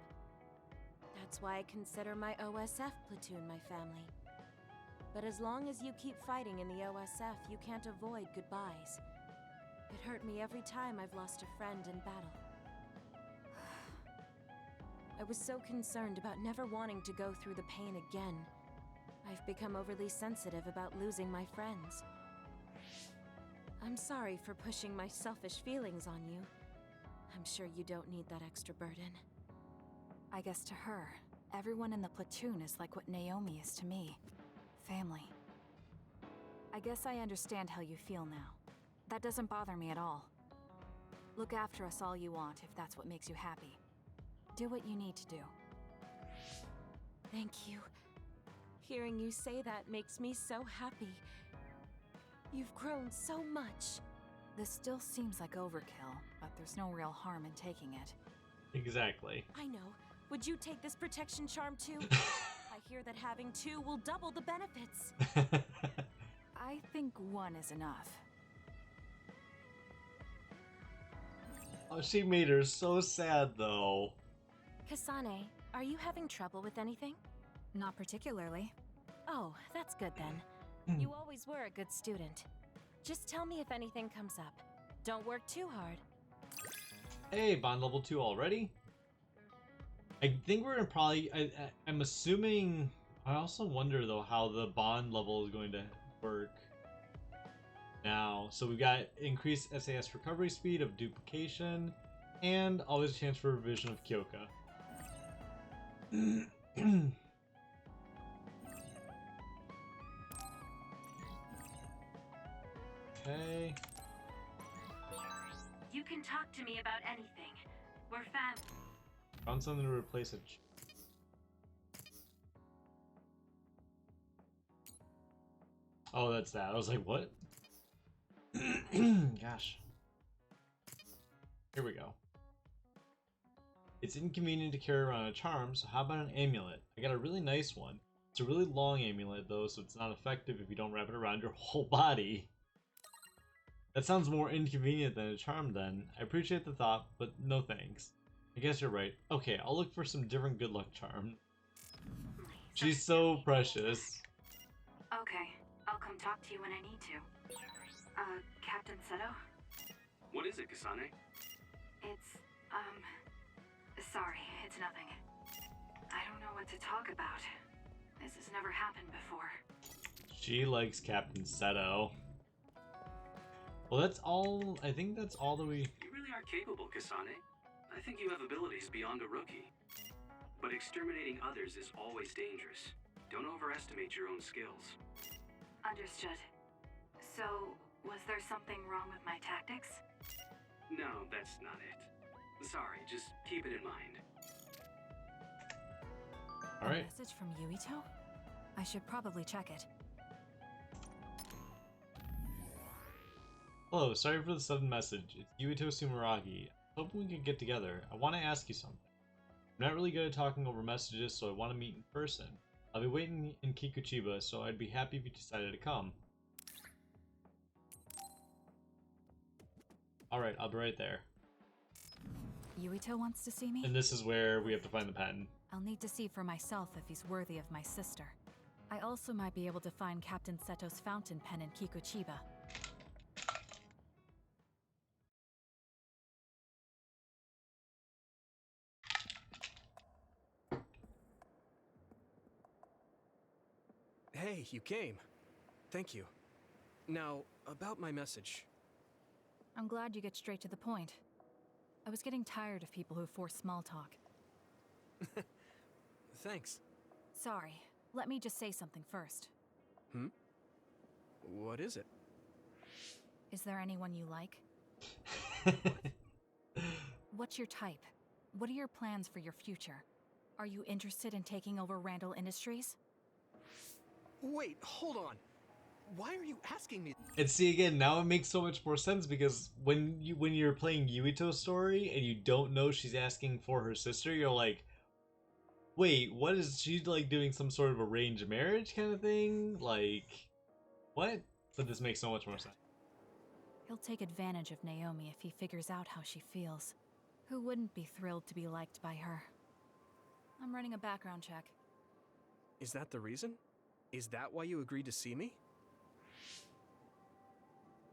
That's why I consider my OSF platoon my family. But as long as you keep fighting in the OSF, you can't avoid goodbyes. It hurt me every time I've lost a friend in battle. I was so concerned about never wanting to go through the pain again. I've become overly sensitive about losing my friends. I'm sorry for pushing my selfish feelings on you. I'm sure you don't need that extra burden. I guess to her, everyone in the platoon is like what Naomi is to me. Family. I guess I understand how you feel now. That doesn't bother me at all. Look after us all you want, if that's what makes you happy. Do what you need to do. Thank you. Hearing you say that makes me so happy. You've grown so much. This still seems like overkill, but there's no real harm in taking it. Exactly. I know. Would you take this protection charm too? I hear that having 2 will double the benefits. I think 1 is enough. Oh, she made her so sad though. Kasane, are you having trouble with anything? Not particularly. Oh, that's good then. You always were a good student. Just tell me if anything comes up. Don't work too hard. Hey, bond level 2 already? I think we're gonna probably... I'm assuming... I also wonder though how the bond level is going to work now. So we've got increased SAS recovery speed of duplication and always a chance for revision of Kyoka. Okay. You can talk to me about anything. We're fam. Found something to replace it. Oh, that's that. I was like, what? Gosh. Here we go. It's inconvenient to carry around a charm, so how about an amulet? I got a really nice one. It's a really long amulet though, so it's not effective if you don't wrap it around your whole body. That sounds more inconvenient than a charm then. I appreciate the thought, but no thanks. I guess you're right. Okay, I'll look for some different good luck charm. She's so precious. Okay, I'll come talk to you when I need to. Captain Seto? What is it, Kasane? It's, sorry, it's nothing. I don't know what to talk about. This has never happened before. She likes Captain Seto. Well, that's all. I think that's all that we... You really are capable, Kasane. I think you have abilities beyond a rookie. But exterminating others is always dangerous. Don't overestimate your own skills. Understood. So, was there something wrong with my tactics? No, that's not it. Sorry, just keep it in mind. Alright. A message from Yuito? I should probably check it. Hello, sorry for the sudden message. It's Yuito Sumaragi. I hope we could get together. I want to ask you something. I'm not really good at talking over messages, so I want to meet in person. I'll be waiting in Kikuchiba, so I'd be happy if you decided to come. Alright, I'll be right there. Yuito wants to see me? And this is where we have to find the pen. I'll need to see for myself if he's worthy of my sister. I also might be able to find Captain Seto's fountain pen in Kikuchiba. Hey, you came. Thank you. Now, about my message. I'm glad you get straight to the point. I was getting tired of people who force small talk. Thanks. Sorry. Let me just say something first. Hmm? What is it? Is there anyone you like? What's your type? What are your plans for your future? Are you interested in taking over Randall Industries? Wait, hold on. Why are you asking me? And see, again, now it makes so much more sense because when you're playing Yuito's story and you don't know she's asking for her sister, you're like, wait, what is she like doing some sort of arranged marriage kind of thing? Like, what? But this makes so much more sense. He'll take advantage of Naomi if he figures out how she feels. Who wouldn't be thrilled to be liked by her? I'm running a background check. Is that the reason? Is that why you agreed to see me?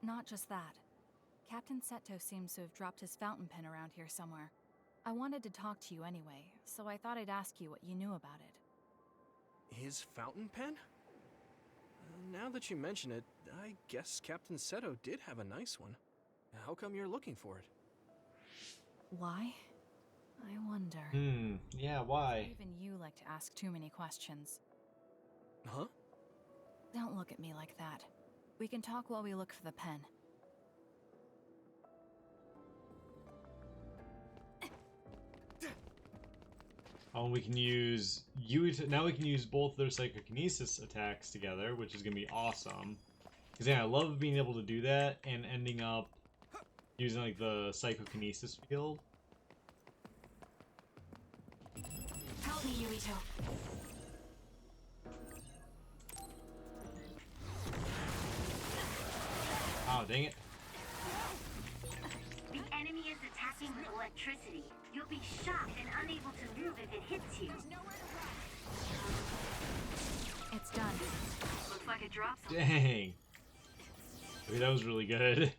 Not just that. Captain Seto seems to have dropped his fountain pen around here somewhere. I wanted to talk to you anyway, so I thought I'd ask you what you knew about it. His fountain pen? Now that you mention it, I guess Captain Seto did have a nice one. How come you're looking for it? Why? I wonder. Yeah, why? Even you like to ask too many questions. Huh? Don't look at me like that. We can talk while we look for the pen. We can use now we can use both their psychokinesis attacks together, which is gonna be awesome. Because yeah, I love being able to do that and ending up using like the psychokinesis field. Help me, Yuito. Oh, dang it. The enemy is attacking with electricity. You'll be shocked and unable to move if it hits you. It's done. Looks like it dropped something. Dang. Okay, that was really good.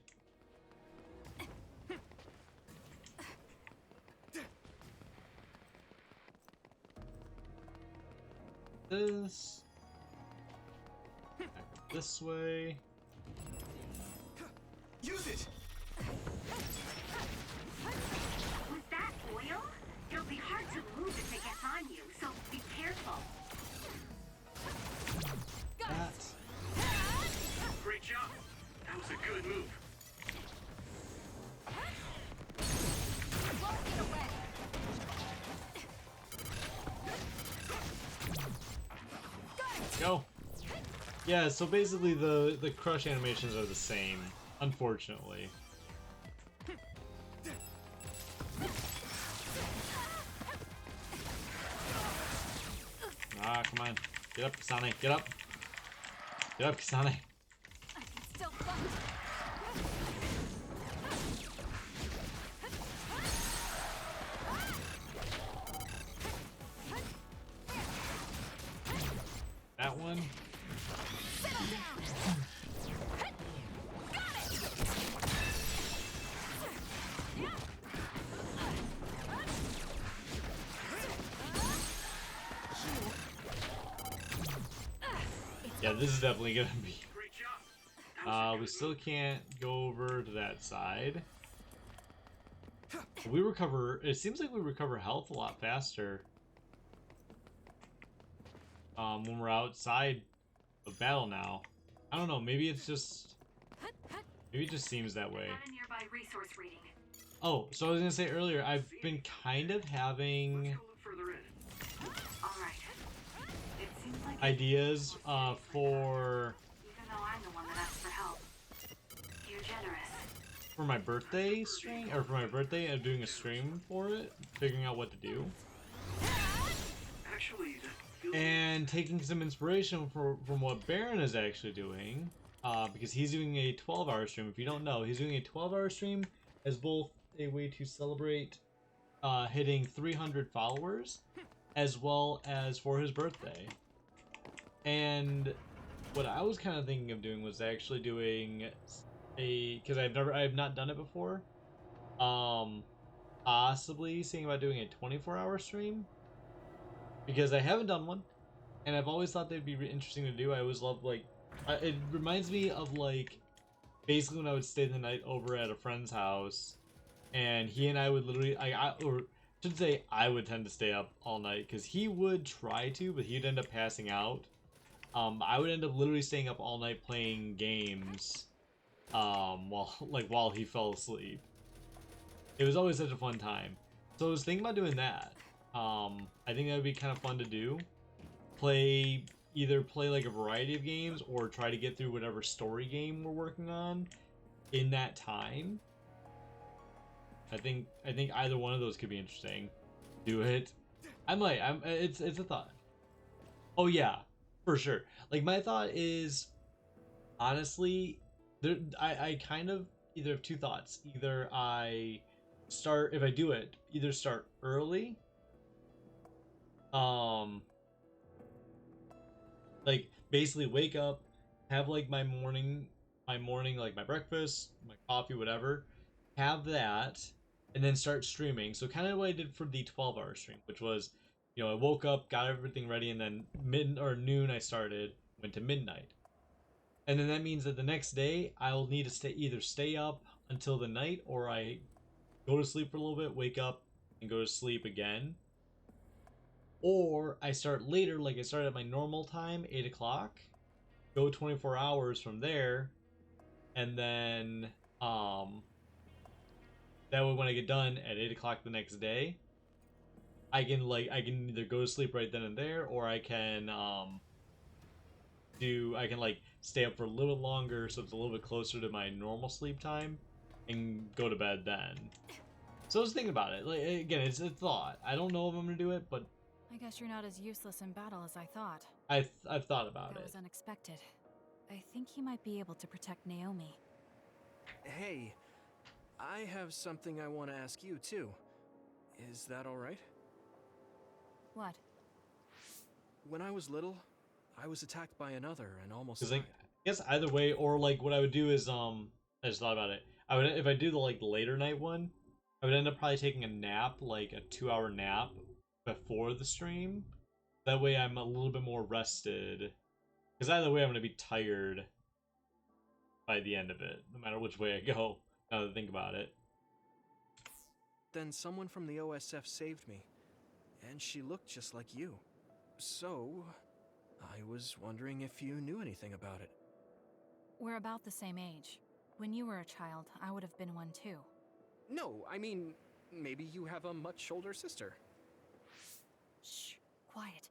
This. Back up this way. Use it! With that oil, it'll be hard to move if it gets on you, so be careful. Great job. That was a good move. Go. Yeah, so basically the crush animations are the same, unfortunately. Ah, come on. Get up, Kasane. Get up. Get up, Kasane. That one. Yeah, this is definitely gonna be. We still can't go over to that side. We recover. It seems like we recover health a lot faster. When we're outside of battle now. I don't know, maybe it's just... Maybe it just seems that way. Got a nearby resource reading. Oh, so I was gonna say earlier, I've been kind of having... ideas, for... Even though I'm the one that asked for help. You're generous. For my birthday stream, or for my birthday, I'm doing a stream for it, figuring out what to do. Actually, And taking some inspiration from what Baron is actually doing, because he's doing a 12-hour stream. If you don't know, he's doing a 12-hour stream as both a way to celebrate hitting 300 followers, as well as for his birthday. And what I was kind of thinking of doing was actually doing a, because I have not done it before, possibly seeing about doing a 24-hour stream, because I haven't done one, and I've always thought they'd be interesting to do. I always love, like, it reminds me of, like, basically when I would stay the night over at a friend's house, and he and I would literally, or should say I would tend to stay up all night, because he would try to, but he'd end up passing out. I would end up literally staying up all night playing games, while he fell asleep. It was always such a fun time. So I was thinking about doing that. I think that would be kind of fun to do. Either play like a variety of games or try to get through whatever story game we're working on in that time. I think either one of those could be interesting. Do it. I might. It's a thought. Oh yeah, for sure. Like, my thought is, honestly, I kind of either have two thoughts. Either I start, if I do it, either start early, like basically wake up, have like my morning, like my breakfast, my coffee, whatever, have that, and then start streaming. So kind of what I did for the 12-hour stream, which was, you know, I woke up, got everything ready, and then noon I started, went to midnight. And then that means that the next day I'll need to either stay up until the night, or I go to sleep for a little bit, wake up, and go to sleep again. Or I start later, like I start at my normal time, 8 o'clock, go 24 hours from there, and then that way when I get done at 8 o'clock the next day, I can either go to sleep right then and there, or I can stay up for a little bit longer, so it's a little bit closer to my normal sleep time, and go to bed then. So I was thinking about it. Like, again, it's a thought. I don't know if I'm gonna do it, but I guess you're not as useless in battle as I thought. I've thought about it. That was unexpected. I think he might be able to protect Naomi. Hey, I have something I want to ask you too. Is that all right? What? When I was little, I was attacked by another and almost Because died. I guess either way, or like what I would do is I just thought about it. I would, if I do the later night one, I would end up probably taking a nap, like a 2-hour nap before the stream. That way I'm a little bit more rested. Because either way I'm gonna be tired by the end of it, no matter which way I go. Now that I think about it. Then someone from the OSF saved me, and she looked just like you. So, I was wondering if you knew anything about it. We're about the same age. When you were a child, I would have been one too. No, I mean, maybe you have a much older sister. Shh, quiet.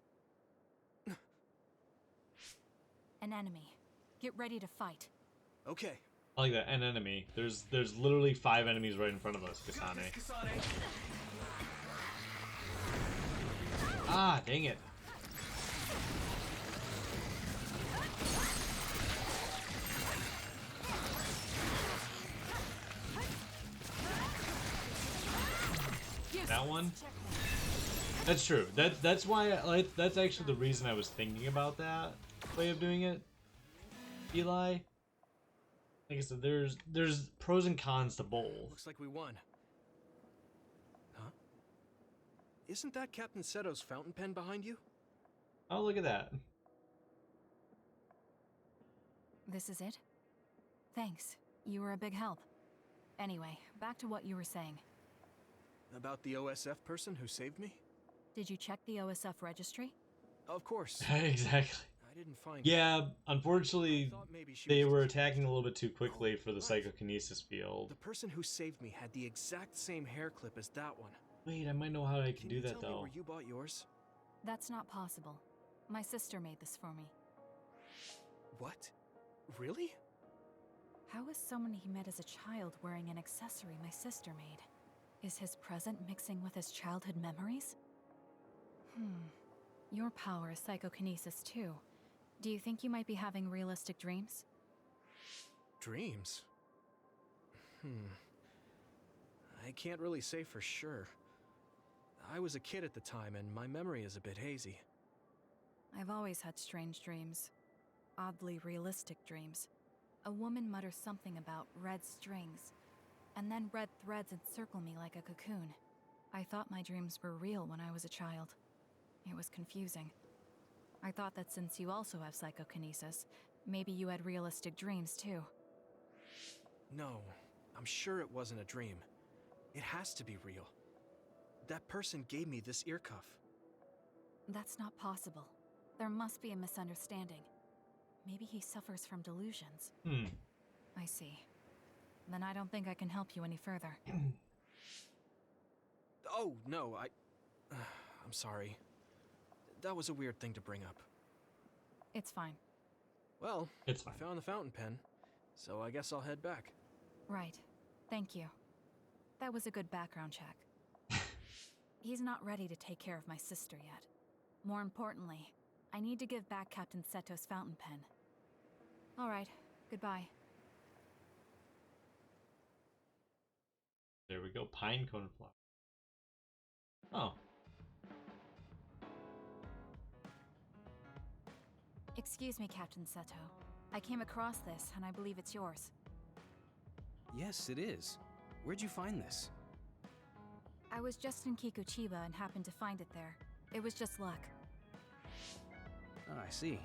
An enemy. Get ready to fight. Okay. I like that, an enemy. There's literally 5 enemies right in front of us, Kasane. Ah, dang it. That one? That's true. That's why that's actually the reason I was thinking about that way of doing it. Eli. Like I said, there's pros and cons to both. Looks like we won. Huh? Isn't that Captain Seto's fountain pen behind you? Oh, look at that. This is it? Thanks. You were a big help. Anyway, back to what you were saying. About the OSF person who saved me? Did you check the OSF registry? Of course. Exactly. I didn't find Yeah, unfortunately, she they was were attacking a little bit too quickly for the psychokinesis field. The person who saved me had the exact same hair clip as that one. Wait, I might know how I can do that Tell me though. where you bought yours? That's not possible. My sister made this for me. What? Really? How is someone he met as a child wearing an accessory my sister made? Is his present mixing with his childhood memories? Your power is psychokinesis too. Do you think you might be having realistic dreams? Dreams? I can't really say for sure. I was a kid at the time and my memory is a bit hazy. I've always had strange dreams. Oddly realistic dreams. A woman mutters something about red strings, and then red threads encircle me like a cocoon. I thought my dreams were real when I was a child. It was confusing. I thought that since you also have psychokinesis, maybe you had realistic dreams too. No, I'm sure it wasn't a dream. It has to be real. That person gave me this ear cuff. That's not possible. There must be a misunderstanding. Maybe he suffers from delusions. I see. Then I don't think I can help you any further. Oh, no, I'm sorry. That was a weird thing to bring up. It's fine. Well, it's fine. I found the fountain pen, so I guess I'll head back. Right. Thank you. That was a good background check. He's not ready to take care of my sister yet. More importantly, I need to give back Captain Seto's fountain pen. All right. Goodbye. There we go. Pine cone flower. Oh. Excuse me, Captain Seto. I came across this, and I believe it's yours. Yes, it is. Where'd you find this? I was just in Kikuchiba and happened to find it there. It was just luck. Oh, I see.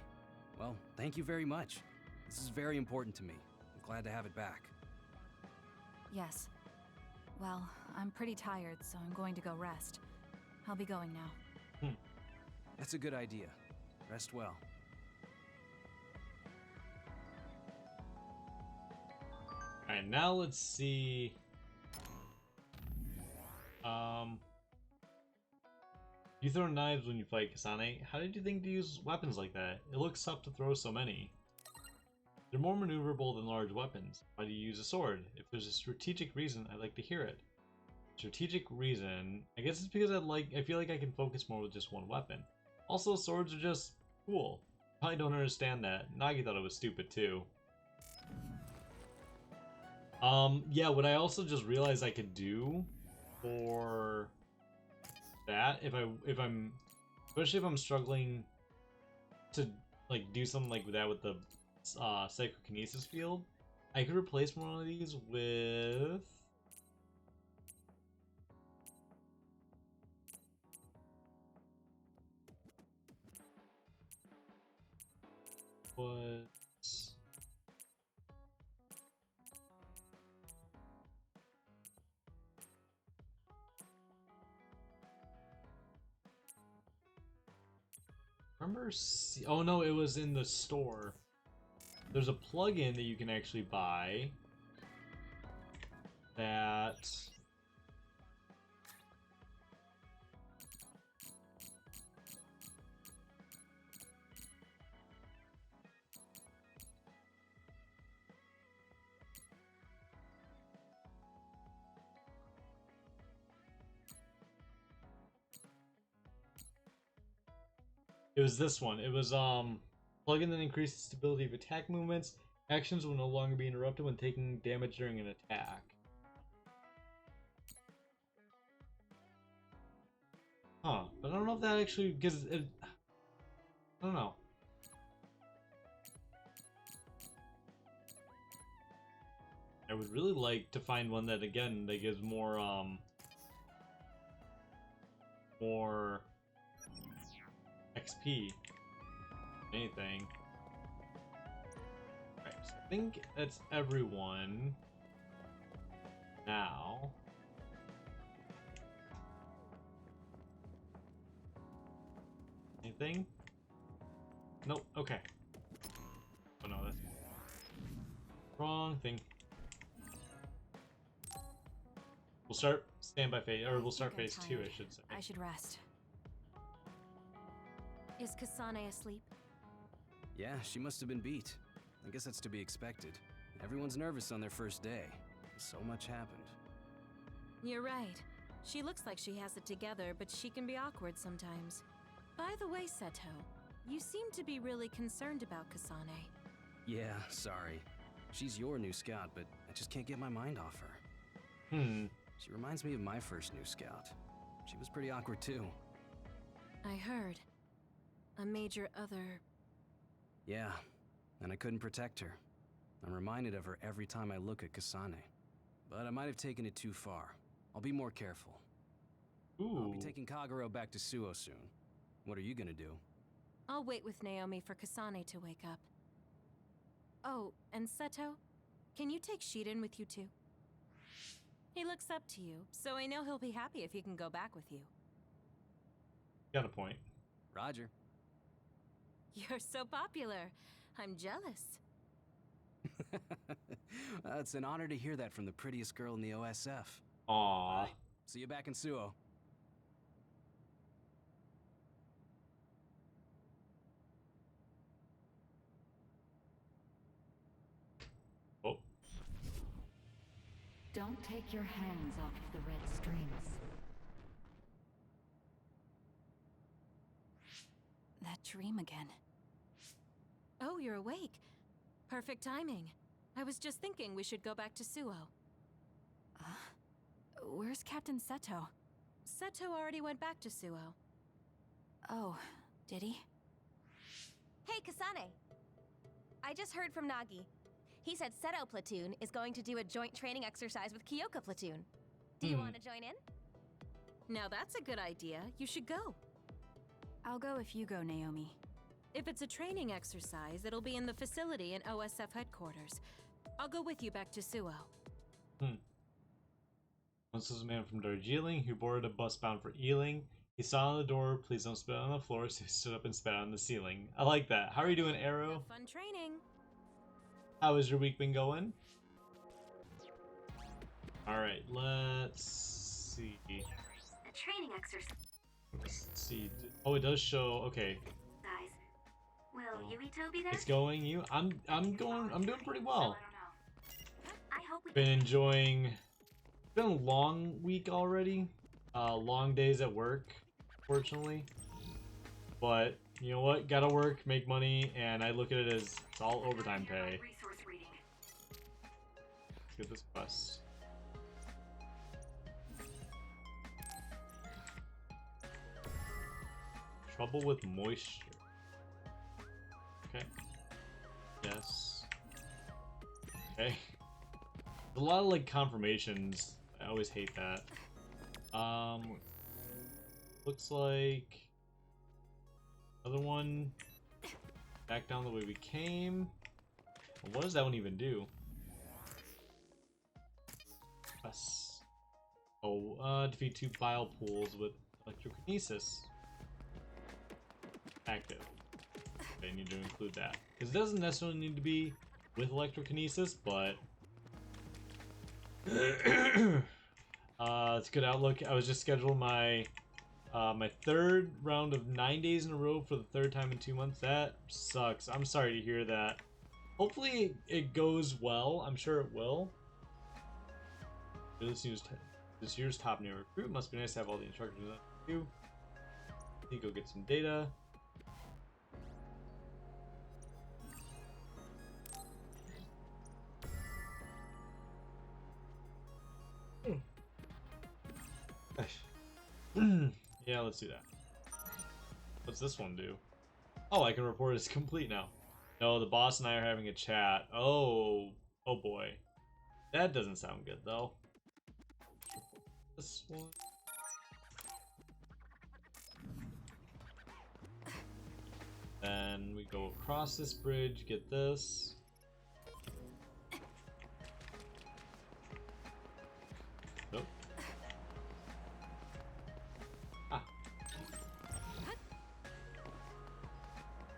Well, thank you very much. This is very important to me. I'm glad to have it back. Yes. Well, I'm pretty tired, so I'm going to go rest. I'll be going now. That's a good idea. Rest well. Alright, now let's see. You throw knives when you fight Kasane. How did you think to use weapons like that? It looks tough to throw so many. They're more maneuverable than large weapons. Why do you use a sword? If there's a strategic reason, I'd like to hear it. Strategic reason? I guess it's because I feel like I can focus more with just one weapon. Also, swords are just cool. I don't understand that. Nagi thought it was stupid too. Yeah, what I also just realized I could do for that, especially if I'm struggling to like do something like that with the psychokinesis field, I could replace one of these with oh no, it was in the store. There's a plugin that you can actually buy that it was this one. It was plugin that increases stability of attack movements. Actions will no longer be interrupted when taking damage during an attack. Huh, but I don't know if that actually, because it, I don't know. I would really like to find one that, again, that gives more, more XP. Anything. Right, so I think that's everyone. Now. Anything? Nope, okay. Oh no, that's wrong thing. We'll start standby phase, or we'll start phase 2, I should say. I should rest. Is Kasane asleep? Yeah, she must have been beat. I guess that's to be expected. Everyone's nervous on their first day. So much happened. You're right. She looks like she has it together, but she can be awkward sometimes. By the way, Seto, you seem to be really concerned about Kasane. Yeah, sorry. She's your new scout, but I just can't get my mind off her. She reminds me of my first new scout. She was pretty awkward too. I heard. A major other... Yeah, and I couldn't protect her. I'm reminded of her every time I look at Kasane. But I might have taken it too far. I'll be more careful. Ooh. I'll be taking Kagero back to Suo soon. What are you gonna do? I'll wait with Naomi for Kasane to wake up. Oh, and Seto, can you take Shiden with you too? He looks up to you, so I know he'll be happy if he can go back with you. Got a point. Roger. You're so popular. I'm jealous. It's an honor to hear that from the prettiest girl in the OSF. Aww. Right, see you back in Suo. Oh. Don't take your hands off the red strings. That dream again. Oh, you're awake. Perfect timing. I was just thinking we should go back to Suo. Where's Captain Seto? Seto already went back to Suo. Oh, did he? Hey, Kasane! I just heard from Nagi. He said Seto Platoon is going to do a joint training exercise with Kyoka Platoon. Do you want to join in? Now that's a good idea. You should go. I'll go if you go, Naomi. If it's a training exercise, it'll be in the facility in OSF headquarters. I'll go with you back to Suo. Once was a man from Darjeeling who boarded a bus bound for Ealing. He saw on the door, "Please don't spit on the floor," so he stood up and spat on the ceiling. I like that. How are you doing, Arrow? Fun training. How has your week been going? Alright, let's see. A training exercise. Let's see. Oh, it does show. Okay. Will Yuito be there? It's going. I'm doing pretty well. I hope we Been enjoying. It's been a long week already. Long days at work, fortunately. But you know what? Gotta work, make money, and I look at it as it's all overtime pay. Let's get this quest. Trouble with moisture. Okay. Yes. Okay. A lot of like confirmations. I always hate that. Looks like another one. Back down the way we came. What does that one even do? Yes. Oh, defeat 2 bile pools with electrokinesis. Active. I need to include that because it doesn't necessarily need to be with electrokinesis, but it's a good outlook. I was just scheduled my my 3rd round of 9 days in a row for the 3rd time in 2 months. That sucks. I'm sorry to hear that. Hopefully it goes well. I'm sure it will. This year's top new recruit. Must be nice to have all the instructors on you. Need to go get some data. Yeah, let's do that. What's this one do? Oh, I can report it's complete now. No, the boss and I are having a chat. Oh boy. That doesn't sound good though. This one. Then we go across this bridge, get this. Nope.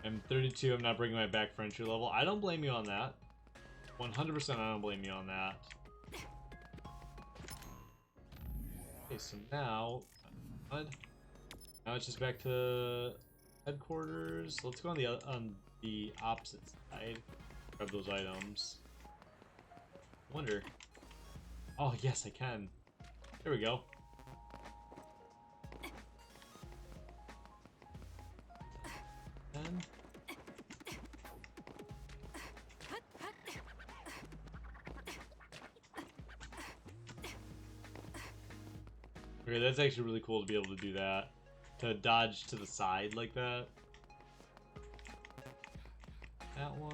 I'm 32, I'm not bringing my back for entry level. I don't blame you on that. 100% I don't blame you on that. Okay, so now it's just back to headquarters. Let's go on the opposite side. Grab those items. I wonder. Oh yes, I can. There we go. Okay, that's actually really cool to be able to do that. To dodge to the side like that. That one.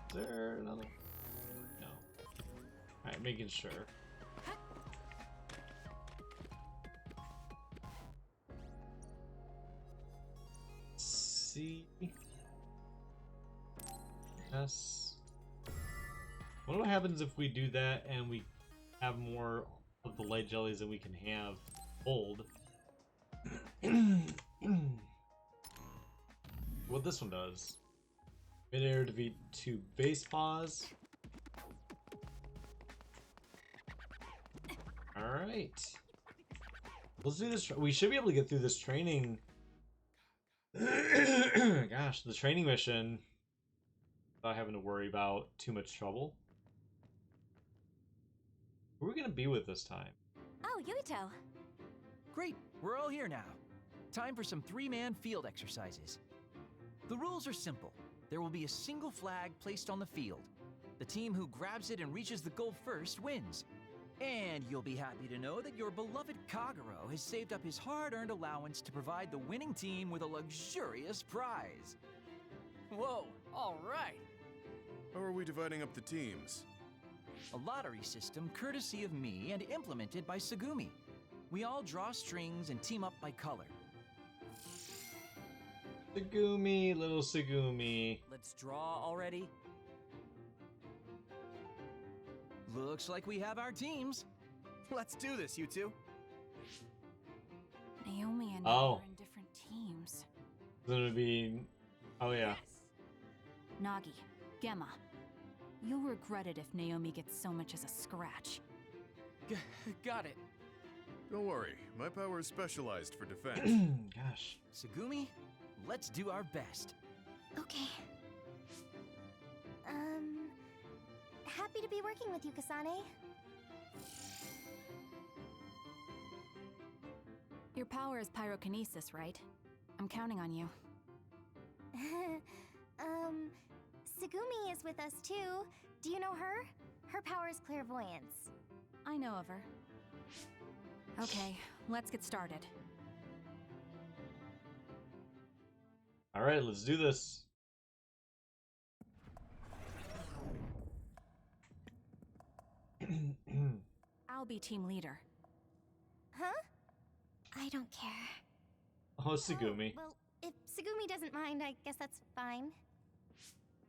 Is there another? No. Alright, making sure. C. S. What happens if we do that and we have more of the light jellies than we can have hold? What this one does. Mid-air defeat 2 base paws. Alright. Let's do this. We should be able to get through this training. Gosh, the training mission without having to worry about too much trouble. Who are we gonna be with this time? Oh, Yuito. Great, we're all here now. Time for some 3-man field exercises. The rules are simple. There will be a single flag placed on the field. The team who grabs it and reaches the goal first wins. And you'll be happy to know that your beloved Kagero has saved up his hard-earned allowance to provide the winning team with a luxurious prize. Whoa, all right. How are we dividing up the teams? A lottery system courtesy of me and implemented by Sagumi. We all draw strings and team up by color. Sagumi, little Sagumi. Let's draw already. Looks like we have our teams. Let's do this, you two. Naomi and I are in different teams. It's gonna be. Oh yeah. Nagi, Gemma. You'll regret it if Naomi gets so much as a scratch. Got it. Don't worry, my power is specialized for defense. Gosh. Tsugumi, let's do our best. Okay. Happy to be working with you, Kasane. Your power is pyrokinesis, right? I'm counting on you. Tsugumi is with us too. Do you know her? Her power is clairvoyance. I know of her. Okay, let's get started. All right, let's do this. I'll be team leader. Huh? I don't care. Oh, Tsugumi. Well, if Tsugumi doesn't mind, I guess that's fine.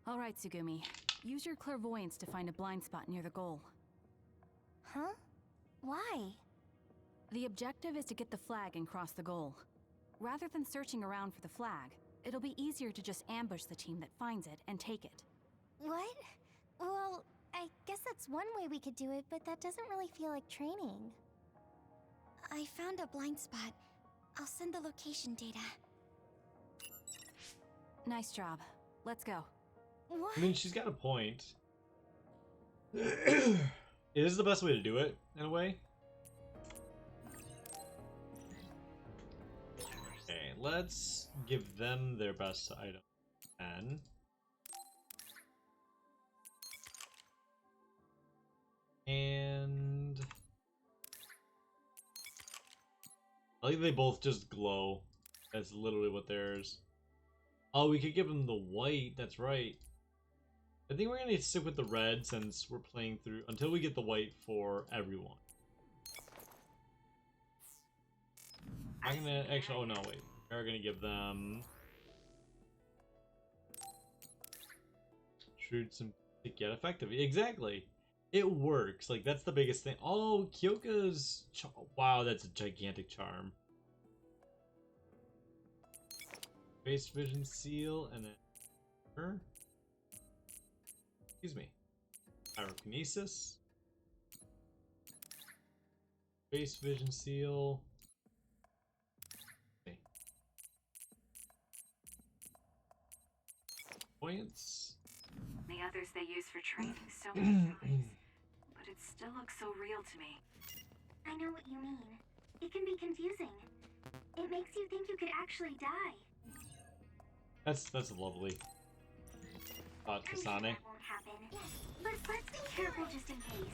All right, Tsugumi. Use your clairvoyance to find a blind spot near the goal. Huh? Why? The objective is to get the flag and cross the goal. Rather than searching around for the flag, it'll be easier to just ambush the team that finds it and take it. What? Well, I guess that's one way we could do it, but that doesn't really feel like training. I found a blind spot. I'll send the location data. Nice job. Let's go. What? I mean, she's got a point. It is the best way to do it, in a way. Okay, let's give them their best item. And I think they both just glow. That's literally what theirs. Oh, we could give them the white. That's right. I think we're gonna stick with the red since we're playing through until we get the white for everyone. I'm gonna actually. Oh no, wait. We're gonna give them shrewd, simplistic, yet effective. Exactly. It works. Like that's the biggest thing. Oh, Kyoka's. Wow, that's a gigantic charm. Base vision seal, and then her. Excuse me. Pyrokinesis. Base vision seal. Okay. Points. The others they use for training so many ways, but it still looks so real to me. I know what you mean. It can be confusing. It makes you think you could actually die. That's lovely. I'm sure Kasane. that won't happen. But let's be careful just in case.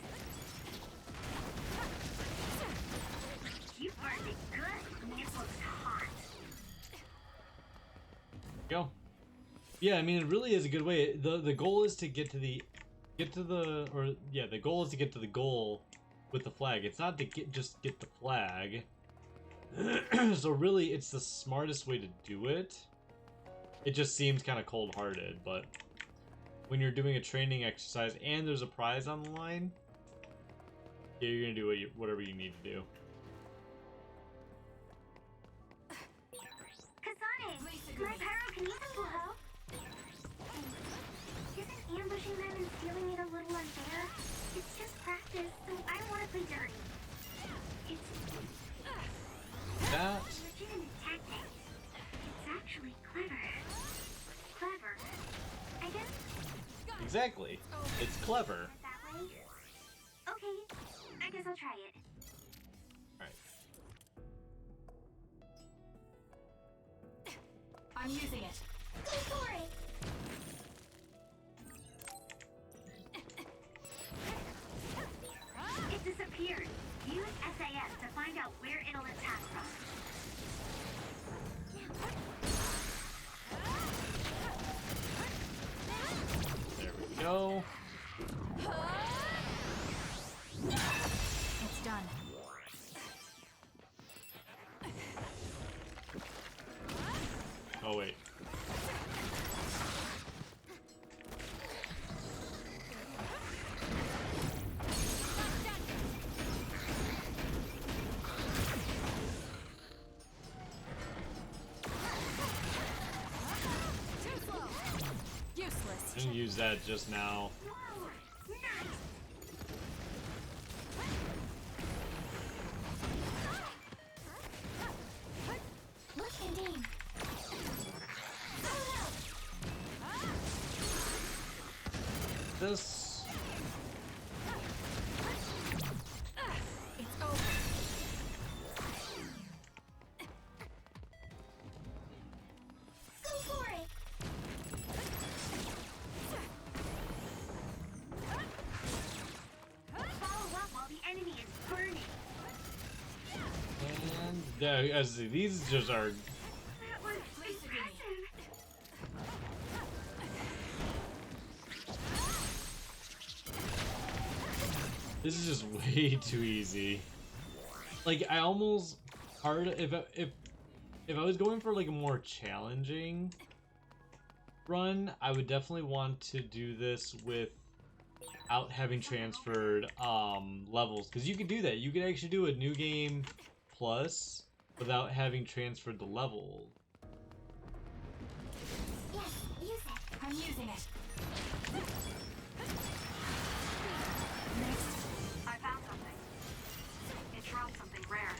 You burned it good. It looks hot. Go. Yeah, I mean it really is a good way. The goal is to get to the goal is to get to the goal with the flag. It's not to just get the flag. So really it's the smartest way to do it. It just seems kind of cold-hearted, but when you're doing a training exercise and there's a prize on the line, yeah, you're gonna do whatever you need to do. Kasane, my pyrokinesis will help. Isn't ambushing them and stealing it a little unfair? It's just practice, so I don't want to play dirty. It's That. legitimate tactic. It's actually clever. Clever. I guess. Exactly. It's clever. That way. Okay, I guess I'll try it. Alright. I'm using it. Go for it. It disappeared. Use SAS to find out where it'll attack from. There we go. It's done. Oh wait. I didn't use that just now. This. It's over. Go for it! Follow up while the enemy is burning. And yeah, as these just are. That was impressive. This is just way too easy. Like I almost if I was going for like a more challenging run, I would definitely want to do this without having transferred levels, because you could do that. You could actually do a new game plus without having transferred the level. Yes, use it. I'm using it. I found something. It dropped something rare.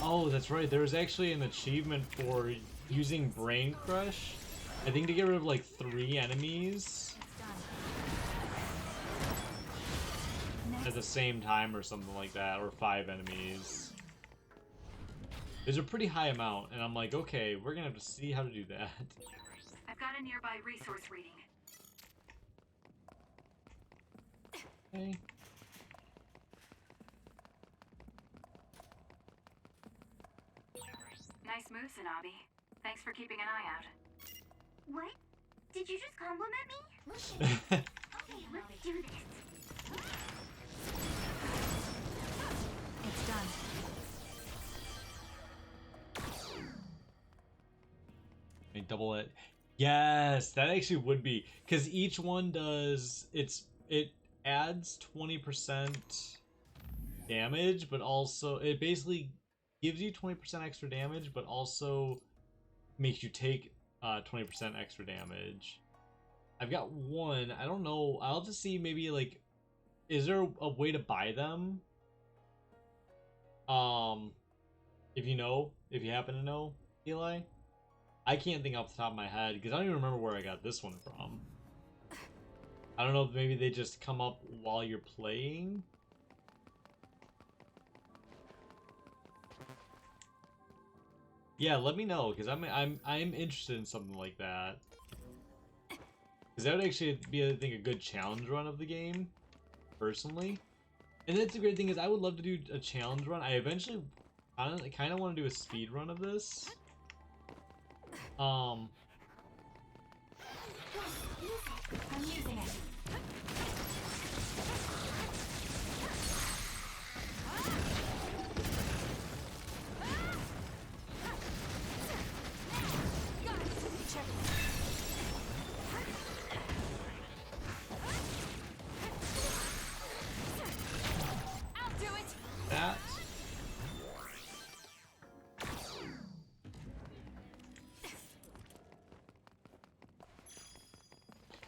Oh, that's right. There was actually an achievement for using Brain Crush, I think, to get rid of like 3 enemies at the same time or something like that, or 5 enemies. There's a pretty high amount, and I'm like, okay, we're gonna have to see how to do that. I've got a nearby resource reading. Okay. Nice move, Sanabi. Thanks for keeping an eye out. What? Did you just compliment me? Okay, let's do this. It's done. Double it. Yes, that actually would be, because each one does it adds 20% damage, but also it basically gives you 20% extra damage, but also makes you take 20% extra damage. I've got one. I don't know. I'll just see, maybe like, is there a way to buy them? If you happen to know, Eli. I can't think off the top of my head, because I don't even remember where I got this one from. I don't know if maybe they just come up while you're playing. Yeah, let me know, because I'm interested in something like that. Because that would actually be, I think, a good challenge run of the game, personally. And that's the great thing, is I would love to do a challenge run. I eventually kind of want to do a speed run of this. I'm using it. I'll do it. That.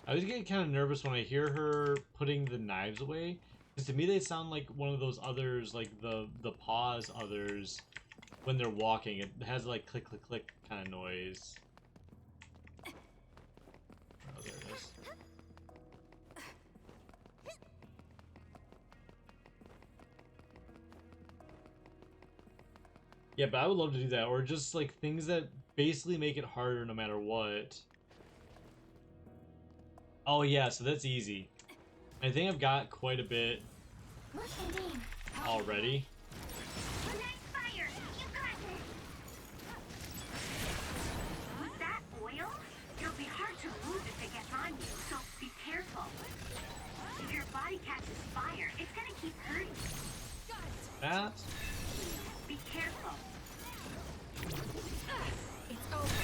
I always get kind of nervous when I hear her putting the knives away, because to me they sound like one of those others, like the pause others when they're walking. It has like click click click kind of noise. Oh, there it is. Yeah, but I would love to do that, or just like things that basically make it harder no matter what. Oh yeah, so that's easy. I think I've got quite a bit already. Fire! You got this! With that oil, it'll be hard to move if it gets on you, so be careful. If your body catches fire, it's gonna keep hurting. That. Be careful. It's over.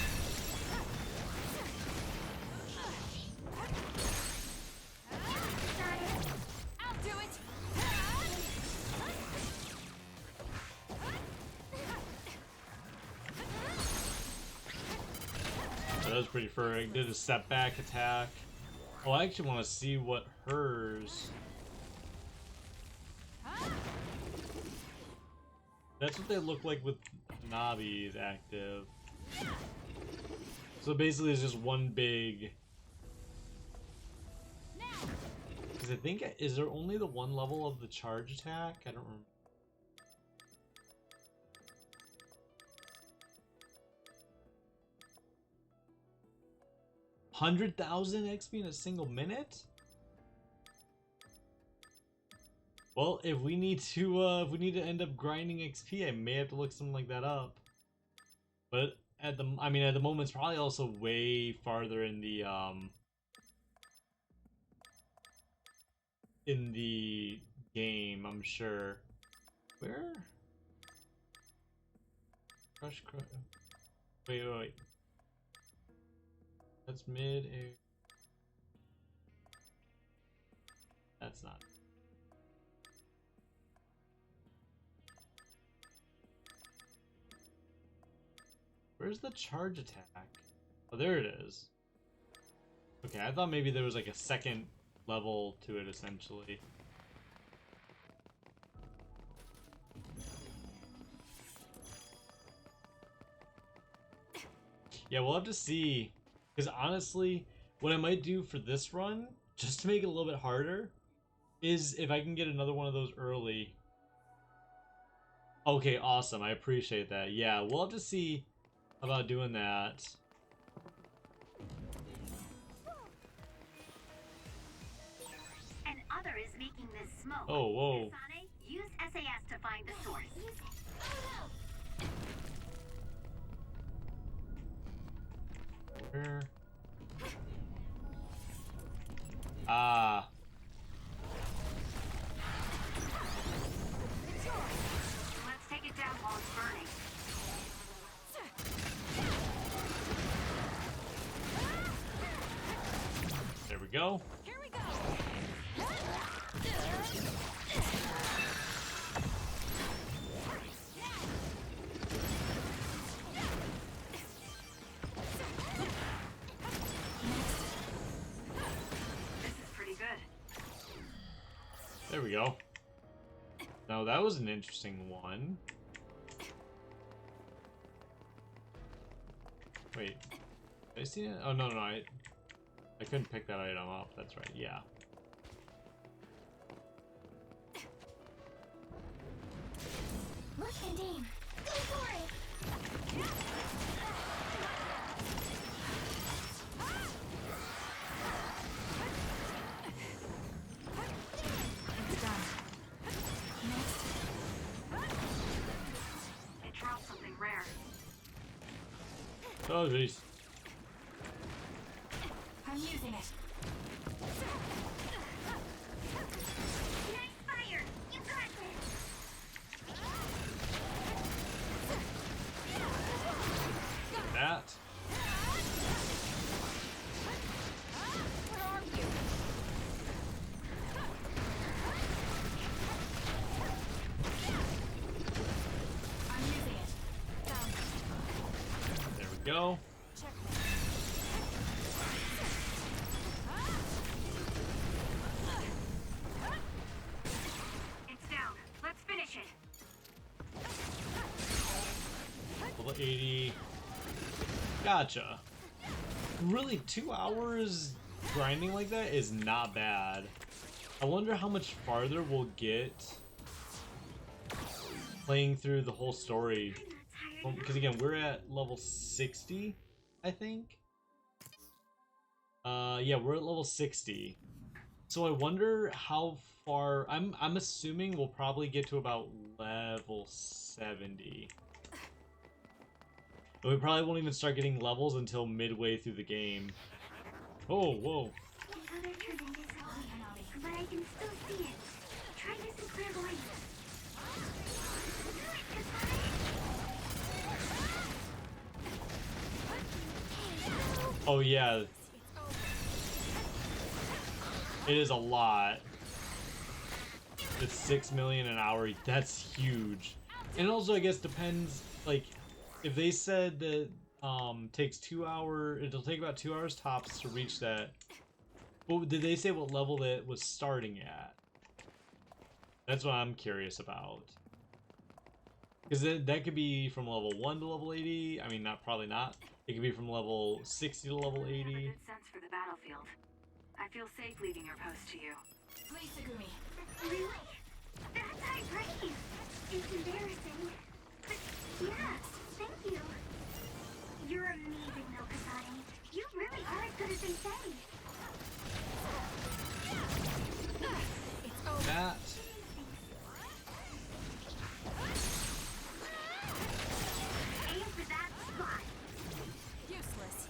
that was pretty furry. Did a step back attack. Oh, I actually want to see what hers. That's what they look like with Navi's active. So basically it's just one big... Because I think, is there only the one level of the charge attack? I don't remember. $100,000 XP in a single minute? Well, if we need to end up grinding XP, I may have to look something like that up. But at the moment, it's probably also way farther in the game, I'm sure. Where? Crush. Wait. That's mid-air. That's not. Where's the charge attack? Oh, there it is. Okay, I thought maybe there was like a second level to it, essentially. Yeah, we'll have to see. Because honestly, what I might do for this run, just to make it a little bit harder, is if I can get another one of those early. Okay, awesome. I appreciate that. Yeah, we'll have to see about doing that. An other is making this smoke. Oh, whoa. Kasane, use SAS to find the source. Where? Ah. Let's take it down while it's burning. There we go. Here we go. There we go. Now that was an interesting one. Wait, did I see it? Oh no, I couldn't pick that item up. That's right. Yeah. Look, Nadine. Go for it. It dropped something rare. Oh jeez. I'm using it. Nice fire! You got this! That. Where are you? I'm using it. Found it. There we go. It's down. Let's finish it. Level 80. Gotcha. Really, 2 hours grinding like that is not bad. I wonder how much farther we'll get playing through the whole story. Because again, we're at level 60, I think. Yeah, we're at level 60. So I wonder how far. I'm assuming we'll probably get to about level 70. But we probably won't even start getting levels until midway through the game. Oh, whoa. The color turned invisible, but I can still see it. Try using clairvoyance. Oh yeah. It is a lot. It's 6 million an hour. That's huge. And also, I guess depends. Like, if they said that takes 2 hours. It'll take about 2 hours tops to reach that. Well, did they say what level it was starting at? That's what I'm curious about. Because that could be from level 1 to level 80. I mean, probably not. It could be from level 60 to level 80. Have a good sense for the battlefield. I feel safe leaving your post to you. Please, Segumi. Really? That's high praise. It's embarrassing. But yes, thank you. You're amazing, though, Kasane. You really are as good as they say. It's over. That. Aim for that spot. Useless.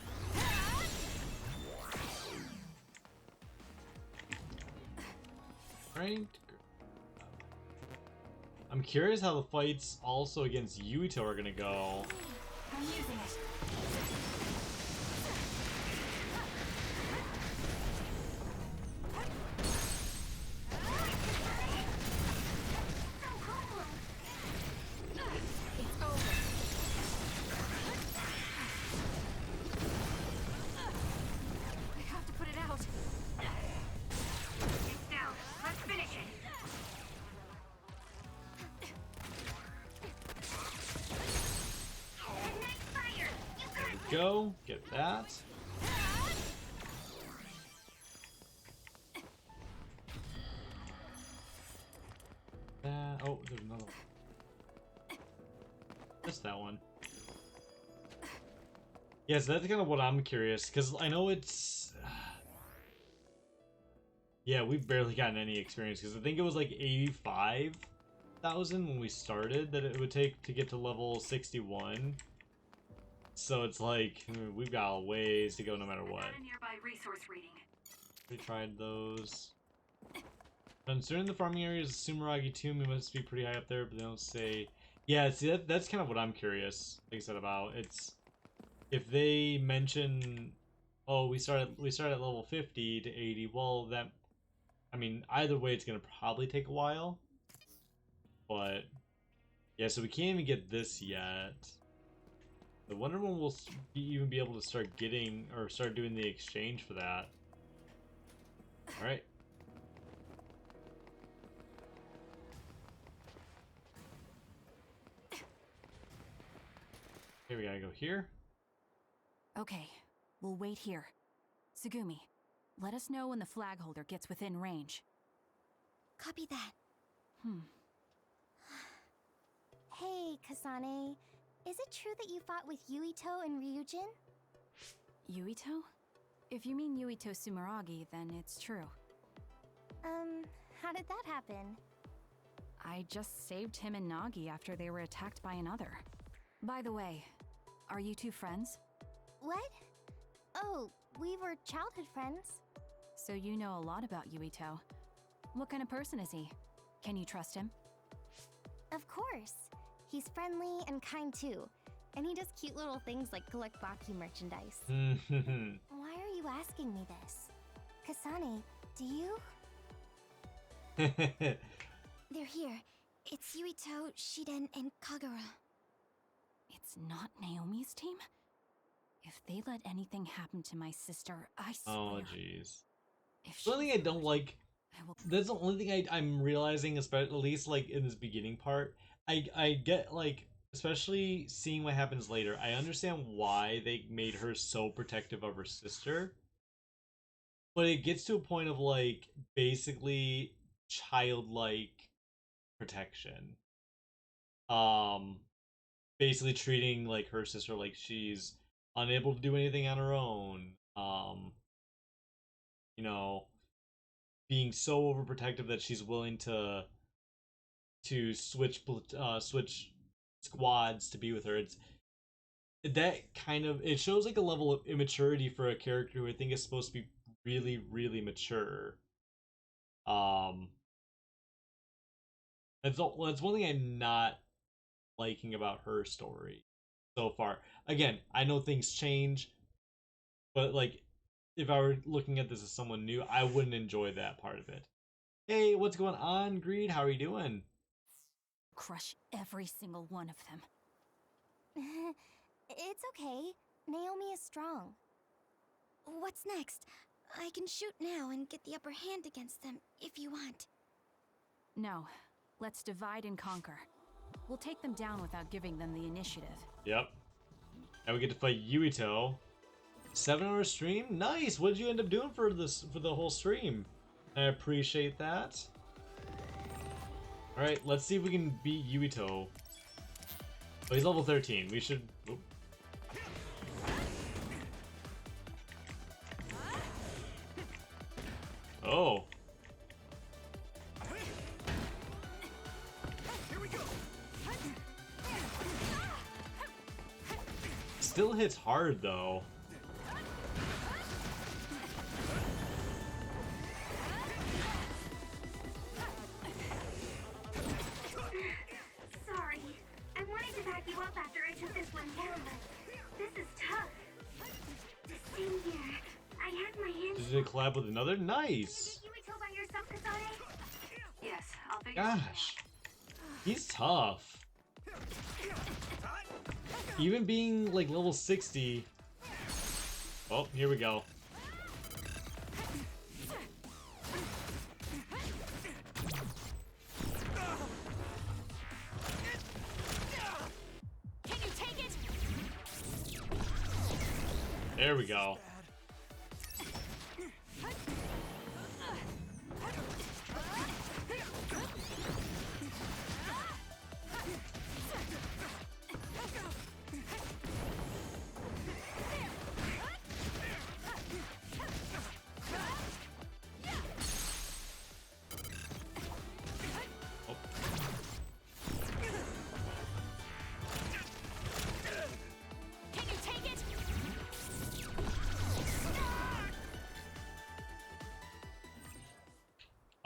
Right. I'm curious how the fights also against Yuito are gonna go. I'm using it. It's over. I have to put it out. It's down. Let's finish it. Ignite fire. You got it. Go, get that. Oh, there's another one. Just that one. Yeah, so that's kind of what I'm curious, because I know it's... Yeah, we've barely gotten any experience, because I think it was like 85,000 when we started that it would take to get to level 61. So it's like, we've got a ways to go no matter what. Got a nearby resource reading. We tried those. Concerning the farming areas of Sumaragi tomb, it must be pretty high up there, but they don't say... Yeah, see, that's kind of what I'm curious, like I said, about. It's... If they mention... Oh, we start at level 50 to 80, well, that... I mean, either way, it's going to probably take a while. But... Yeah, so we can't even get this yet. I wonder when we'll even be able to start getting, or start doing the exchange for that. Alright. Okay, we gotta go here. Okay, we'll wait here. Segumi, let us know when the flag holder gets within range. Copy that. Hey, Kasane. Is it true that you fought with Yuito and Ryujin? Yuito? If you mean Yuito Sumaragi, then it's true. How did that happen? I just saved him and Nagi after they were attacked by another. By the way, are you two friends? What? Oh, we were childhood friends. So you know a lot about Yuito. What kind of person is he? Can you trust him? Of course. He's friendly and kind too. And he does cute little things like collect Baki merchandise. Why are you asking me this? Kasane, do you? They're here. It's Yuito, Shiden, and Kagura. It's not Naomi's team? If they let anything happen to my sister, I swear. Oh, jeez. The only thing I don't like... That's the only thing I'm realizing, especially, at least like in this beginning part. I get, like, especially seeing what happens later, I understand why they made her so protective of her sister. But it gets to a point of, like, basically childlike protection. Basically treating, like, her sister like she's unable to do anything on her own. You know, being so overprotective that she's willing to switch squads to be with her. It's that kind of, it shows like a level of immaturity for a character who I think is supposed to be really, really mature. That's one thing I'm not liking about her story so far. Again, I know things change, but like, if I were looking at this as someone new, I wouldn't enjoy that part of it. Hey, what's going on, Greed? How are you doing? Crush every single one of them. It's okay. Naomi is strong. What's next? I can shoot now and get the upper hand against them if you want. No. Let's divide and conquer. We'll take them down without giving them the initiative. Yep. And we get to fight Yuito. 7-hour stream? Nice! What did you end up doing for the whole stream? I appreciate that. Alright, let's see if we can beat Yuito. Oh, he's level 13. We should... Oop. Oh. Still hits hard though. Sorry. I wanted to back you up after I took this one down, but this is tough. Same here. I had my hands. Did it collab with another? Nice! Did you tell by yourself, Kasane? Yes, I'll figure Gosh. He's tough. Even being like level 60. Oh, here we go. Can you take it? There we go. Can you take it?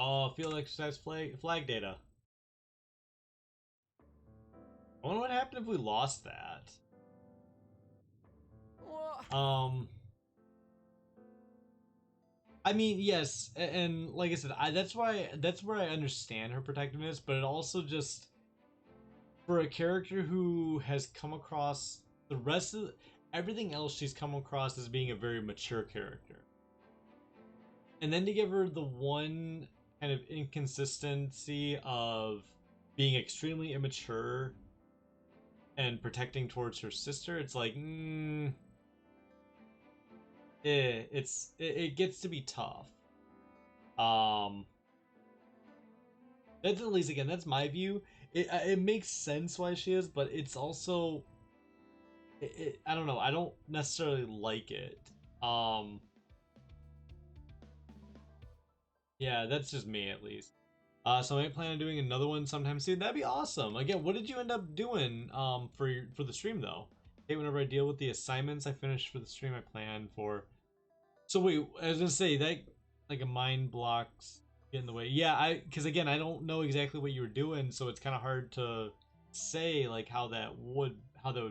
Oh, field exercise flag data. I wonder what happened if we lost that. I mean, yes, and like I said, that's where I understand her protectiveness, but it also just for a character who has come across the rest of everything else she's come across as being a very mature character. And then to give her the one kind of inconsistency of being extremely immature and protecting towards her sister, it's like, it gets to be tough. That's at least, again, that's my view. It makes sense why she is, but it's also, I don't know, I don't necessarily like it. Yeah, that's just me at least. So I plan on doing another one sometime soon. That'd be awesome. Again, what did you end up doing for the stream though? Okay, whenever I deal with the assignments I finished for the stream, I plan for. So wait, I was gonna say that like a mind blocks get in the way. Yeah, because again, I don't know exactly what you were doing, so it's kind of hard to say like how that would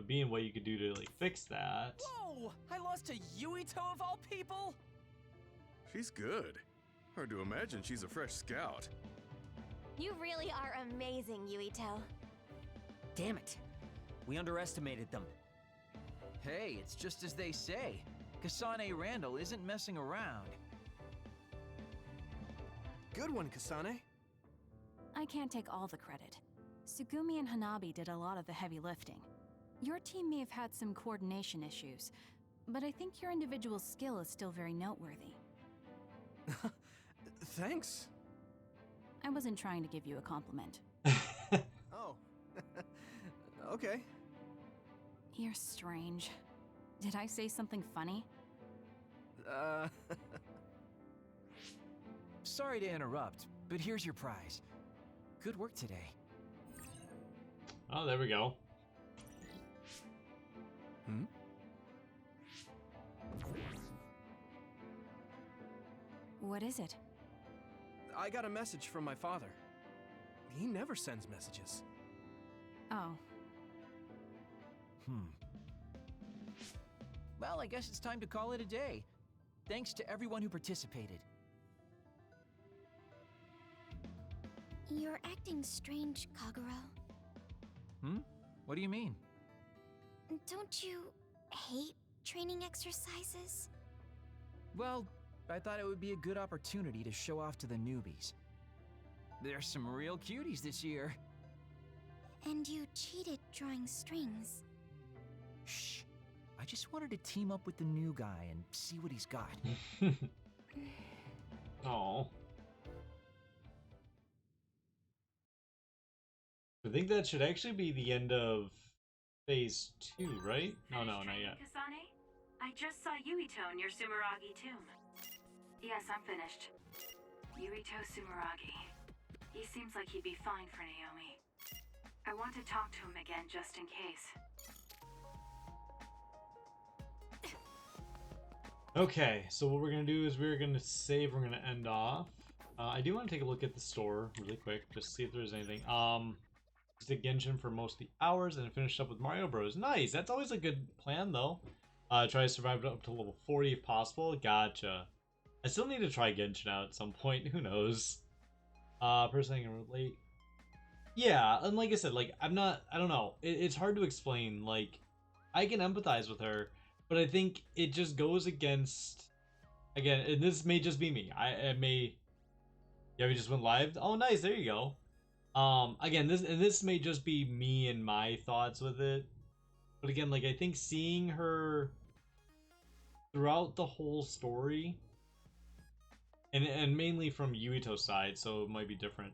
be and what you could do to like fix that. Whoa! I lost to Yuito of all people. She's good. Hard to imagine she's a fresh scout. You really are amazing, Yuito. Damn it. We underestimated them. Hey, it's just as they say. Kasane Randall isn't messing around. Good one, Kasane. I can't take all the credit. Sugumi and Hanabi did a lot of the heavy lifting. Your team may have had some coordination issues, but I think your individual skill is still very noteworthy. Thanks. I wasn't trying to give you a compliment. Oh. Okay. You're strange. Did I say something funny? Sorry to interrupt, but here's your prize. Good work today. Oh, there we go. What is it? I got a message from my father. He never sends messages. Oh. Well, I guess it's time to call it a day. Thanks to everyone who participated. You're acting strange, Kagero. What do you mean? Don't you hate training exercises? Well, I thought it would be a good opportunity to show off to the newbies. There's some real cuties this year. And you cheated drawing strings. Shh. I just wanted to team up with the new guy and see what he's got. Oh. I think that should actually be the end of phase 2, right? No, not yet. Kasane? I just saw Yuito in your Sumaragi tomb. Yes, I'm finished. Yuito Sumaragi. He seems like he'd be fine for Naomi. I want to talk to him again just in case. Okay, so what we're gonna do is we're gonna save. We're gonna end off. I do want to take a look at the store really quick, just to see if there's anything. Just a Genshin for most of the hours, and then finished up with Mario Bros. Nice. That's always a good plan, though. Try to survive up to level 40 if possible. Gotcha. I still need to try Genshin out at some point. Who knows? Person I can relate. Yeah, and like I said, like I don't know. It's hard to explain. Like, I can empathize with her, but I think it just goes against. Again, and this may just be me. Yeah, we just went live. Oh, nice. There you go. Again, this may just be me and my thoughts with it, but again, like I think seeing her throughout the whole story, and mainly from Yuito's side, so it might be different.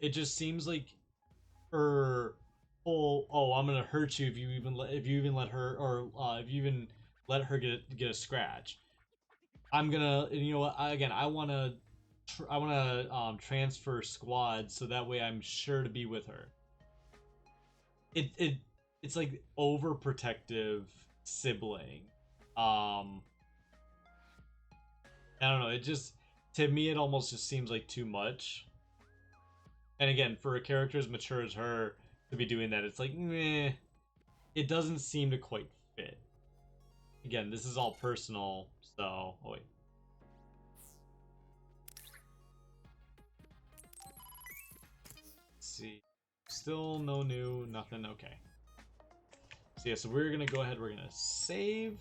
It just seems like her whole I'm gonna hurt you if you even let her, or if you even let her get a scratch. I'm gonna, you know what? I wanna transfer squads so that way I'm sure to be with her. It's like overprotective sibling. I don't know. It just, to me, it almost just seems like too much. And again, for a character as mature as her to be doing that, it's like, meh. It doesn't seem to quite fit. Again, this is all personal, so. Oh wait. See, still no new, nothing. Okay, so yeah, so we're gonna go ahead, we're gonna save,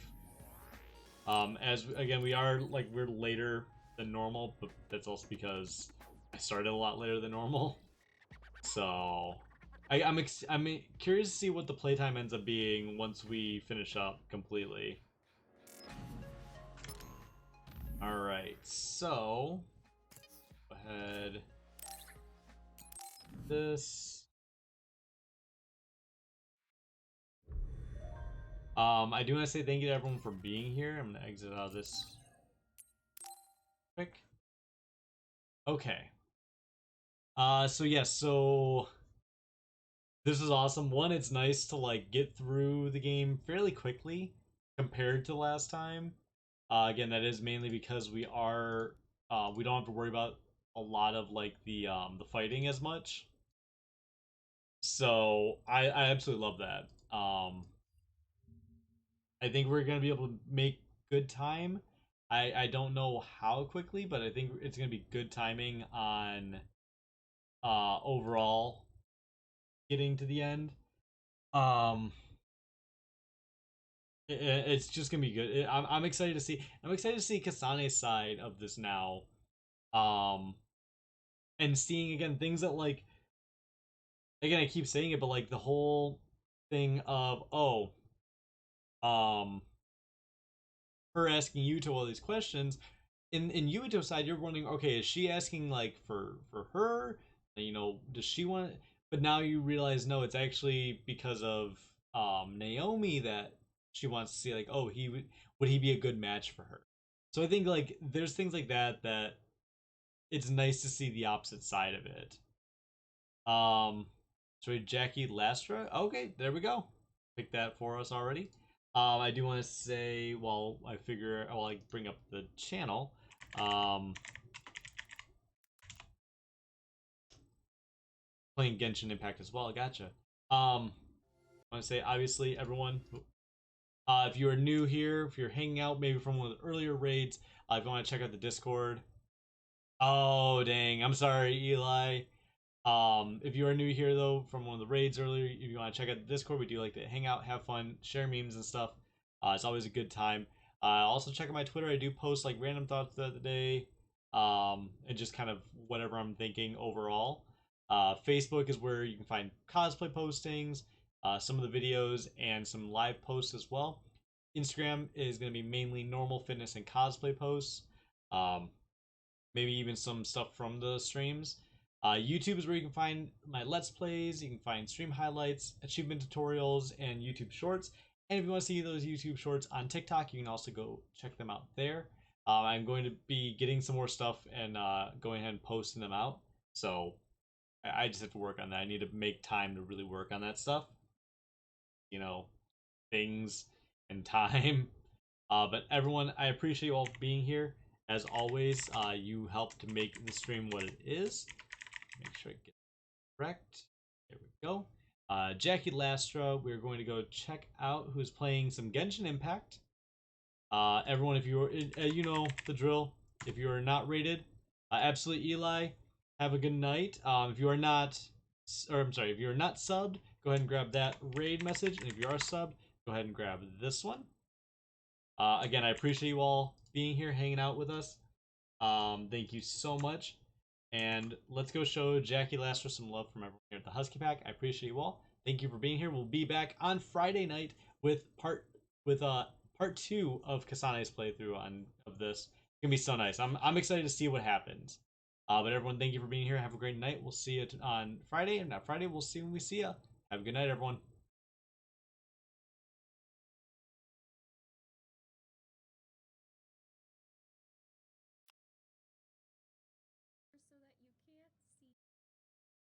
as again we're later than normal, but that's also because I started a lot later than normal, so I'm curious to see what the playtime ends up being once we finish up completely. All right, so go ahead. This. I do want to say thank you to everyone for being here. I'm gonna exit out of this quick. Okay. So yes, so this is awesome. One, it's nice to like get through the game fairly quickly compared to last time. Again, that is mainly because we don't have to worry about a lot of like the fighting as much. So I absolutely love that. I think we're gonna be able to make good time. I don't know how quickly, but I think it's gonna be good timing on overall getting to the end. It's just gonna be good. I'm excited to see. I'm excited to see Kasane's side of this now. And seeing again things that like. Again, I keep saying it, but like the whole thing of her asking Yuito all these questions. In Yuito's side, you're wondering, okay, is she asking like for her? You know, does she want? But now you realize, no, it's actually because of Naomi that she wants to see like, oh, would he be a good match for her? So I think like there's things like that it's nice to see the opposite side of it. So Jackie Lastra. Okay, there we go. Pick that for us already. I do want to say while I bring up the channel. Playing Genshin Impact as well. Gotcha. I want to say obviously everyone. If you are new here, if you're hanging out maybe from one of the earlier raids, if you want to check out the Discord. Oh dang! I'm sorry, Eli. If you are new here though from one of the raids earlier, if you want to check out the Discord, we do like to hang out, have fun, share memes and stuff. It's always a good time. Also check out my Twitter. I do post like random thoughts throughout the day, and just kind of whatever I'm thinking overall. Facebook is where you can find cosplay postings, some of the videos, and some live posts as well. Instagram is going to be mainly normal fitness and cosplay posts. Maybe even some stuff from the streams. YouTube is where you can find my Let's Plays, you can find stream highlights, achievement tutorials, and YouTube Shorts. And if you want to see those YouTube Shorts on TikTok, you can also go check them out there. I'm going to be getting some more stuff and going ahead and posting them out. So I just have to work on that. I need to make time to really work on that stuff. You know, things and time. But everyone, I appreciate you all for being here. As always, you help to make the stream what it is. Make sure I get it correct. There we go. Jackie Lastra, we're going to go check out who's playing some Genshin Impact. Everyone, if you're, you know the drill. If you are not rated, Absolute Eli, have a good night. If you are not, or I'm sorry, if you are not subbed, go ahead and grab that raid message. And if you are subbed, go ahead and grab this one. Again, I appreciate you all being here, hanging out with us. Thank you so much. And let's go show Jackie Lastra some love from everyone here at the Husky Pack. I appreciate you all. Thank you for being here. We'll be back on Friday night with part 2 of Kasane's playthrough of this. It's gonna be so nice. I'm excited to see what happens. But everyone, thank you for being here. Have a great night. We'll see you on Friday, and not Friday. We'll see when we see you. Have a good night, everyone.